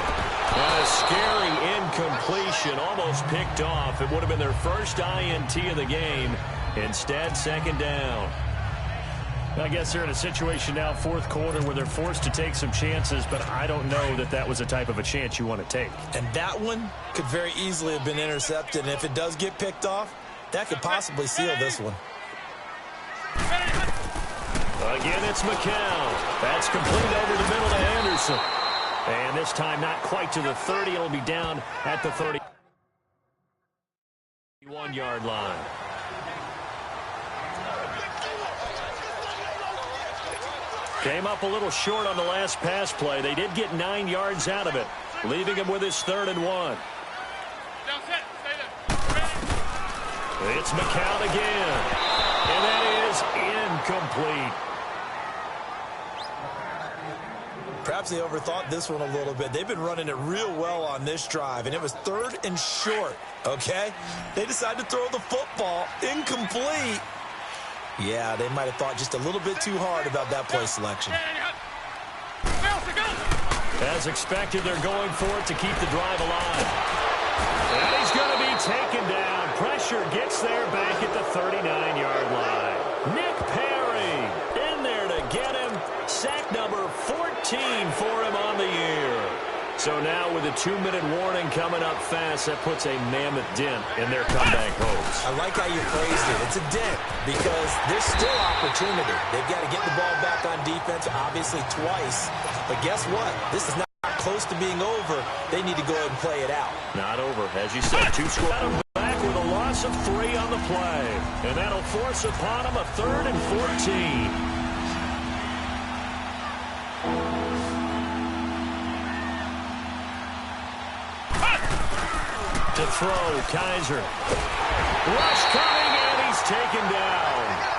A scary incompletion, almost picked off. It would have been their first INT of the game. Instead, 2nd down. I guess they're in a situation now, 4th quarter, where they're forced to take some chances, but I don't know that was the type of a chance you want to take. And that one could very easily have been intercepted. And if it does get picked off, that could possibly seal this one. Again, it's McCown. That's complete over the middle to Anderson. And this time not quite to the 30. It'll be down at the 31-yard line. Came up a little short on the last pass play. They did get 9 yards out of it, leaving him with his 3rd and 1. It's McCown again. And that is incomplete. Perhaps they overthought this one a little bit. They've been running it real well on this drive, and it was 3rd and short, okay? They decided to throw the football incomplete. Yeah, they might have thought just a little bit too hard about that play selection. As expected, they're going for it to keep the drive alive. And he's going to be taken down. Pressure gets there back at the 39-yard line. Nick Perry in there to get him. Sack number 14 for him on the year. So now with a 2-minute warning coming up fast, that puts a mammoth dent in their comeback hopes. I like how you phrased it. It's a dent because there's still opportunity. They've got to get the ball back on defense, obviously twice. But guess what? This is not close to being over. They need to go ahead and play it out. Not over. As you said, 2 scores. Back with a loss of 3 on the play. And that'll force upon them a 3rd and 14. To throw, Kaiser. Rush coming, and he's taken down.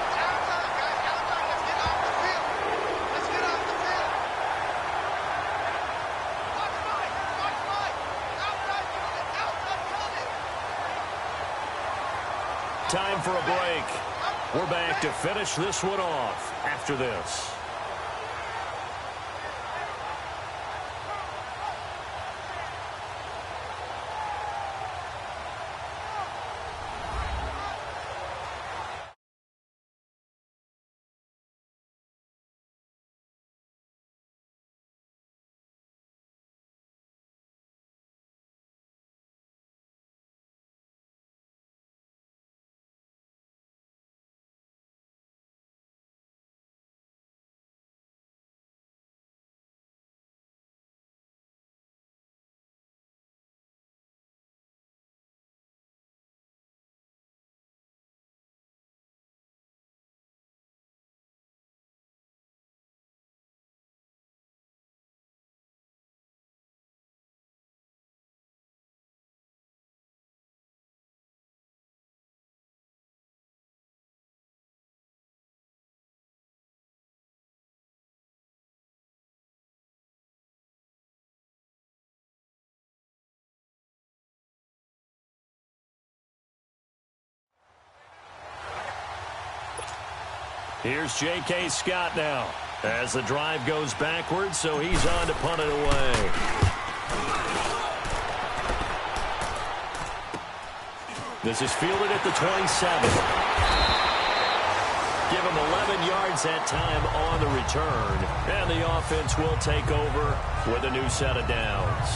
Time for a break. We're back to finish this one off after this. Here's J.K. Scott now as the drive goes backwards, so he's on to punt it away. This is fielded at the 27. Give him 11 yards that time on the return, and the offense will take over with a new set of downs.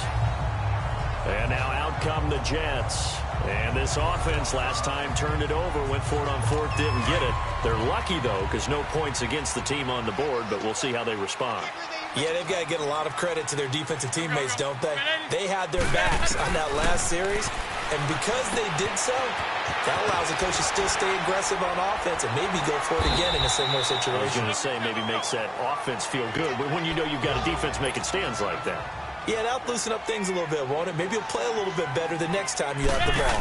And now out come the Jets. And this offense last time turned it over, went for it on fourth, didn't get it. They're lucky, though, because no points against the team on the board, but we'll see how they respond. Yeah, they've got to get a lot of credit to their defensive teammates, don't they? They had their backs on that last series, and because they did so, that allows the coach to still stay aggressive on offense and maybe go for it again in a similar situation. I was going to say maybe makes that offense feel good, but when you know you've got a defense making stands like that. Yeah, that'll loosen up things a little bit, won't it? Maybe you'll play a little bit better the next time you have the ball.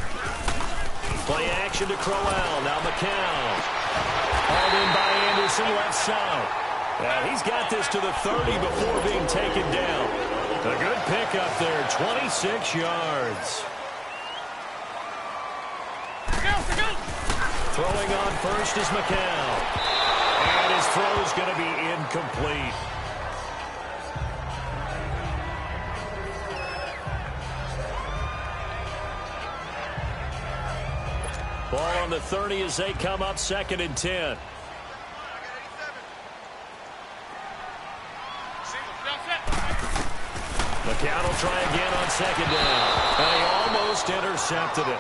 Play action to Crowell. Now McCown. Hauled in by Anderson, left side. He's got this to the 30 before being taken down. A good pickup there, 26 yards. Throwing on first is McCown. And his throw's going to be incomplete. Ball on the 30 as they come up, 2nd and 10. McCown will try again on 2nd down. And he almost intercepted it.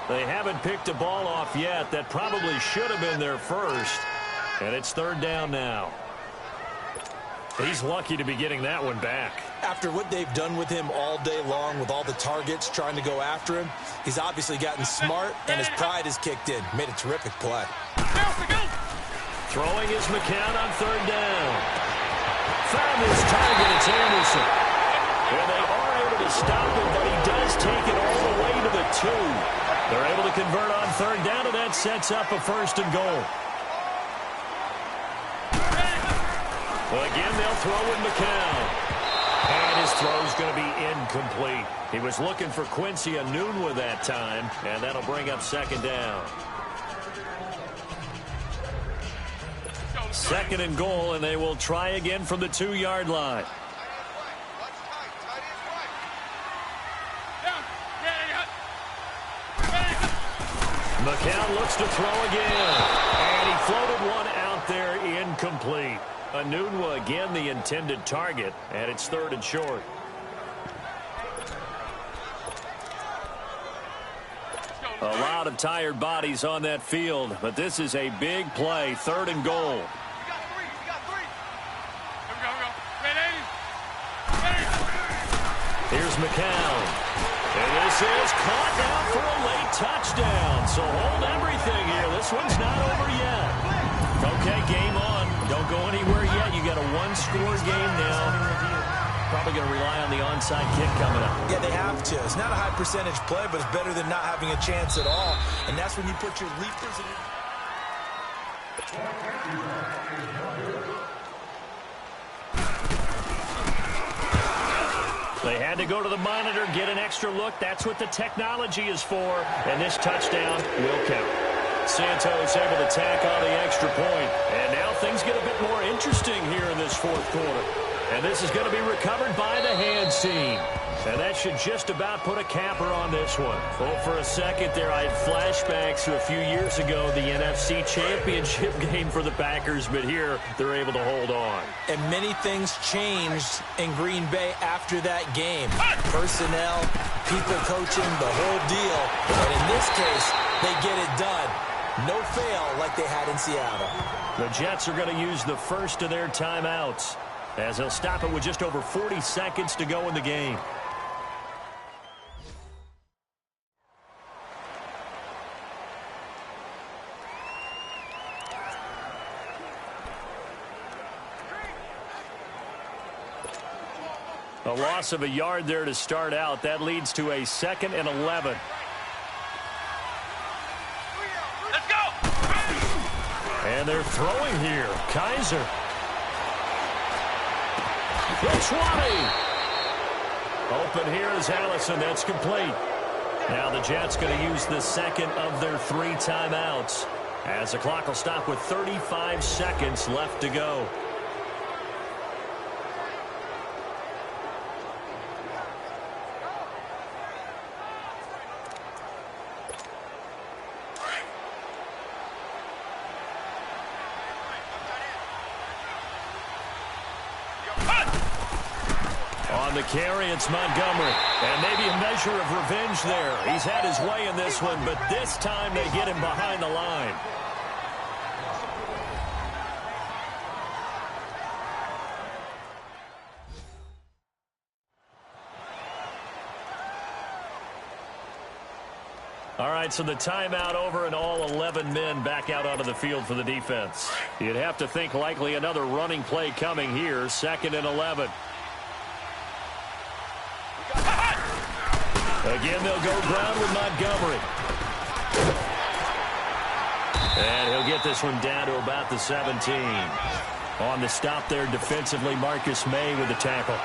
They haven't picked a ball off yet. That probably should have been their first. And it's 3rd down now. He's lucky to be getting that one back. After what they've done with him all day long, with all the targets trying to go after him, he's obviously gotten smart, and his pride has kicked in. Made a terrific play. Throwing is McCown on 3rd down. Found his target. It's Anderson. And they are able to stop him, but he does take it all the way to the 2. They're able to convert on 3rd down, and that sets up a 1st and goal. Well, again, they'll throw with McCown. And his throw's going to be incomplete. He was looking for Quincy Enunwa that time, and that'll bring up 2nd down. 2nd and goal, and they will try again from the 2-yard line. McCown looks to throw again. And he floated one out there, incomplete. Enunwa again the intended target, and it's 3rd and short. A lot of tired bodies on that field, but this is a big play, 3rd and goal. We got three. Here we go. Here's McCown. And this is caught now for a late touchdown. So hold everything here. This one's not over yet. Okay, game on. Don't go anywhere yet. You got a 1-score game now. probably going to rely on the onside kick coming up. Yeah, they have to. It's not a high percentage play, but it's better than not having a chance at all. And that's when you put your leapers in. They had to go to the monitor, get an extra look. That's what the technology is for. And this touchdown will count. Santos able to tack on the extra point. And now things get a bit more interesting here in this fourth quarter. And this is going to be recovered by the hands team. And that should just about put a capper on this one. Well, for a second there, I had flashbacks to a few years ago, the NFC Championship game for the Packers. But here, they're able to hold on. And many things changed in Green Bay after that game. Personnel, people coaching, the whole deal. And in this case, they get it done. No fail like they had in Seattle. The Jets are going to use the first of their timeouts, as they'll stop it with just over 40 seconds to go in the game. A loss of a yard there to start out. That leads to a 2nd and 11. Let's go! And they're throwing here. Kaiser. The 20. Open here is Allison. That's complete. Now the Jets going to use the second of their 3 timeouts, as the clock will stop with 35 seconds left to go. On the carry, it's Montgomery. And maybe a measure of revenge there. He's had his way in this one, but this time they get him behind the line. All right, so the timeout over and all 11 men back out onto the field for the defense. You'd have to think likely another running play coming here, 2nd and 11. Again, they'll go ground with Montgomery. And he'll get this one down to about the 17. On the stop there defensively, Marcus May with the tackle.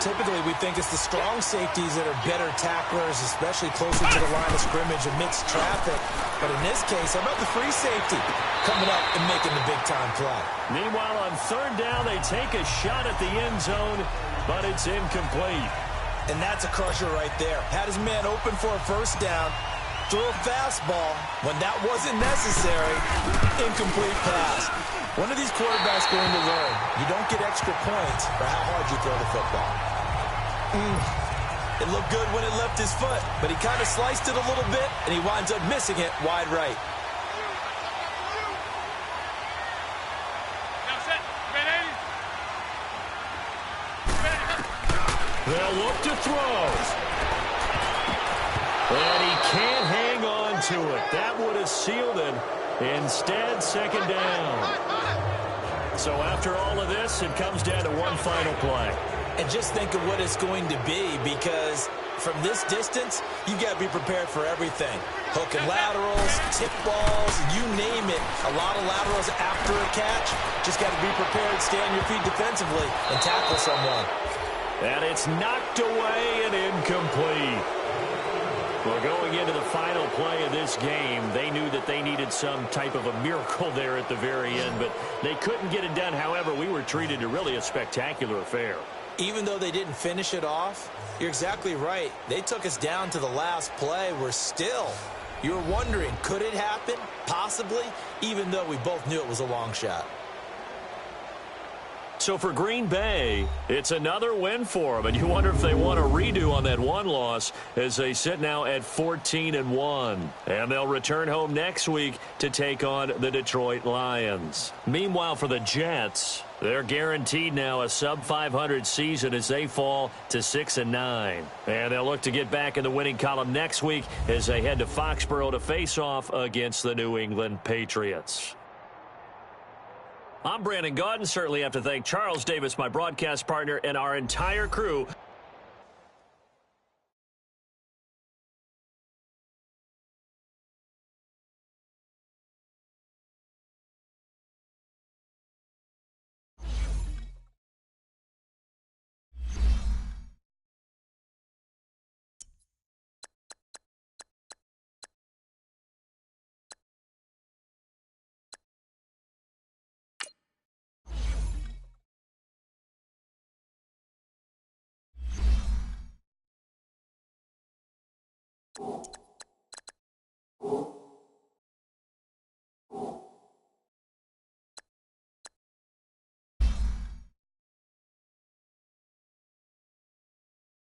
Typically, we think it's the strong safeties that are better tacklers, especially closer to the line of scrimmage amidst traffic. But in this case, how about the free safety coming up and making the big-time play? Meanwhile, on 3rd down, they take a shot at the end zone, but it's incomplete. And that's a crusher right there. Had his man open for a 1st down, threw a fastball when that wasn't necessary. Incomplete pass. When are these quarterbacks going to learn? You don't get extra points for how hard you throw the football. It looked good when it left his foot, but he kind of sliced it a little bit, and he winds up missing it wide right. They'll look to throw. And he can't hang on to it. That would have sealed it. Instead, 2nd down. So after all of this, it comes down to one final play. And just think of what it's going to be, because from this distance, you've got to be prepared for everything. Hook and laterals, tip balls, you name it. A lot of laterals after a catch. Just got to be prepared, stay on your feet defensively, and tackle someone. And it's knocked away and incomplete. Well, going into the final play of this game, they knew that they needed some type of a miracle there at the very end, but they couldn't get it done. However, we were treated to really a spectacular affair. Even though they didn't finish it off, you're exactly right. They took us down to the last play. We're still, you were wondering, could it happen? Possibly, even though we both knew it was a long shot. So for Green Bay, it's another win for them, and you wonder if they want a redo on that one loss as they sit now at 14-1. And they'll return home next week to take on the Detroit Lions. Meanwhile, for the Jets, they're guaranteed now a sub-500 season as they fall to 6-9. And they'll look to get back in the winning column next week as they head to Foxborough to face off against the New England Patriots. I'm Brandon Gaudin. Certainly have to thank Charles Davis, my broadcast partner, and our entire crew. You